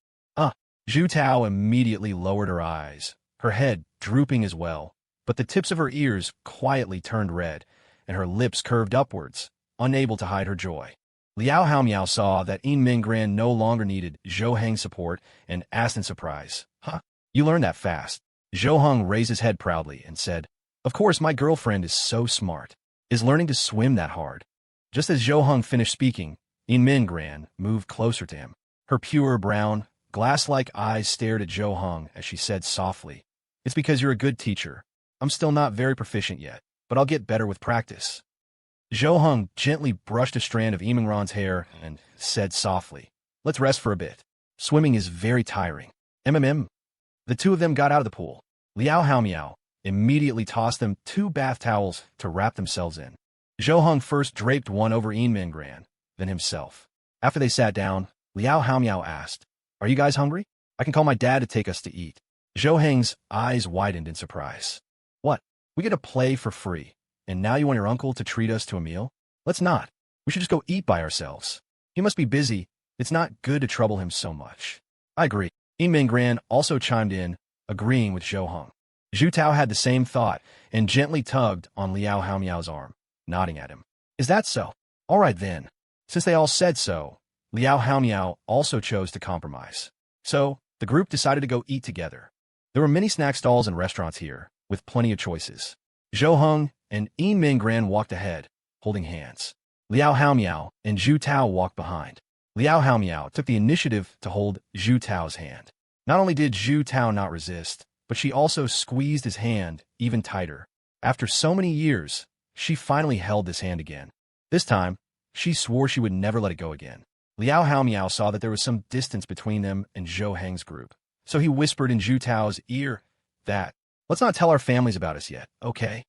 Zhu Tao immediately lowered her eyes, her head drooping as well, but the tips of her ears quietly turned red, and her lips curved upwards, unable to hide her joy. Liao Haomiao saw that Yi Minggran no longer needed Zhou Heng's support and asked in surprise, Huh? You learned that fast. Zhou Heng raised his head proudly and said, Of course, my girlfriend is so smart. Is learning to swim that hard? Just as Zhou Heng finished speaking, Yi Minggran moved closer to him. Her pure brown, glass-like eyes stared at Zhou Heng as she said softly, It's because you're a good teacher. I'm still not very proficient yet, but I'll get better with practice. Zhou Heng gently brushed a strand of Yi Minggran's hair and said softly, Let's rest for a bit. Swimming is very tiring. The two of them got out of the pool. Liao Haomiao immediately tossed them 2 bath towels to wrap themselves in. Zhou Heng first draped one over Yi Minggran, then himself. After they sat down, Liao Haomiao asked, Are you guys hungry? I can call my dad to take us to eat. Zhou Heng's eyes widened in surprise. What? We get to play for free, and now you want your uncle to treat us to a meal? Let's not. We should just go eat by ourselves. He must be busy. It's not good to trouble him so much. I agree. Yi Minggran also chimed in, agreeing with Zhou Heng. Zhu Tao had the same thought and gently tugged on Liao Haomiao's arm, nodding at him. Is that so? All right then. Since they all said so, Liao Haomiao also chose to compromise. So, the group decided to go eat together. There were many snack stalls and restaurants here, with plenty of choices. Zhou Heng and Yi Minggran walked ahead, holding hands. Liao Haomiao and Zhu Tao walked behind. Liao Haomiao took the initiative to hold Zhu Tao's hand. Not only did Zhu Tao not resist, but she also squeezed his hand even tighter. After so many years, she finally held this hand again. This time, she swore she would never let it go again. Liao Haomiao saw that there was some distance between them and Zhou Heng's group, so he whispered in Zhu Tao's ear that, Let's not tell our families about us yet, okay?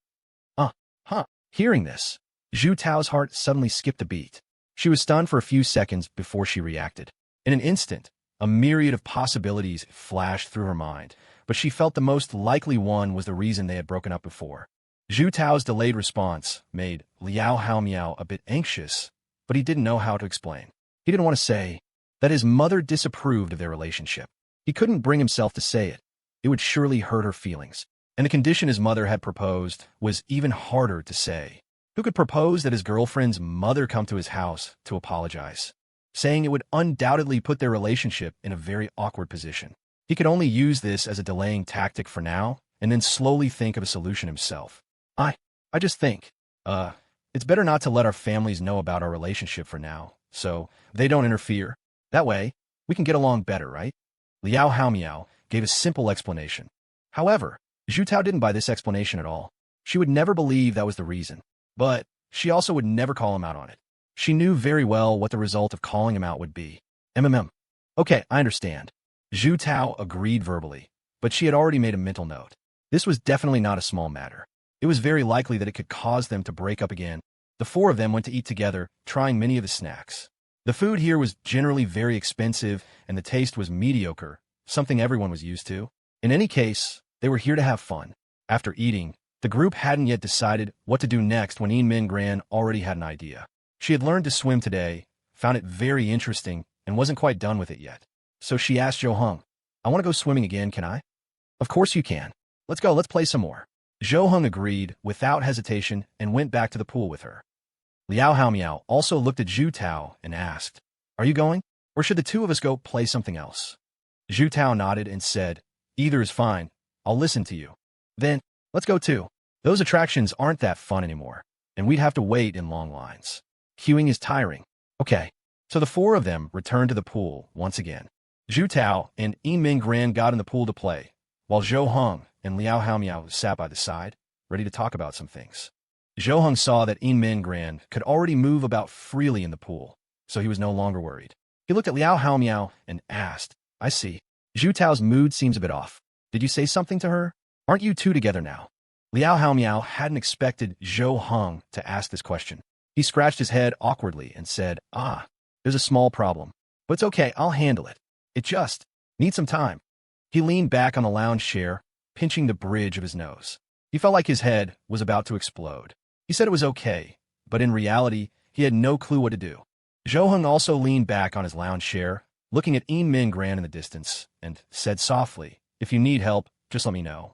Hearing this, Zhu Tao's heart suddenly skipped a beat. She was stunned for a few seconds before she reacted. In an instant, a myriad of possibilities flashed through her mind, but she felt the most likely one was the reason they had broken up before. Zhu Tao's delayed response made Liao Haomiao a bit anxious, but he didn't know how to explain. He didn't want to say that his mother disapproved of their relationship. He couldn't bring himself to say it. It would surely hurt her feelings. And the condition his mother had proposed was even harder to say. Who could propose that his girlfriend's mother come to his house to apologize, saying it would undoubtedly put their relationship in a very awkward position? He could only use this as a delaying tactic for now, and then slowly think of a solution himself. I just think, it's better not to let our families know about our relationship for now, so they don't interfere. That way, we can get along better, right? Liao Haomiao gave a simple explanation. However, Zhu Tao didn't buy this explanation at all. She would never believe that was the reason, but she also would never call him out on it. She knew very well what the result of calling him out would be. Okay, I understand. Zhu Tao agreed verbally, but she had already made a mental note. This was definitely not a small matter. It was very likely that it could cause them to break up again. The four of them went to eat together, trying many of the snacks. The food here was generally very expensive, and the taste was mediocre, something everyone was used to. In any case, they were here to have fun. After eating, the group hadn't yet decided what to do next when Min Gran already had an idea. She had learned to swim today, found it very interesting, and wasn't quite done with it yet. So she asked Zhou Heng, "I want to go swimming again, can I?" "Of course you can. Let's go, let's play some more." Zhou Heng agreed without hesitation and went back to the pool with her. Liao Haomiao also looked at Zhu Tao and asked, "Are you going? Or should the two of us go play something else?" Zhu Tao nodded and said, "Either is fine. I'll listen to you." "Then, let's go too. Those attractions aren't that fun anymore, and we'd have to wait in long lines. Queuing is tiring." "Okay." So the four of them returned to the pool once again. Zhu Tao and Min Gran got in the pool to play, while Zhou Heng and Liao Haomiao sat by the side, ready to talk about some things. Zhou Heng saw that Min Gran could already move about freely in the pool, so he was no longer worried. He looked at Liao Haomiao and asked, "I see. Zhu Tao's mood seems a bit off. Did you say something to her? Aren't you two together now?" Liao Haomiao hadn't expected Zhou Heng to ask this question. He scratched his head awkwardly and said, "There's a small problem. But it's okay, I'll handle it. It just needs some time." He leaned back on the lounge chair, pinching the bridge of his nose. He felt like his head was about to explode. He said it was okay, but in reality, he had no clue what to do. Zhou Heng also leaned back on his lounge chair, looking at Min Gran in the distance, and said softly, "If you need help, just let me know.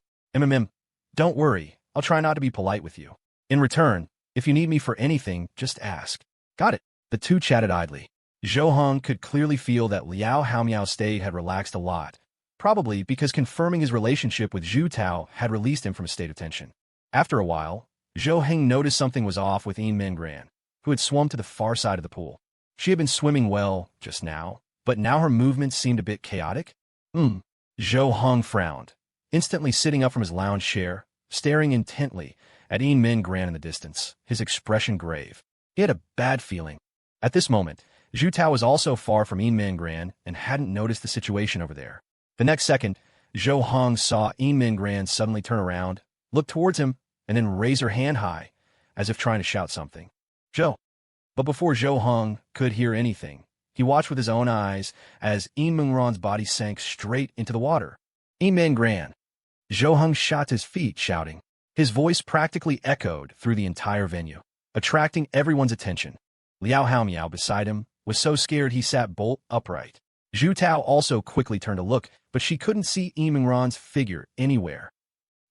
Don't worry, I'll try not to be polite with you. In return, if you need me for anything, just ask." "Got it." The two chatted idly. Zhou Heng could clearly feel that Liao Haomiao's state had relaxed a lot, probably because confirming his relationship with Zhu Tao had released him from a state of tension. After a while, Zhou Heng noticed something was off with Min Gran, who had swum to the far side of the pool. She had been swimming well just now, but now her movements seemed a bit chaotic. Zhou Heng frowned, instantly sitting up from his lounge chair, staring intently at Min Gran in the distance, his expression grave. He had a bad feeling. At this moment, Zhu Tao was also far from Min Gran and hadn't noticed the situation over there. The next second, Zhou Heng saw Min Gran suddenly turn around, look towards him, and then raise her hand high, as if trying to shout something. "Zhou." But before Zhou Heng could hear anything, he watched with his own eyes as Min Gran's body sank straight into the water. "Min Gran." Zhou Heng shot to his feet, shouting. His voice practically echoed through the entire venue, attracting everyone's attention. Liao Haomiao beside him was so scared he sat bolt upright. Zhu Tao also quickly turned to look, but she couldn't see Min Gran's figure anywhere.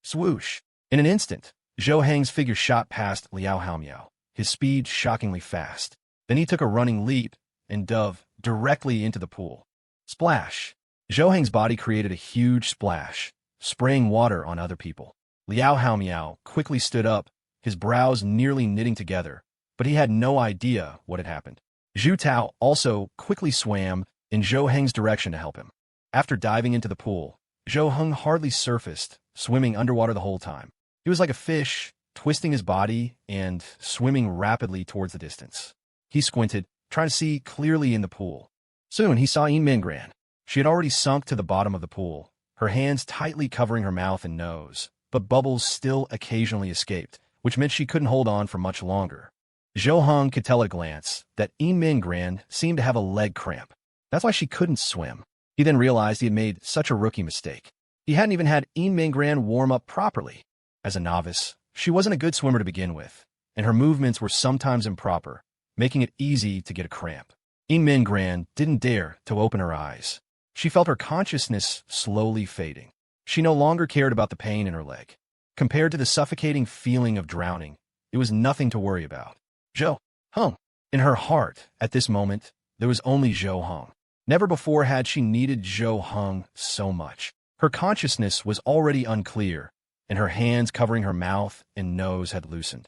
Swoosh! In an instant, Zhou Heng's figure shot past Liao Haomiao, his speed shockingly fast. Then he took a running leap and dove directly into the pool. Splash! Zhou Heng's body created a huge splash, spraying water on other people. Liao Haomiao quickly stood up, his brows nearly knitting together, but he had no idea what had happened. Zhu Tao also quickly swam in Zhou Heng's direction to help him. After diving into the pool, Zhou Heng hardly surfaced, swimming underwater the whole time. He was like a fish, twisting his body and swimming rapidly towards the distance. He squinted, trying to see clearly in the pool. Soon he saw Min Gran. She had already sunk to the bottom of the pool, her hands tightly covering her mouth and nose, but bubbles still occasionally escaped, which meant she couldn't hold on for much longer. Zhou Heng could tell at a glance that Min Gran seemed to have a leg cramp. That's why she couldn't swim. He then realized he had made such a rookie mistake. He hadn't even had Min Gran warm up properly. As a novice, she wasn't a good swimmer to begin with, and her movements were sometimes improper, making it easy to get a cramp. Min Gran didn't dare to open her eyes. She felt her consciousness slowly fading. She no longer cared about the pain in her leg. Compared to the suffocating feeling of drowning, it was nothing to worry about. Zhou Heng. In her heart, at this moment, there was only Zhou Heng. Never before had she needed Zhou Heng so much. Her consciousness was already unclear, and her hands covering her mouth and nose had loosened.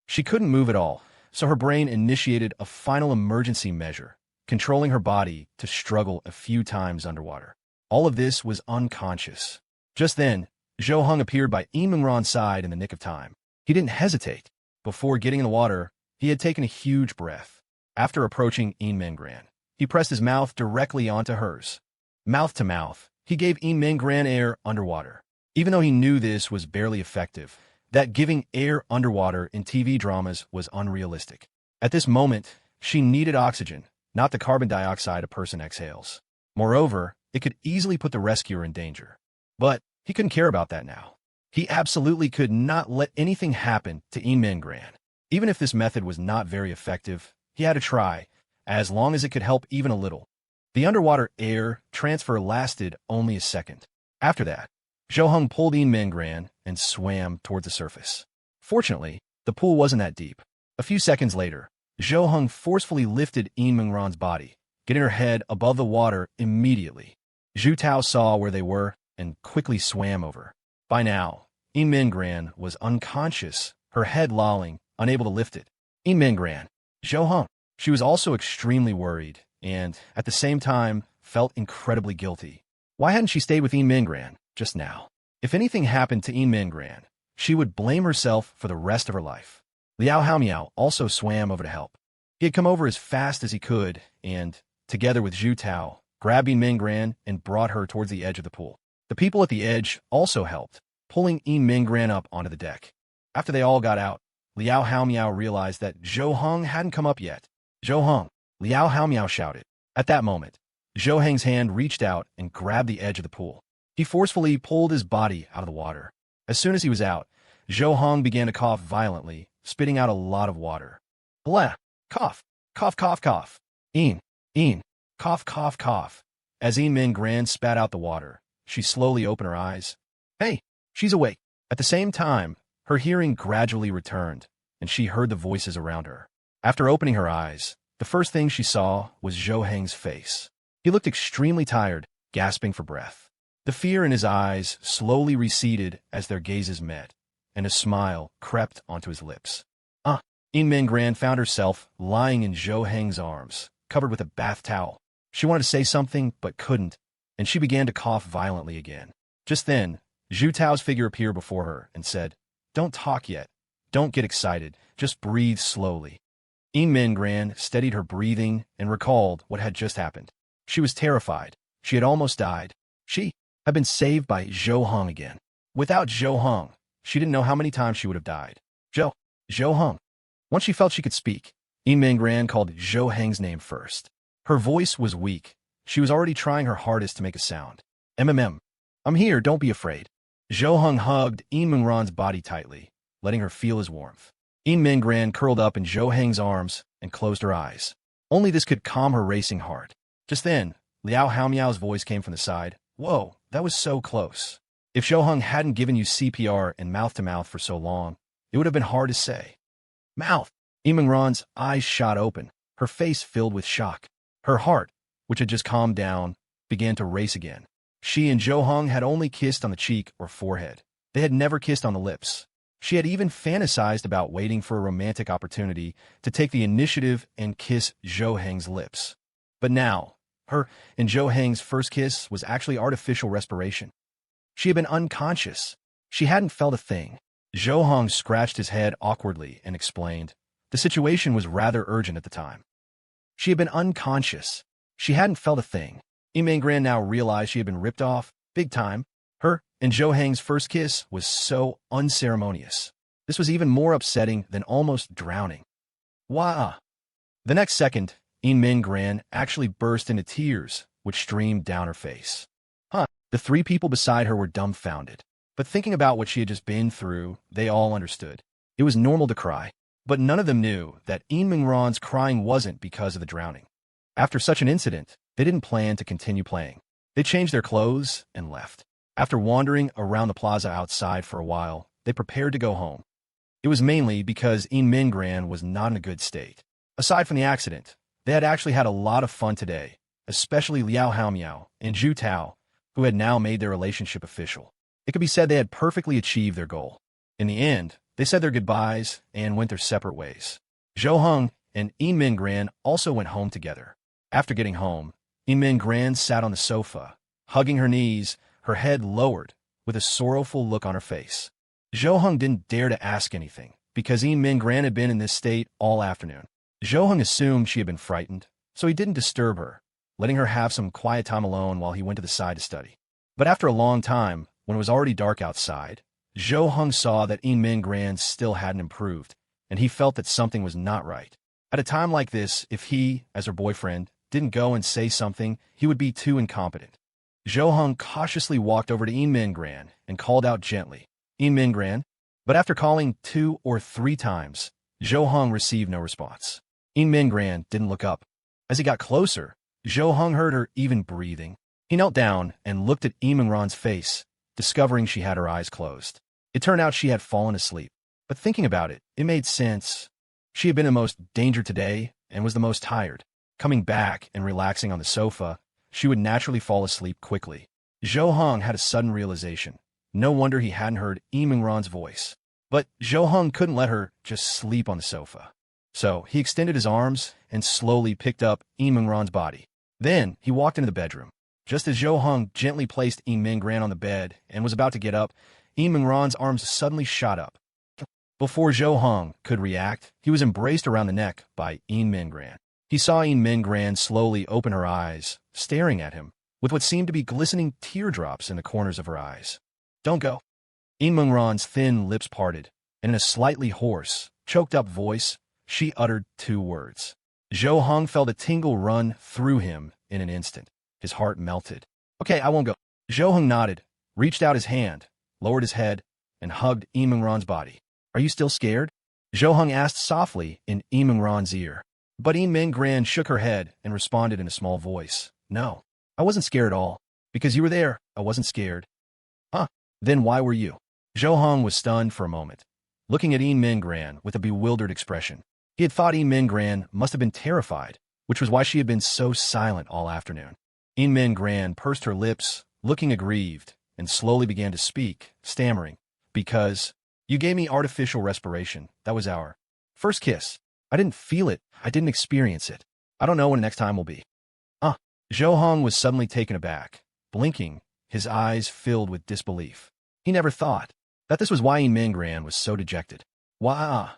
She couldn't move at all, so her brain initiated a final emergency measure, controlling her body to struggle a few times underwater. All of this was unconscious. Just then, Zhou Heng appeared by Min Gran's side in the nick of time. He didn't hesitate. Before getting in the water, he had taken a huge breath. After approaching Min Gran, he pressed his mouth directly onto hers. Mouth to mouth, he gave Min Gran air underwater. Even though he knew this was barely effective, that giving air underwater in TV dramas was unrealistic. At this moment, she needed oxygen, not the carbon dioxide a person exhales. Moreover, it could easily put the rescuer in danger. But he couldn't care about that now. He absolutely could not let anything happen to Min Gran. Even if this method was not very effective, he had to try, as long as it could help even a little. The underwater air transfer lasted only a second. After that, Zhou Heng pulled Min Gran and swam toward the surface. Fortunately, the pool wasn't that deep. A few seconds later, Zhou Heng forcefully lifted Min Gran's body, getting her head above the water immediately. Zhu Tao saw where they were and quickly swam over. By now, Min Gran was unconscious, her head lolling, unable to lift it. Min Gran, Zhou Heng. She was also extremely worried and, at the same time, felt incredibly guilty. Why hadn't she stayed with Min Gran just now? If anything happened to Min Gran, she would blame herself for the rest of her life. Liao Haomiao also swam over to help. He had come over as fast as he could and, together with Zhu Tao, grabbed Min Gran and brought her towards the edge of the pool. The people at the edge also helped, pulling Min Gran up onto the deck. After they all got out, Liao Haomiao realized that Zhou Heng hadn't come up yet. Zhou Heng, Liao Haomiao shouted. At that moment, Zhou Heng's hand reached out and grabbed the edge of the pool. He forcefully pulled his body out of the water. As soon as he was out, Zhou Heng began to cough violently, spitting out a lot of water. Blah! Cough! Cough, cough, cough! Cough, cough, cough. As Min Gran spat out the water, she slowly opened her eyes. Hey, she's awake. At the same time, her hearing gradually returned, and she heard the voices around her. After opening her eyes, the first thing she saw was Zhou Heng's face. He looked extremely tired, gasping for breath. The fear in his eyes slowly receded as their gazes met, and a smile crept onto his lips. Min Gran found herself lying in Zhou Heng's arms, covered with a bath towel. She wanted to say something, but couldn't, and she began to cough violently again. Just then, Zhu Tao's figure appeared before her and said, Don't talk yet. Don't get excited. Just breathe slowly. Min Gran steadied her breathing and recalled what had just happened. She was terrified. She had almost died. She had been saved by Zhou Heng again. Without Zhou Heng, she didn't know how many times she would have died. Zhou Heng. Once she felt she could speak, Min Gran called Zhou Heng's name first. Her voice was weak. She was already trying her hardest to make a sound. I'm here, don't be afraid. Zhou Heng hugged Min Gran's body tightly, letting her feel his warmth. Min Gran curled up in Zhou Heng's arms and closed her eyes. Only this could calm her racing heart. Just then, Liao Haomiao's voice came from the side. Whoa, that was so close. If Zhou Heng hadn't given you CPR and mouth-to-mouth for so long, it would have been hard to say. Mouth! Min Gran's eyes shot open, her face filled with shock. Her heart, which had just calmed down, began to race again. She and Zhou Heng had only kissed on the cheek or forehead. They had never kissed on the lips. She had even fantasized about waiting for a romantic opportunity to take the initiative and kiss Zhou Heng's lips. But now, her and Zhou Heng's first kiss was actually artificial respiration. She had been unconscious. She hadn't felt a thing. Zhou Heng scratched his head awkwardly and explained. The situation was rather urgent at the time. She had been unconscious. She hadn't felt a thing. Min Gran now realized she had been ripped off, big time. Her and Zhou Heng's first kiss was so unceremonious. This was even more upsetting than almost drowning. Wah! The next second, Min Gran actually burst into tears, which streamed down her face. The three people beside her were dumbfounded. But thinking about what she had just been through, they all understood. It was normal to cry. But none of them knew that Min Gran's crying wasn't because of the drowning. After such an incident, they didn't plan to continue playing. They changed their clothes and left. After wandering around the plaza outside for a while, they prepared to go home. It was mainly because Min Gran was not in a good state. Aside from the accident, they had actually had a lot of fun today, especially Liao Haomiao and Zhu Tao, who had now made their relationship official. It could be said they had perfectly achieved their goal. In the end, they said their goodbyes and went their separate ways. Zhou Heng and Min Gran also went home together. After getting home, Min Gran sat on the sofa, hugging her knees, her head lowered, with a sorrowful look on her face. Zhou Heng didn't dare to ask anything, because Min Gran had been in this state all afternoon. Zhou Heng assumed she had been frightened, so he didn't disturb her, letting her have some quiet time alone while he went to the side to study. But after a long time, when it was already dark outside, Zhou Heng saw that Min Gran still hadn't improved, and he felt that something was not right. At a time like this, if he, as her boyfriend, didn't go and say something, he would be too incompetent. Zhou Heng cautiously walked over to Min Gran and called out gently, Min Gran? But after calling 2 or 3 times, Zhou Heng received no response. Min Gran didn't look up. As he got closer, Zhou Heng heard her even breathing. He knelt down and looked at Min Gran's face, discovering she had her eyes closed. It turned out she had fallen asleep. But thinking about it, it made sense. She had been in the most danger today and was the most tired. Coming back and relaxing on the sofa, she would naturally fall asleep quickly. Zhou Heng had a sudden realization. No wonder he hadn't heard Min Gran's voice. But Zhou Heng couldn't let her just sleep on the sofa. So he extended his arms and slowly picked up Min Gran's body. Then he walked into the bedroom. Just as Zhou Heng gently placed Min Gran on the bed and was about to get up, Min Gran's arms suddenly shot up. Before Zhou Heng could react, he was embraced around the neck by Min Gran. He saw Min Gran slowly open her eyes, staring at him, with what seemed to be glistening teardrops in the corners of her eyes. Don't go. Min Gran's thin lips parted, and in a slightly hoarse, choked-up voice, she uttered 2 words. Zhou Heng felt a tingle run through him in an instant. His heart melted. Okay, I won't go. Zhou Heng nodded, reached out his hand, lowered his head, and hugged Min Gran's body. Are you still scared? Zhou Heng asked softly in Min Gran's ear. But Min Gran shook her head and responded in a small voice. No, I wasn't scared at all. Because you were there, I wasn't scared. Huh? Then why were you? Zhou Heng was stunned for a moment, looking at Min Gran with a bewildered expression. He had thought Min Gran must have been terrified, which was why she had been so silent all afternoon. Min Gran pursed her lips, looking aggrieved, and slowly began to speak, stammering, because you gave me artificial respiration. That was our first kiss. I didn't feel it. I didn't experience it. I don't know when the next time will be. Zhou Heng was suddenly taken aback, blinking, his eyes filled with disbelief. He never thought that this was why Min Gran was so dejected. Why?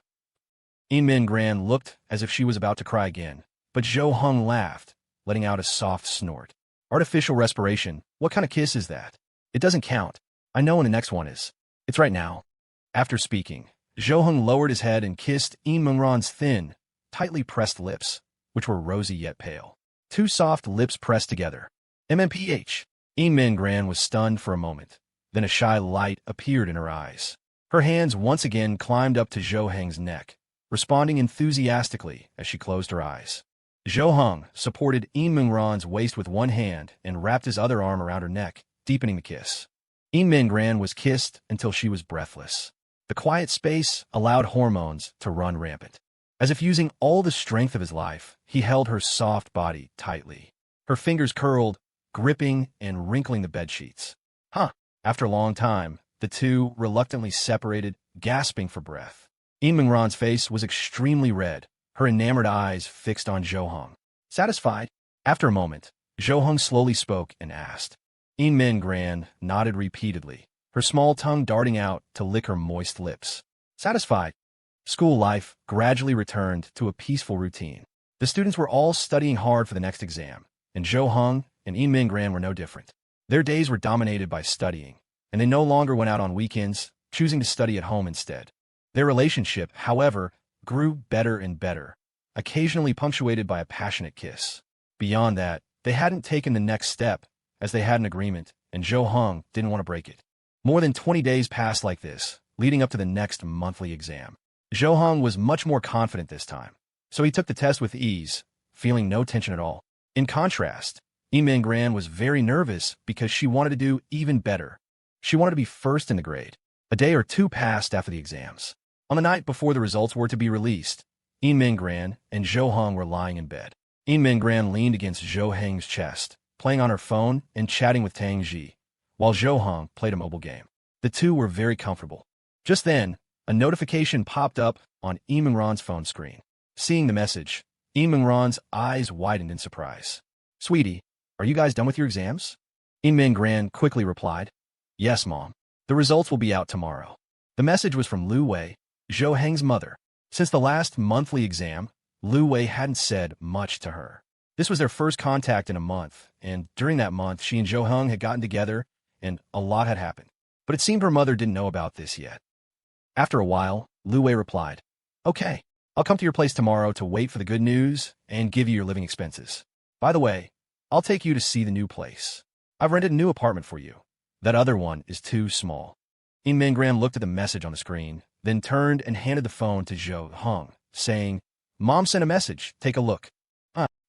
Min Gran looked as if she was about to cry again, but Zhou Heng laughed, letting out a soft snort. Artificial respiration? What kind of kiss is that? It doesn't count. I know when the next one is. It's right now. After speaking, Zhou Heng lowered his head and kissed Min Gran's thin, tightly pressed lips, which were rosy yet pale. 2 soft lips pressed together. MMPH. Min Gran was stunned for a moment. Then a shy light appeared in her eyes. Her hands once again climbed up to Zhou Heng's neck, responding enthusiastically as she closed her eyes. Zhou Heng supported Min Gran's waist with one hand and wrapped his other arm around her neck, deepening the kiss. Min Gran was kissed until she was breathless. The quiet space allowed hormones to run rampant. As if using all the strength of his life, he held her soft body tightly. Her fingers curled, gripping and wrinkling the bedsheets. After a long time, the two reluctantly separated, gasping for breath. Min Gran's face was extremely red, her enamored eyes fixed on Zhou Heng. Satisfied? After a moment, Zhou Heng slowly spoke and asked. Min Gran nodded repeatedly, her small tongue darting out to lick her moist lips. Satisfied? School life gradually returned to a peaceful routine. The students were all studying hard for the next exam, and Zhou Heng and Min Gran were no different. Their days were dominated by studying, and they no longer went out on weekends, choosing to study at home instead. Their relationship, however, grew better and better, occasionally punctuated by a passionate kiss. Beyond that, they hadn't taken the next step, as they had an agreement, and Zhou Heng didn't want to break it. More than 20 days passed like this, leading up to the next monthly exam. Zhou Heng was much more confident this time, so he took the test with ease, feeling no tension at all. In contrast, Min Gran was very nervous because she wanted to do even better. She wanted to be first in the grade. A day or 2 passed after the exams. On the night before the results were to be released, Min Gran and Zhou Heng were lying in bed. Min Gran leaned against Zhou Heng's chest, playing on her phone and chatting with Tang Xi, while Zhou Heng played a mobile game. The two were very comfortable. Just then, a notification popped up on Min Gran's phone screen. Seeing the message, Min Gran's eyes widened in surprise. Sweetie, are you guys done with your exams? Min Gran quickly replied. Yes, Mom. The results will be out tomorrow. The message was from Lu Wei, Zhou Heng's mother. Since the last monthly exam, Lu Wei hadn't said much to her. This was their first contact in a month, and during that month, she and Zhou Heng had gotten together and a lot had happened. But it seemed her mother didn't know about this yet. After a while, Lu Wei replied, "Okay, I'll come to your place tomorrow to wait for the good news and give you your living expenses. By the way, I'll take you to see the new place. I've rented a new apartment for you. That other one is too small." In Mingran looked at the message on the screen, then turned and handed the phone to Zhou Heng, saying, "Mom sent a message. Take a look."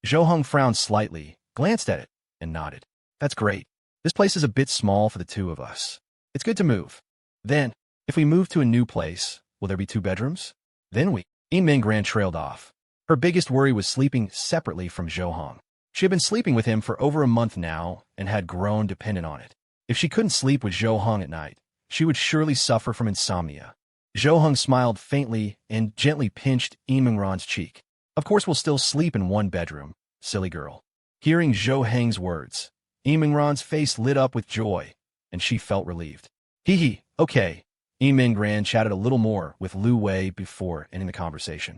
Zhou Heng frowned slightly, glanced at it, and nodded. "That's great. This place is a bit small for the two of us. It's good to move. Then, if we move to a new place, will there be 2 bedrooms? Then we..." Mingran trailed off. Her biggest worry was sleeping separately from Zhou Heng. She had been sleeping with him for over a month now and had grown dependent on it. If she couldn't sleep with Zhou Heng at night, she would surely suffer from insomnia. Zhou Heng smiled faintly and gently pinched Mingran's cheek. "Of course we'll still sleep in one bedroom, silly girl." Hearing Zhou Heng's words, Mingran's face lit up with joy, and she felt relieved. "Hee, okay." Mingran chatted a little more with Lu Wei before ending the conversation.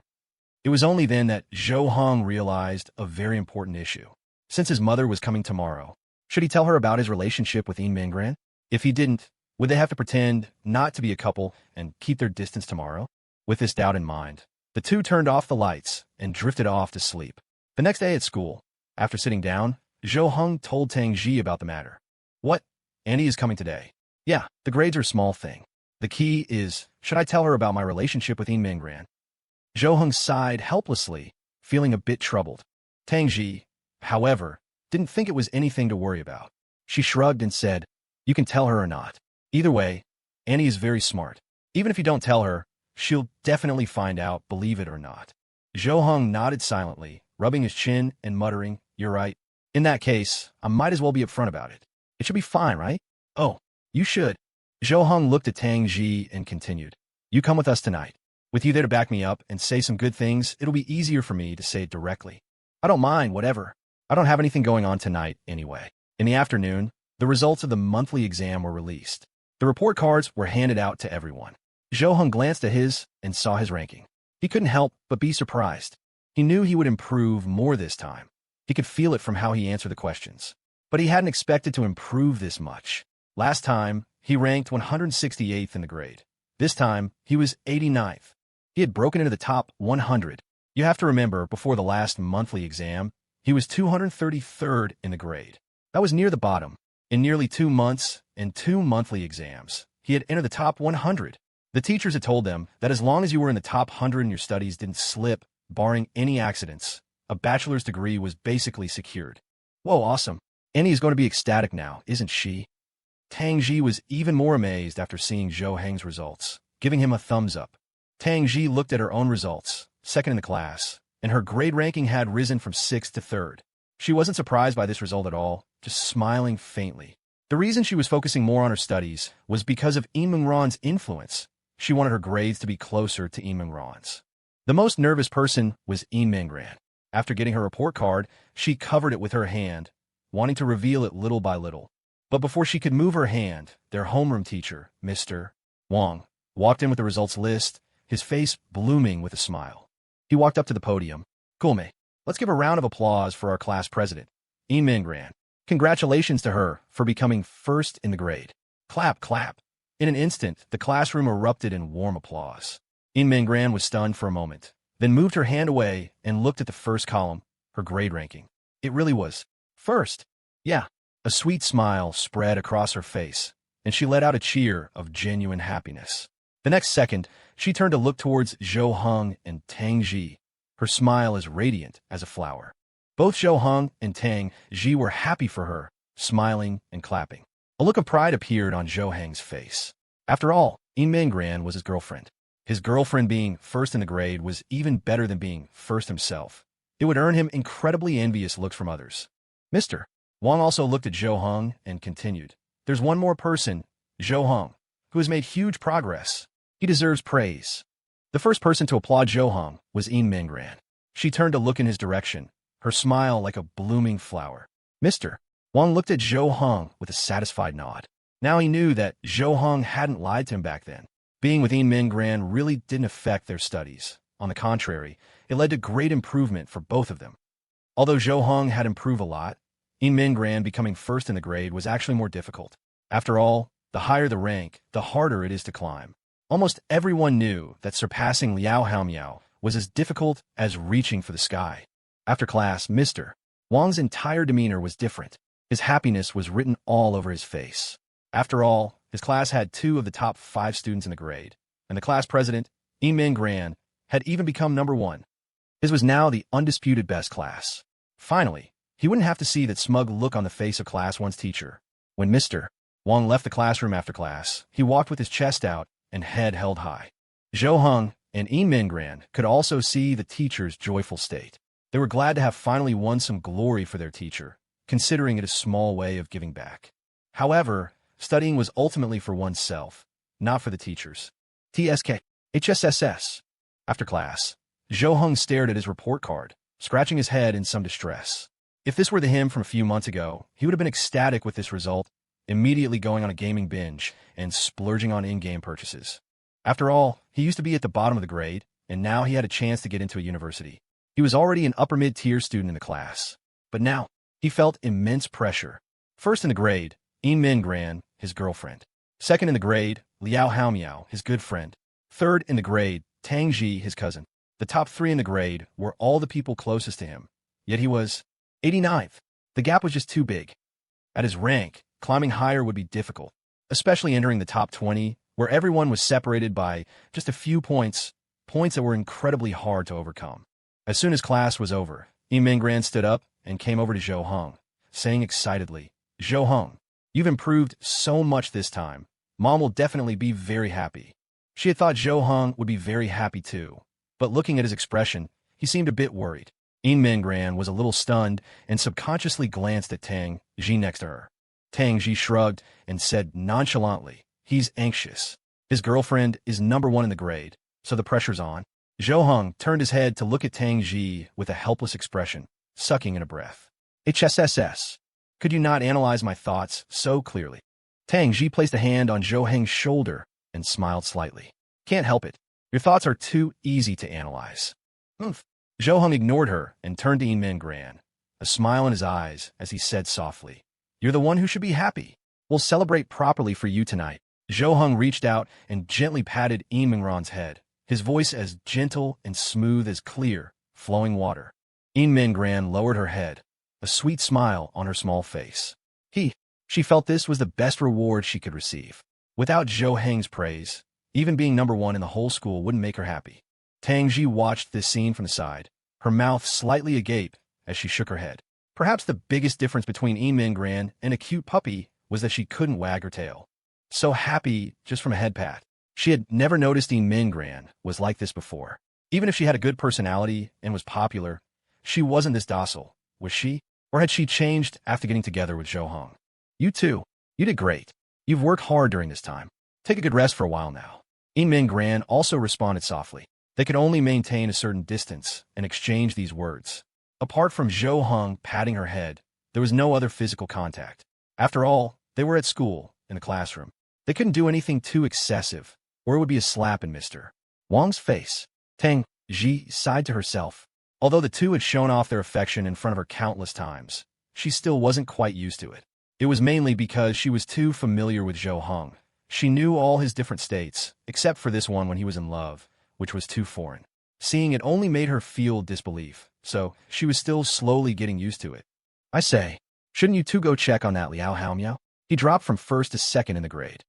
It was only then that Zhou Heng realized a very important issue. Since his mother was coming tomorrow, should he tell her about his relationship with Mingran? If he didn't, would they have to pretend not to be a couple and keep their distance tomorrow? With this doubt in mind, the two turned off the lights and drifted off to sleep. The next day at school, after sitting down, Zhou Heng told Tang Xi about the matter. "What? Annie is coming today." "Yeah, the grades are a small thing. The key is, should I tell her about my relationship with Mingran?" Zhou Heng sighed helplessly, feeling a bit troubled. Tang Xi, however, didn't think it was anything to worry about. She shrugged and said, "You can tell her or not. Either way, Annie is very smart. Even if you don't tell her, she'll definitely find out, believe it or not." Zhou Heng nodded silently, rubbing his chin and muttering, "You're right. In that case, I might as well be upfront about it. It should be fine, right?" "Oh, you should." Zhou Heng looked at Tang Xi and continued, "You come with us tonight. With you there to back me up and say some good things, it'll be easier for me to say it directly." "I don't mind, whatever. I don't have anything going on tonight anyway." In the afternoon, the results of the monthly exam were released. The report cards were handed out to everyone. Zhou Heng glanced at his and saw his ranking. He couldn't help but be surprised. He knew he would improve more this time. He could feel it from how he answered the questions. But he hadn't expected to improve this much. Last time, he ranked 168th in the grade. This time, he was 89th. He had broken into the top 100. You have to remember, before the last monthly exam, he was 233rd in the grade. That was near the bottom. In nearly 2 months and 2 monthly exams, he had entered the top 100. The teachers had told them that as long as you were in the top 100 and your studies didn't slip, barring any accidents, a bachelor's degree was basically secured. Whoa, awesome. Annie is going to be ecstatic now, isn't she? Tang Xi was even more amazed after seeing Zhou Heng's results, giving him a thumbs up. Tang Xi looked at her own results, second in the class, and her grade ranking had risen from 6th to 3rd. She wasn't surprised by this result at all, just smiling faintly. The reason she was focusing more on her studies was because of Mingran's influence. She wanted her grades to be closer to Mingran's. The most nervous person was Mingran. After getting her report card, she covered it with her hand, wanting to reveal it little by little. But before she could move her hand, their homeroom teacher, Mr. Wang, walked in with the results list, his face blooming with a smile. He walked up to the podium. "Gulme, let's give a round of applause for our class president, Mingran. Congratulations to her for becoming first in the grade." Clap, clap. In an instant, the classroom erupted in warm applause. Mingran was stunned for a moment, then moved her hand away and looked at the first column, her grade ranking. It really was first. Yeah. A sweet smile spread across her face, and she let out a cheer of genuine happiness. The next second, she turned to look towards Zhou Heng and Tang Xi, her smile as radiant as a flower. Both Zhou Heng and Tang Xi were happy for her, smiling and clapping. A look of pride appeared on Zhou Heng's face. After all, Mingran was his girlfriend. His girlfriend being first in the grade was even better than being first himself. It would earn him incredibly envious looks from others. Mr. Wang also looked at Zhou Heng and continued, "There's one more person, Zhou Heng, who has made huge progress. He deserves praise." The first person to applaud Zhou Heng was Mingran. She turned to look in his direction, her smile like a blooming flower. Mr. Wang looked at Zhou Heng with a satisfied nod. Now he knew that Zhou Heng hadn't lied to him back then. Being with Mingran really didn't affect their studies. On the contrary, it led to great improvement for both of them. Although Zhou Heng had improved a lot, Mingran becoming first in the grade was actually more difficult. After all, the higher the rank, the harder it is to climb. Almost everyone knew that surpassing Liao Haomiao was as difficult as reaching for the sky. After class, Mr. Wang's entire demeanor was different. His happiness was written all over his face. After all, his class had 2 of the top 5 students in the grade, and the class president, Min Gran, had even become number 1. His was now the undisputed best class. Finally, he wouldn't have to see that smug look on the face of Class 1's teacher. When Mr. Wang left the classroom after class, he walked with his chest out and head held high. Zhou Heng and Min Gran could also see the teacher's joyful state. They were glad to have finally won some glory for their teacher, considering it a small way of giving back. However, studying was ultimately for oneself, not for the teachers. HSSS. After class, Zhou Heng stared at his report card, scratching his head in some distress. If this were the him from a few months ago, he would have been ecstatic with this result, immediately going on a gaming binge and splurging on in-game purchases. After all, he used to be at the bottom of the grade, and now he had a chance to get into a university. He was already an upper mid-tier student in the class, but now he felt immense pressure. First in the grade, Min Gran, his girlfriend. Second in the grade, Liao Haomiao, his good friend. Third in the grade, Tang Xi, his cousin. The top 3 in the grade were all the people closest to him, yet he was 89th. The gap was just too big. At his rank, climbing higher would be difficult, especially entering the top 20, where everyone was separated by just a few points that were incredibly hard to overcome. As soon as class was over, Min Gran stood up and came over to Zhou Heng, saying excitedly, "Zhou Heng, you've improved so much this time. Mom will definitely be very happy." She had thought Zhou Heng would be very happy too, but looking at his expression, he seemed a bit worried. Min Gran was a little stunned and subconsciously glanced at Tang Xi next to her. Tang Xi shrugged and said nonchalantly, "He's anxious. His girlfriend is number 1 in the grade, so the pressure's on." Zhou Heng turned his head to look at Tang Xi with a helpless expression, sucking in a breath. HSSS. Could you not analyze my thoughts so clearly? Tang Xi placed a hand on Zhou Heng's shoulder and smiled slightly. Can't help it. Your thoughts are too easy to analyze. Zhou Heng ignored her and turned to Min Gran, a smile in his eyes as he said softly, "You're the one who should be happy. We'll celebrate properly for you tonight." Zhou Heng reached out and gently patted Min Gran's head, his voice as gentle and smooth as clear, flowing water. Min Gran lowered her head, a sweet smile on her small face. She felt this was the best reward she could receive. Without Zhou Heng's praise, even being number 1 in the whole school wouldn't make her happy. Tang Xi watched this scene from the side, her mouth slightly agape as she shook her head. Perhaps the biggest difference between Min Gran and a cute puppy was that she couldn't wag her tail. So happy just from a head pat. She had never noticed Min Gran was like this before. Even if she had a good personality and was popular, she wasn't this docile, was she? Or had she changed after getting together with Zhou Heng? You too. You did great. You've worked hard during this time. Take a good rest for a while now. Min Gran also responded softly. They could only maintain a certain distance and exchange these words. Apart from Zhou Heng patting her head, there was no other physical contact. After all, they were at school, in the classroom. They couldn't do anything too excessive, or it would be a slap in Mr. Wang's face. Tang Xi sighed to herself. Although the two had shown off their affection in front of her countless times, she still wasn't quite used to it. It was mainly because she was too familiar with Zhou Heng. She knew all his different states, except for this one when he was in love, which was too foreign. Seeing it only made her feel disbelief, so she was still slowly getting used to it. I say, shouldn't you two go check on that Liao Haomiao? He dropped from 1st to 2nd in the grade.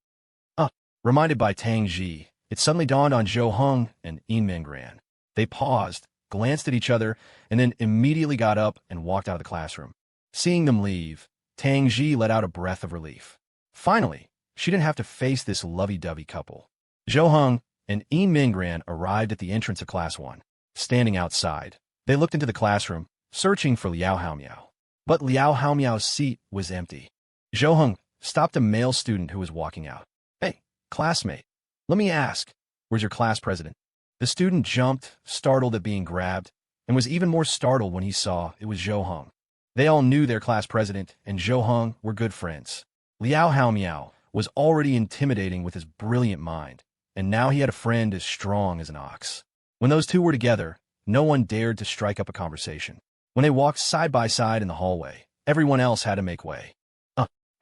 Reminded by Tang Xi, it suddenly dawned on Zhou Heng and Min Gran. They paused, glanced at each other, and then immediately got up and walked out of the classroom. Seeing them leave, Tang Xi let out a breath of relief. Finally, she didn't have to face this lovey-dovey couple. Zhou Heng and Min Gran arrived at the entrance of Class 1. Standing outside, they looked into the classroom, searching for Liao Haomiao. But Liao Haomiao's seat was empty. Zhou Heng stopped a male student who was walking out. "Hey, classmate, let me ask, where's your class president?" The student jumped, startled at being grabbed, and was even more startled when he saw it was Zhou Heng. They all knew their class president and Zhou Heng were good friends. Liao Haomiao was already intimidating with his brilliant mind, and now he had a friend as strong as an ox. When those two were together, no one dared to strike up a conversation. When they walked side by side in the hallway, everyone else had to make way.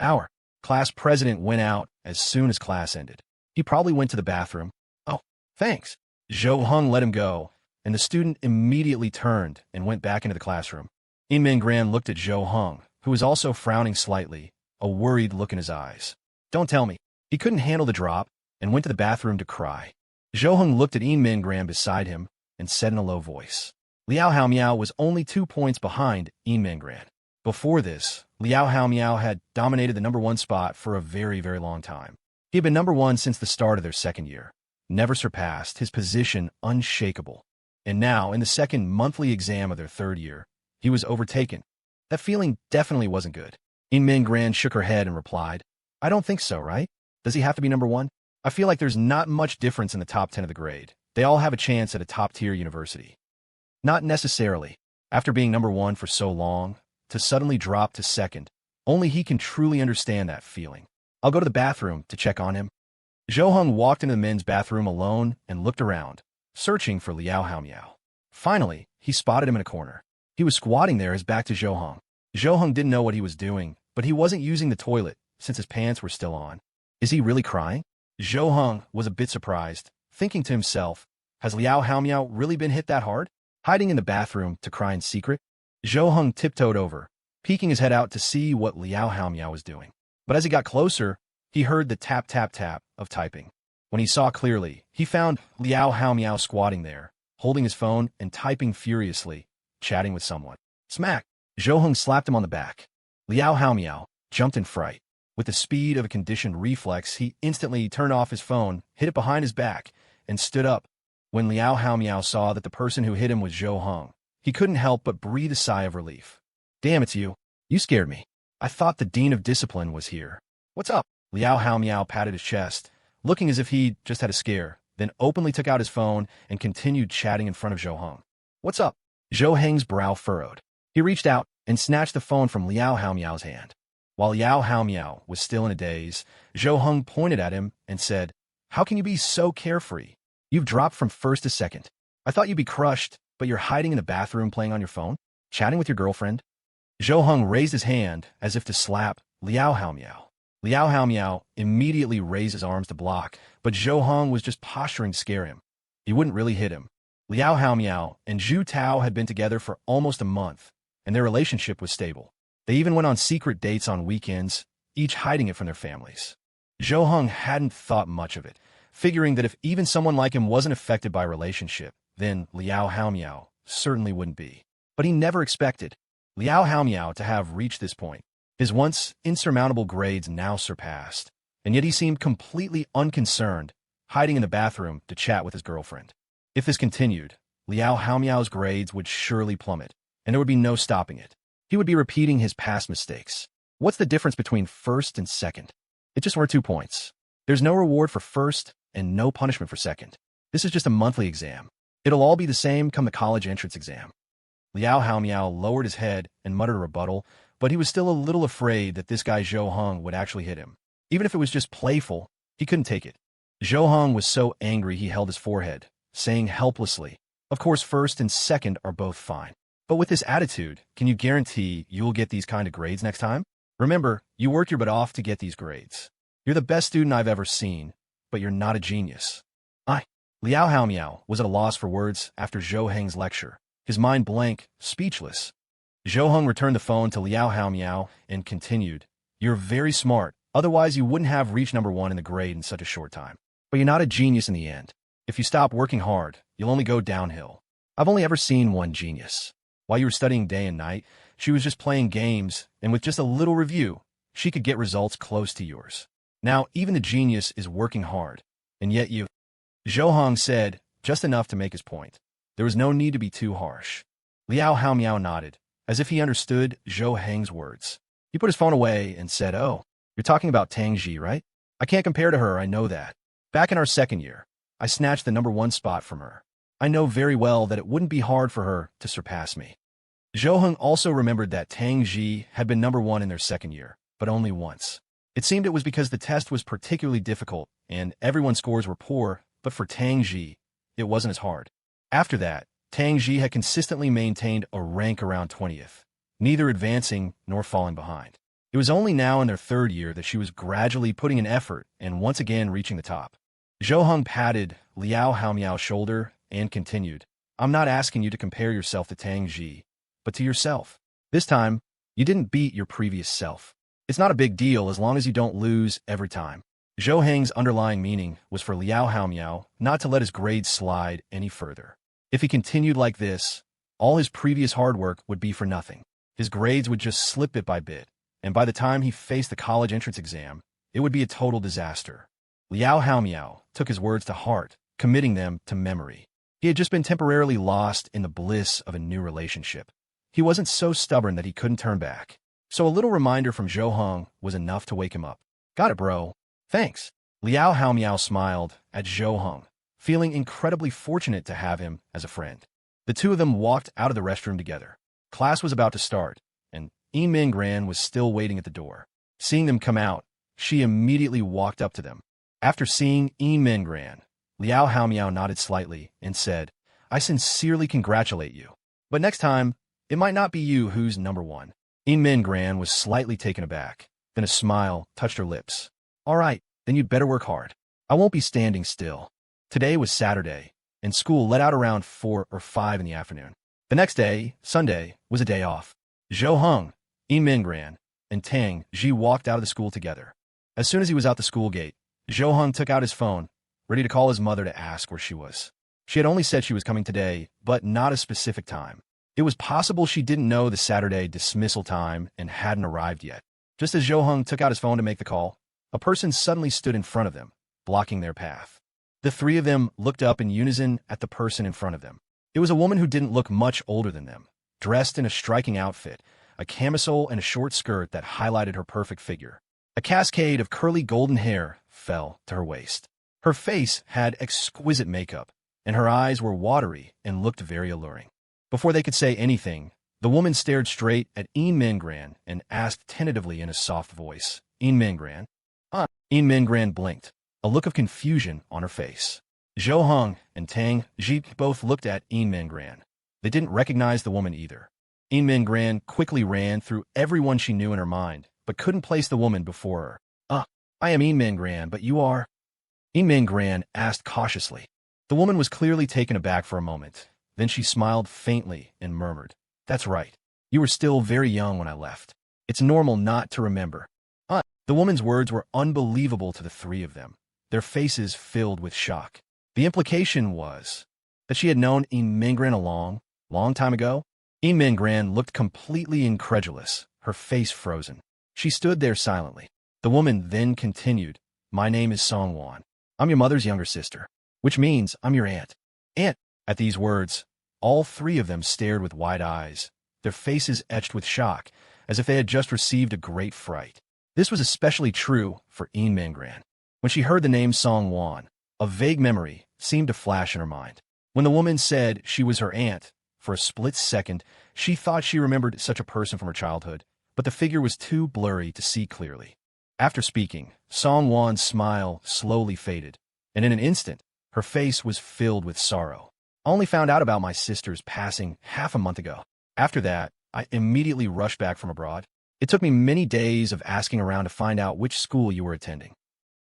Our Class president went out as soon as class ended. He probably went to the bathroom. Oh, thanks. Zhou Heng let him go, and the student immediately turned and went back into the classroom. In Min Gran looked at Zhou Heng, who was also frowning slightly, a worried look in his eyes. Don't tell me. He couldn't handle the drop and went to the bathroom to cry. Zhou Heng looked at In Min Gran beside him and said in a low voice. Liao Haomiao was only 2 points behind In Min Gran. Before this, Liao Haomiao had dominated the #1 spot for a very, very long time. He had been #1 since the start of their second year, never surpassed, his position unshakable. And now, in the second monthly exam of their third year, he was overtaken. That feeling definitely wasn't good. In Min Gran shook her head and replied, I don't think so, right? Does he have to be #1? I feel like there's not much difference in the top 10 of the grade. They all have a chance at a top-tier university. Not necessarily. After being #1 for so long, to suddenly drop to second, only he can truly understand that feeling. I'll go to the bathroom to check on him. Zhou Heng walked into the men's bathroom alone and looked around, searching for Liao Haomiao. Finally, he spotted him in a corner. He was squatting there, his back to Zhou Heng. Zhou Heng didn't know what he was doing, but he wasn't using the toilet since his pants were still on. Is he really crying? Zhou Heng was a bit surprised, thinking to himself, has Liao Haomiao really been hit that hard? Hiding in the bathroom to cry in secret? Zhou Heng tiptoed over, peeking his head out to see what Liao Haomiao was doing. But as he got closer, he heard the tap-tap-tap of typing. When he saw clearly, he found Liao Haomiao squatting there, holding his phone and typing furiously, chatting with someone. Smack! Zhou Heng slapped him on the back. Liao Haomiao jumped in fright. With the speed of a conditioned reflex, he instantly turned off his phone, hid it behind his back, and stood up. When Liao Haomiao saw that the person who hit him was Zhou Heng, he couldn't help but breathe a sigh of relief. Damn, it's you. You scared me. I thought the Dean of Discipline was here. What's up? Liao Haomiao patted his chest, looking as if he'd just had a scare, then openly took out his phone and continued chatting in front of Zhou Heng. What's up? Zhou Heng's brow furrowed. He reached out and snatched the phone from Liao Haomiao's hand. While Liao Haomiao was still in a daze, Zhou Heng pointed at him and said, How can you be so carefree? You've dropped from first to second. I thought you'd be crushed, but you're hiding in the bathroom playing on your phone? Chatting with your girlfriend? Zhou Heng raised his hand as if to slap Liao Haomiao. Liao Haomiao immediately raised his arms to block, but Zhou Heng was just posturing to scare him. He wouldn't really hit him. Liao Haomiao and Zhu Tao had been together for almost a month, and their relationship was stable. They even went on secret dates on weekends, each hiding it from their families. Zhou Heng hadn't thought much of it, figuring that if even someone like him wasn't affected by a relationship, then Liao Haomiao certainly wouldn't be. But he never expected Liao Haomiao to have reached this point. His once insurmountable grades now surpassed, and yet he seemed completely unconcerned, hiding in the bathroom to chat with his girlfriend. If this continued, Liao Haomiao's grades would surely plummet, and there would be no stopping it. He would be repeating his past mistakes. What's the difference between first and second? It just were 2 points. There's no reward for first and no punishment for second. This is just a monthly exam. It'll all be the same come the college entrance exam. Liao Haomiao lowered his head and muttered a rebuttal, but he was still a little afraid that this guy Zhou Heng would actually hit him. Even if it was just playful, he couldn't take it. Zhou Heng was so angry he held his forehead, saying helplessly, Of course first and second are both fine. But with this attitude, can you guarantee you'll get these kind of grades next time? Remember, you work your butt off to get these grades. You're the best student I've ever seen, but you're not a genius. Liao Haomiao was at a loss for words after Zhou Heng's lecture, his mind blank, speechless. Zhou Heng returned the phone to Liao Haomiao and continued, You're very smart, otherwise you wouldn't have reached #1 in the grade in such a short time. But you're not a genius in the end. If you stop working hard, you'll only go downhill. I've only ever seen one genius. While you were studying day and night, she was just playing games, and with just a little review, she could get results close to yours. Now, even the genius is working hard, and yet you... Zhou Heng said, just enough to make his point. There was no need to be too harsh. Liao Haomiao nodded, as if he understood Zhou Heng's words. He put his phone away and said, Oh, you're talking about Tang Xi, right? I can't compare to her, I know that. Back in our second year, I snatched the #1 spot from her. I know very well that it wouldn't be hard for her to surpass me. Zhou Heng also remembered that Tang Xi had been #1 in their second year, but only once. It seemed it was because the test was particularly difficult, and everyone's scores were poor, but for Tang Xi, it wasn't as hard. After that, Tang Xi had consistently maintained a rank around 20th, neither advancing nor falling behind. It was only now in their third year that she was gradually putting in effort and once again reaching the top. Zhou Heng patted Liao Haomiao's shoulder and continued, I'm not asking you to compare yourself to Tang Xi, but to yourself. This time, you didn't beat your previous self. It's not a big deal as long as you don't lose every time. Zhou Heng's underlying meaning was for Liao Haomiao not to let his grades slide any further. If he continued like this, all his previous hard work would be for nothing. His grades would just slip bit by bit, and by the time he faced the college entrance exam, it would be a total disaster. Liao Haomiao took his words to heart, committing them to memory. He had just been temporarily lost in the bliss of a new relationship. He wasn't so stubborn that he couldn't turn back. So a little reminder from Zhou Heng was enough to wake him up. Got it, bro. Thanks. Liao Haomiao smiled at Zhou Heng, feeling incredibly fortunate to have him as a friend. The two of them walked out of the restroom together. Class was about to start, and Yin Gran was still waiting at the door. Seeing them come out, she immediately walked up to them. After seeing Yin Gran, Liao Haomiao nodded slightly and said, I sincerely congratulate you. But next time, it might not be you who's number one. Yin Gran was slightly taken aback. Then a smile touched her lips. All right, then you'd better work hard. I won't be standing still. Today was Saturday, and school let out around 4 or 5 in the afternoon. The next day, Sunday, was a day off. Zhou Heng, Yin Gran, and Tang Xi walked out of the school together. As soon as he was out the school gate, Zhou Heng took out his phone, ready to call his mother to ask where she was. She had only said she was coming today, but not a specific time. It was possible she didn't know the Saturday dismissal time and hadn't arrived yet. Just as Zhou Heng took out his phone to make the call, a person suddenly stood in front of them, blocking their path. The three of them looked up in unison at the person in front of them. It was a woman who didn't look much older than them, dressed in a striking outfit, a camisole and a short skirt that highlighted her perfect figure. A cascade of curly golden hair fell to her waist. Her face had exquisite makeup, and her eyes were watery and looked very alluring. Before they could say anything, the woman stared straight at Yin Gran and asked tentatively in a soft voice, Yin Gran? Yin Gran blinked, a look of confusion on her face. Zhou Heng and Tang Xi both looked at Yin Gran. They didn't recognize the woman either. Yin Gran quickly ran through everyone she knew in her mind, but couldn't place the woman before her. I am Yin Gran, but you are? Yin Gran asked cautiously. The woman was clearly taken aback for a moment. Then she smiled faintly and murmured, That's right. You were still very young when I left. It's normal not to remember. The woman's words were unbelievable to the three of them, their faces filled with shock. The implication was that she had known Yin Gran a long time ago. Yin Gran looked completely incredulous, her face frozen. She stood there silently. The woman then continued, My name is Song Wan. I'm your mother's younger sister, which means I'm your aunt. Aunt! At these words, all three of them stared with wide eyes, their faces etched with shock, as if they had just received a great fright. This was especially true for Yin Gran. When she heard the name Song Wan, a vague memory seemed to flash in her mind. When the woman said she was her aunt, for a split second, she thought she remembered such a person from her childhood, but the figure was too blurry to see clearly. After speaking, Song Wan's smile slowly faded, and in an instant, her face was filled with sorrow. I only found out about my sister's passing half a month ago. After that, I immediately rushed back from abroad. It took me many days of asking around to find out which school you were attending.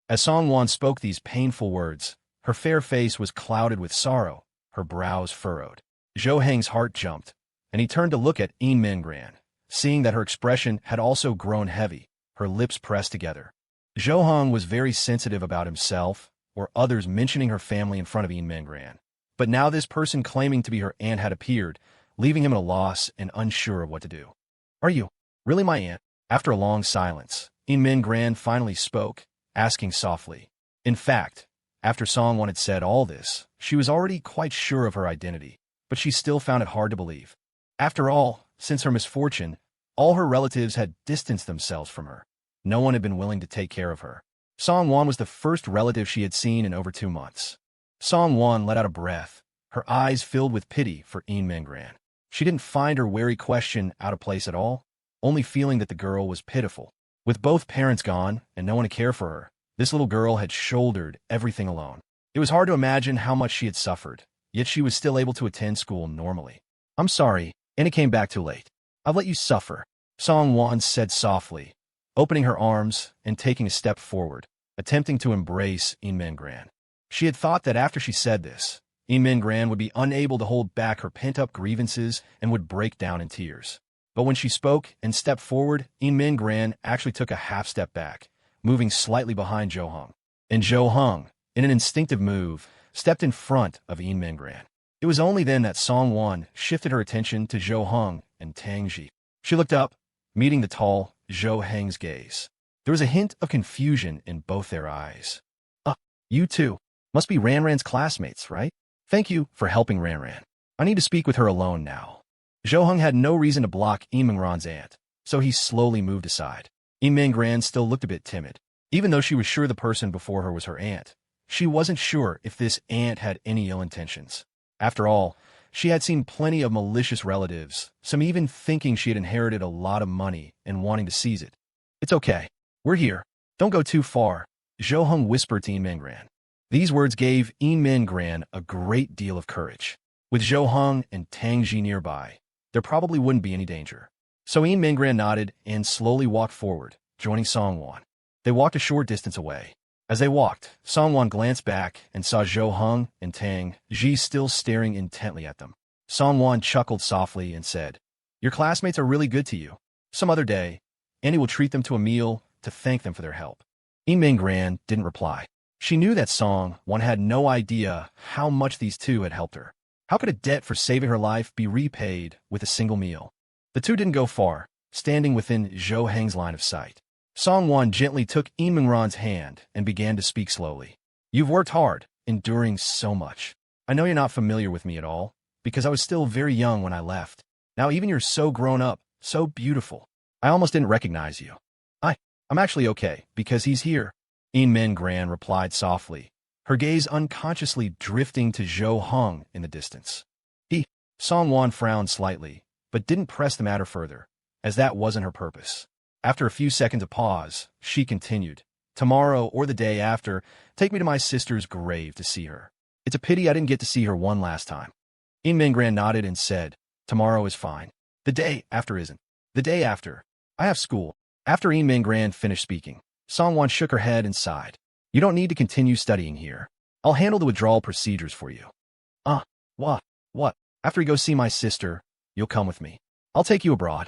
As Song Wan spoke these painful words, her fair face was clouded with sorrow, her brows furrowed. Zhou Heng's heart jumped, and he turned to look at Yin Gran, seeing that her expression had also grown heavy, her lips pressed together. Zhou Heng was very sensitive about himself or others mentioning her family in front of Yin Gran. But now this person claiming to be her aunt had appeared, leaving him at a loss and unsure of what to do. Are you really my aunt? After a long silence, Yin Gran finally spoke, asking softly. In fact, after Song Wan had said all this, she was already quite sure of her identity, but she still found it hard to believe. After all, since her misfortune, all her relatives had distanced themselves from her. No one had been willing to take care of her. Song Wan was the first relative she had seen in over 2 months. Song Wan let out a breath, her eyes filled with pity for Yin Gran. She didn't find her wary question out of place at all, only feeling that the girl was pitiful. With both parents gone and no one to care for her, this little girl had shouldered everything alone. It was hard to imagine how much she had suffered, yet she was still able to attend school normally. I'm sorry, and it came back too late. I've let you suffer, Song Wan said softly, opening her arms and taking a step forward, attempting to embrace In Gran. She had thought that after she said this, In Gran would be unable to hold back her pent-up grievances and would break down in tears. But when she spoke and stepped forward, In Gran actually took a half step back, moving slightly behind Zhou Heng. And Zhou Heng, in an instinctive move, stepped in front of In Gran. It was only then that Song Wan shifted her attention to Zhou Heng and Tang Xi. She looked up, meeting the tall Zhou Heng's gaze. There was a hint of confusion in both their eyes. You two must be Ranran's classmates, right? Thank you for helping Ranran. I need to speak with her alone now. Zhou Heng had no reason to block Imingran's aunt, so he slowly moved aside. Imingran still looked a bit timid. Even though she was sure the person before her was her aunt, she wasn't sure if this aunt had any ill intentions. After all, she had seen plenty of malicious relatives, some even thinking she had inherited a lot of money and wanting to seize it. It's okay. We're here. Don't go too far, Zhou Heng whispered to Imingran. These words gave Imingran a great deal of courage. With Zhou Heng and Tang Xi nearby, there probably wouldn't be any danger. So Imingran nodded and slowly walked forward, joining Song Wan. They walked a short distance away. As they walked, Song Wan glanced back and saw Zhou Heng and Tang Xi still staring intently at them. Song Wan chuckled softly and said, "Your classmates are really good to you. Some other day, Annie will treat them to a meal to thank them for their help." Imingran didn't reply. She knew that Song Wan had no idea how much these two had helped her. How could a debt for saving her life be repaid with a single meal? The two didn't go far, standing within Zhou Heng's line of sight. Song Wan gently took Imingran's hand and began to speak slowly. "You've worked hard, enduring so much. I know you're not familiar with me at all, because I was still very young when I left. Now even you're so grown up, so beautiful. I almost didn't recognize you. I'm actually okay, because he's here." Imingran replied softly, her gaze unconsciously drifting to Zhou Heng in the distance. Song Wan frowned slightly, but didn't press the matter further, as that wasn't her purpose. After a few seconds of pause, she continued, "Tomorrow or the day after, take me to my sister's grave to see her. It's a pity I didn't get to see her one last time." Imingran nodded and said, "Tomorrow is fine. The day after isn't. The day after. I have school." After Imingran finished speaking, Song Wan shook her head and sighed. "You don't need to continue studying here. I'll handle the withdrawal procedures for you." What? After you go see my sister, you'll come with me. I'll take you abroad."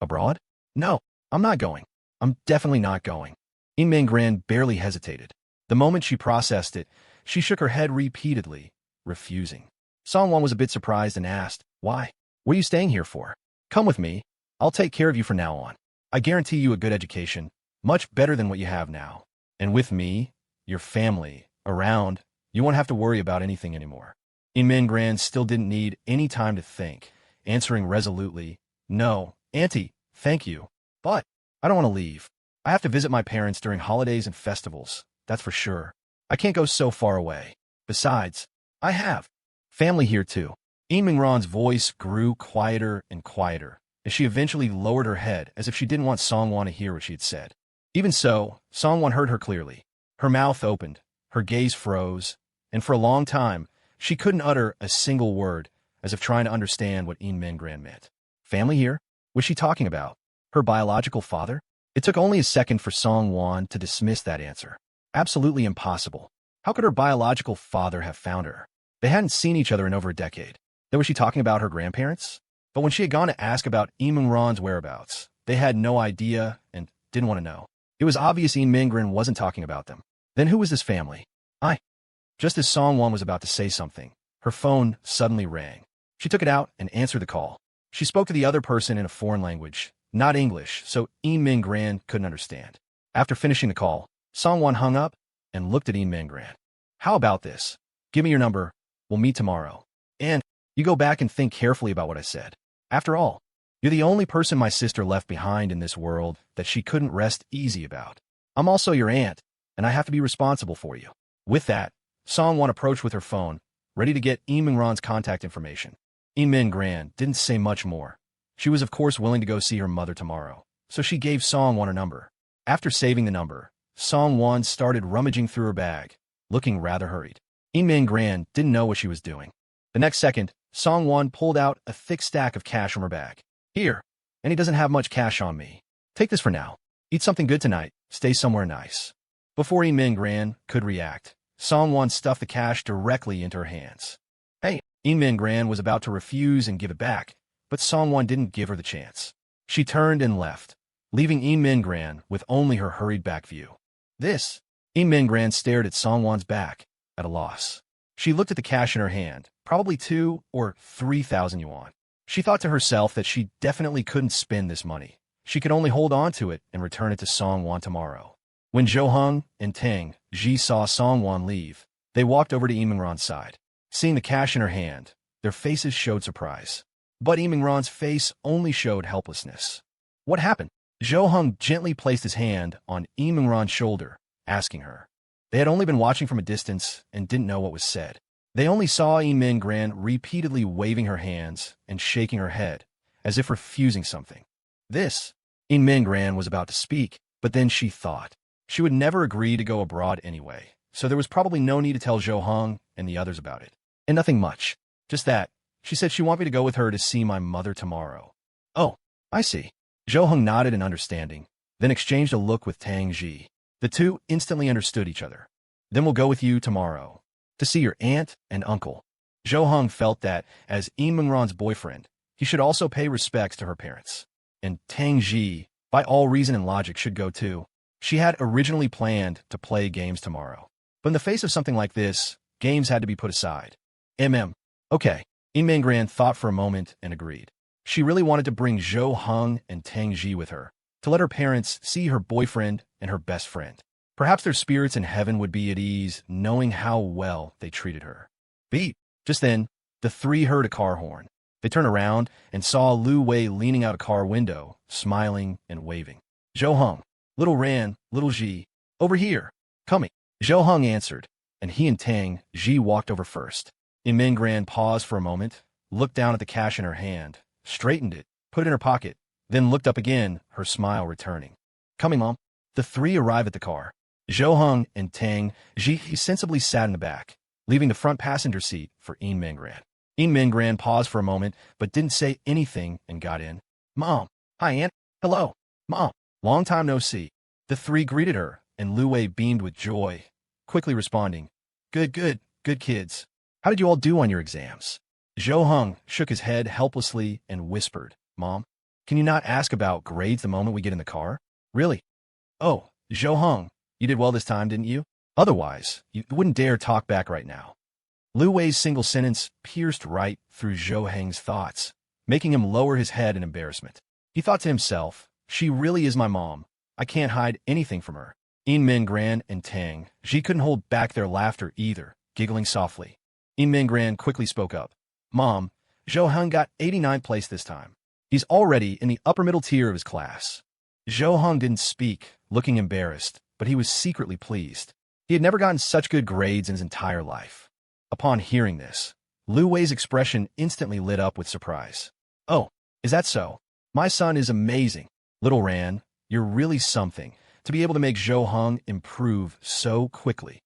Abroad? No, I'm not going. I'm definitely not going." Imingran barely hesitated. The moment she processed it, she shook her head repeatedly, refusing. Song Wan was a bit surprised and asked, "Why? What are you staying here for? Come with me. I'll take care of you from now on. I guarantee you a good education, much better than what you have now. And with me, your family, around, you won't have to worry about anything anymore." Imingran still didn't need any time to think, answering resolutely, "No, Auntie, thank you. But I don't want to leave. I have to visit my parents during holidays and festivals, that's for sure. I can't go so far away. Besides, I have family here too." Imingran's voice grew quieter and quieter, as she eventually lowered her head as if she didn't want Song Wan to hear what she had said. Even so, Song Wan heard her clearly. Her mouth opened, her gaze froze, and for a long time, she couldn't utter a single word, as if trying to understand what Imingran meant. Family here? Was she talking about her biological father? It took only a second for Song Wan to dismiss that answer. Absolutely impossible. How could her biological father have found her? They hadn't seen each other in over a decade. Then was she talking about her grandparents? But when she had gone to ask about Imingran's whereabouts, they had no idea and didn't want to know. It was obvious Imingran wasn't talking about them. Then who was this family? Just as Song Wan was about to say something, her phone suddenly rang. She took it out and answered the call. She spoke to the other person in a foreign language, not English, so Imingran couldn't understand. After finishing the call, Song Wan hung up and looked at Imingran. "How about this? Give me your number. We'll meet tomorrow. And you go back and think carefully about what I said. After all, you're the only person my sister left behind in this world that she couldn't rest easy about. I'm also your aunt, and I have to be responsible for you." With that, Song Wan approached with her phone, ready to get Imingran's contact information. Imingran didn't say much more. She was of course willing to go see her mother tomorrow, so she gave Song Wan her number. After saving the number, Song Wan started rummaging through her bag, looking rather hurried. Imingran didn't know what she was doing. The next second, Song Wan pulled out a thick stack of cash from her bag. "Here, and he doesn't have much cash on me. Take this for now. Eat something good tonight. Stay somewhere nice. Before Min Gran could react, Songwon stuffed the cash directly into her hands. Hey, Min Gran was about to refuse and give it back, but Songwon didn't give her the chance. She turned and left, leaving Min Gran with only her hurried back view. This, Min Gran stared at Songwon's back, at a loss. She looked at the cash in her hand, probably 2 or 3,000 yuan. She thought to herself that she definitely couldn't spend this money. She could only hold on to it and return it to Songwon tomorrow. When Zhou Heng and Tang Xi saw Songwon leave, they walked over to Imingran's side. Seeing the cash in her hand, their faces showed surprise. But Imingran's face only showed helplessness. What happened? Zhou Heng gently placed his hand on Imingran's shoulder, asking her. They had only been watching from a distance and didn't know what was said. They only saw Min Gran repeatedly waving her hands and shaking her head, as if refusing something. This, Min Gran was about to speak, but then she thought. She would never agree to go abroad anyway, so there was probably no need to tell Zhou Heng and the others about it. And nothing much. Just that, she said she wanted me to go with her to see my mother tomorrow. Oh, I see. Zhou Heng nodded in understanding, then exchanged a look with Tang Xi. The two instantly understood each other. Then we'll go with you tomorrow, to see your aunt and uncle. Zhou Heng felt that, as Imingran's boyfriend, he should also pay respects to her parents. And Tang Xi, by all reason and logic, should go too. She had originally planned to play games tomorrow. But in the face of something like this, games had to be put aside. Okay. Min Gran thought for a moment and agreed. She really wanted to bring Zhou Heng and Tang Xi with her, to let her parents see her boyfriend and her best friend. Perhaps their spirits in heaven would be at ease, knowing how well they treated her. Beep! Just then, the three heard a car horn. They turned around and saw Lu Wei leaning out a car window, smiling and waving. Zhou Heng, Little Ran, Little Xi, over here, coming. Zhou Heng answered, and he and Tang Xi walked over first. Min Gran paused for a moment, looked down at the cash in her hand, straightened it, put it in her pocket, then looked up again, her smile returning. Coming, Mom. The three arrived at the car. Zhou Heng and Tang Xi sensibly sat in the back, leaving the front passenger seat for Min Gran. Min Gran paused for a moment, but didn't say anything and got in. Mom. Hi, Aunt. Hello. Mom. Long time no see. The three greeted her, and Lu Wei beamed with joy, quickly responding, Good kids. How did you all do on your exams? Zhou Heng shook his head helplessly and whispered, Mom, can you not ask about grades the moment we get in the car? Really? Oh, Zhou Heng, you did well this time, didn't you? Otherwise, you wouldn't dare talk back right now. Lu Wei's single sentence pierced right through Zhou Heng's thoughts, making him lower his head in embarrassment. He thought to himself, she really is my mom. I can't hide anything from her. Min Gran and Tang Xi couldn't hold back their laughter either, giggling softly. Min Gran quickly spoke up. Mom, Zhou Heng got 89th place this time. He's already in the upper middle tier of his class. Zhou Heng didn't speak, looking embarrassed, but he was secretly pleased. He had never gotten such good grades in his entire life. Upon hearing this, Lu Wei's expression instantly lit up with surprise. Oh, is that so? My son is amazing. Little Ran, you're really something, to be able to make Zhou Heng improve so quickly.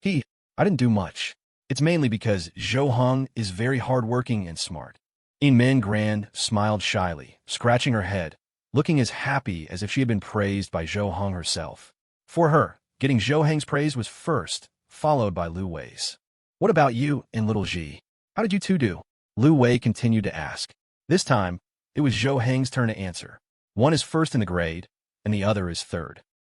I didn't do much. It's mainly because Zhou Heng is very hardworking and smart. Min Gran smiled shyly, scratching her head, looking as happy as if she had been praised by Zhou Heng herself. For her, getting Zhou Heng's praise was first, followed by Lu Wei's. What about you and Little Xi? How did you two do? Lu Wei continued to ask. This time, it was Zhou Heng's turn to answer. One is first in the grade, and the other is third.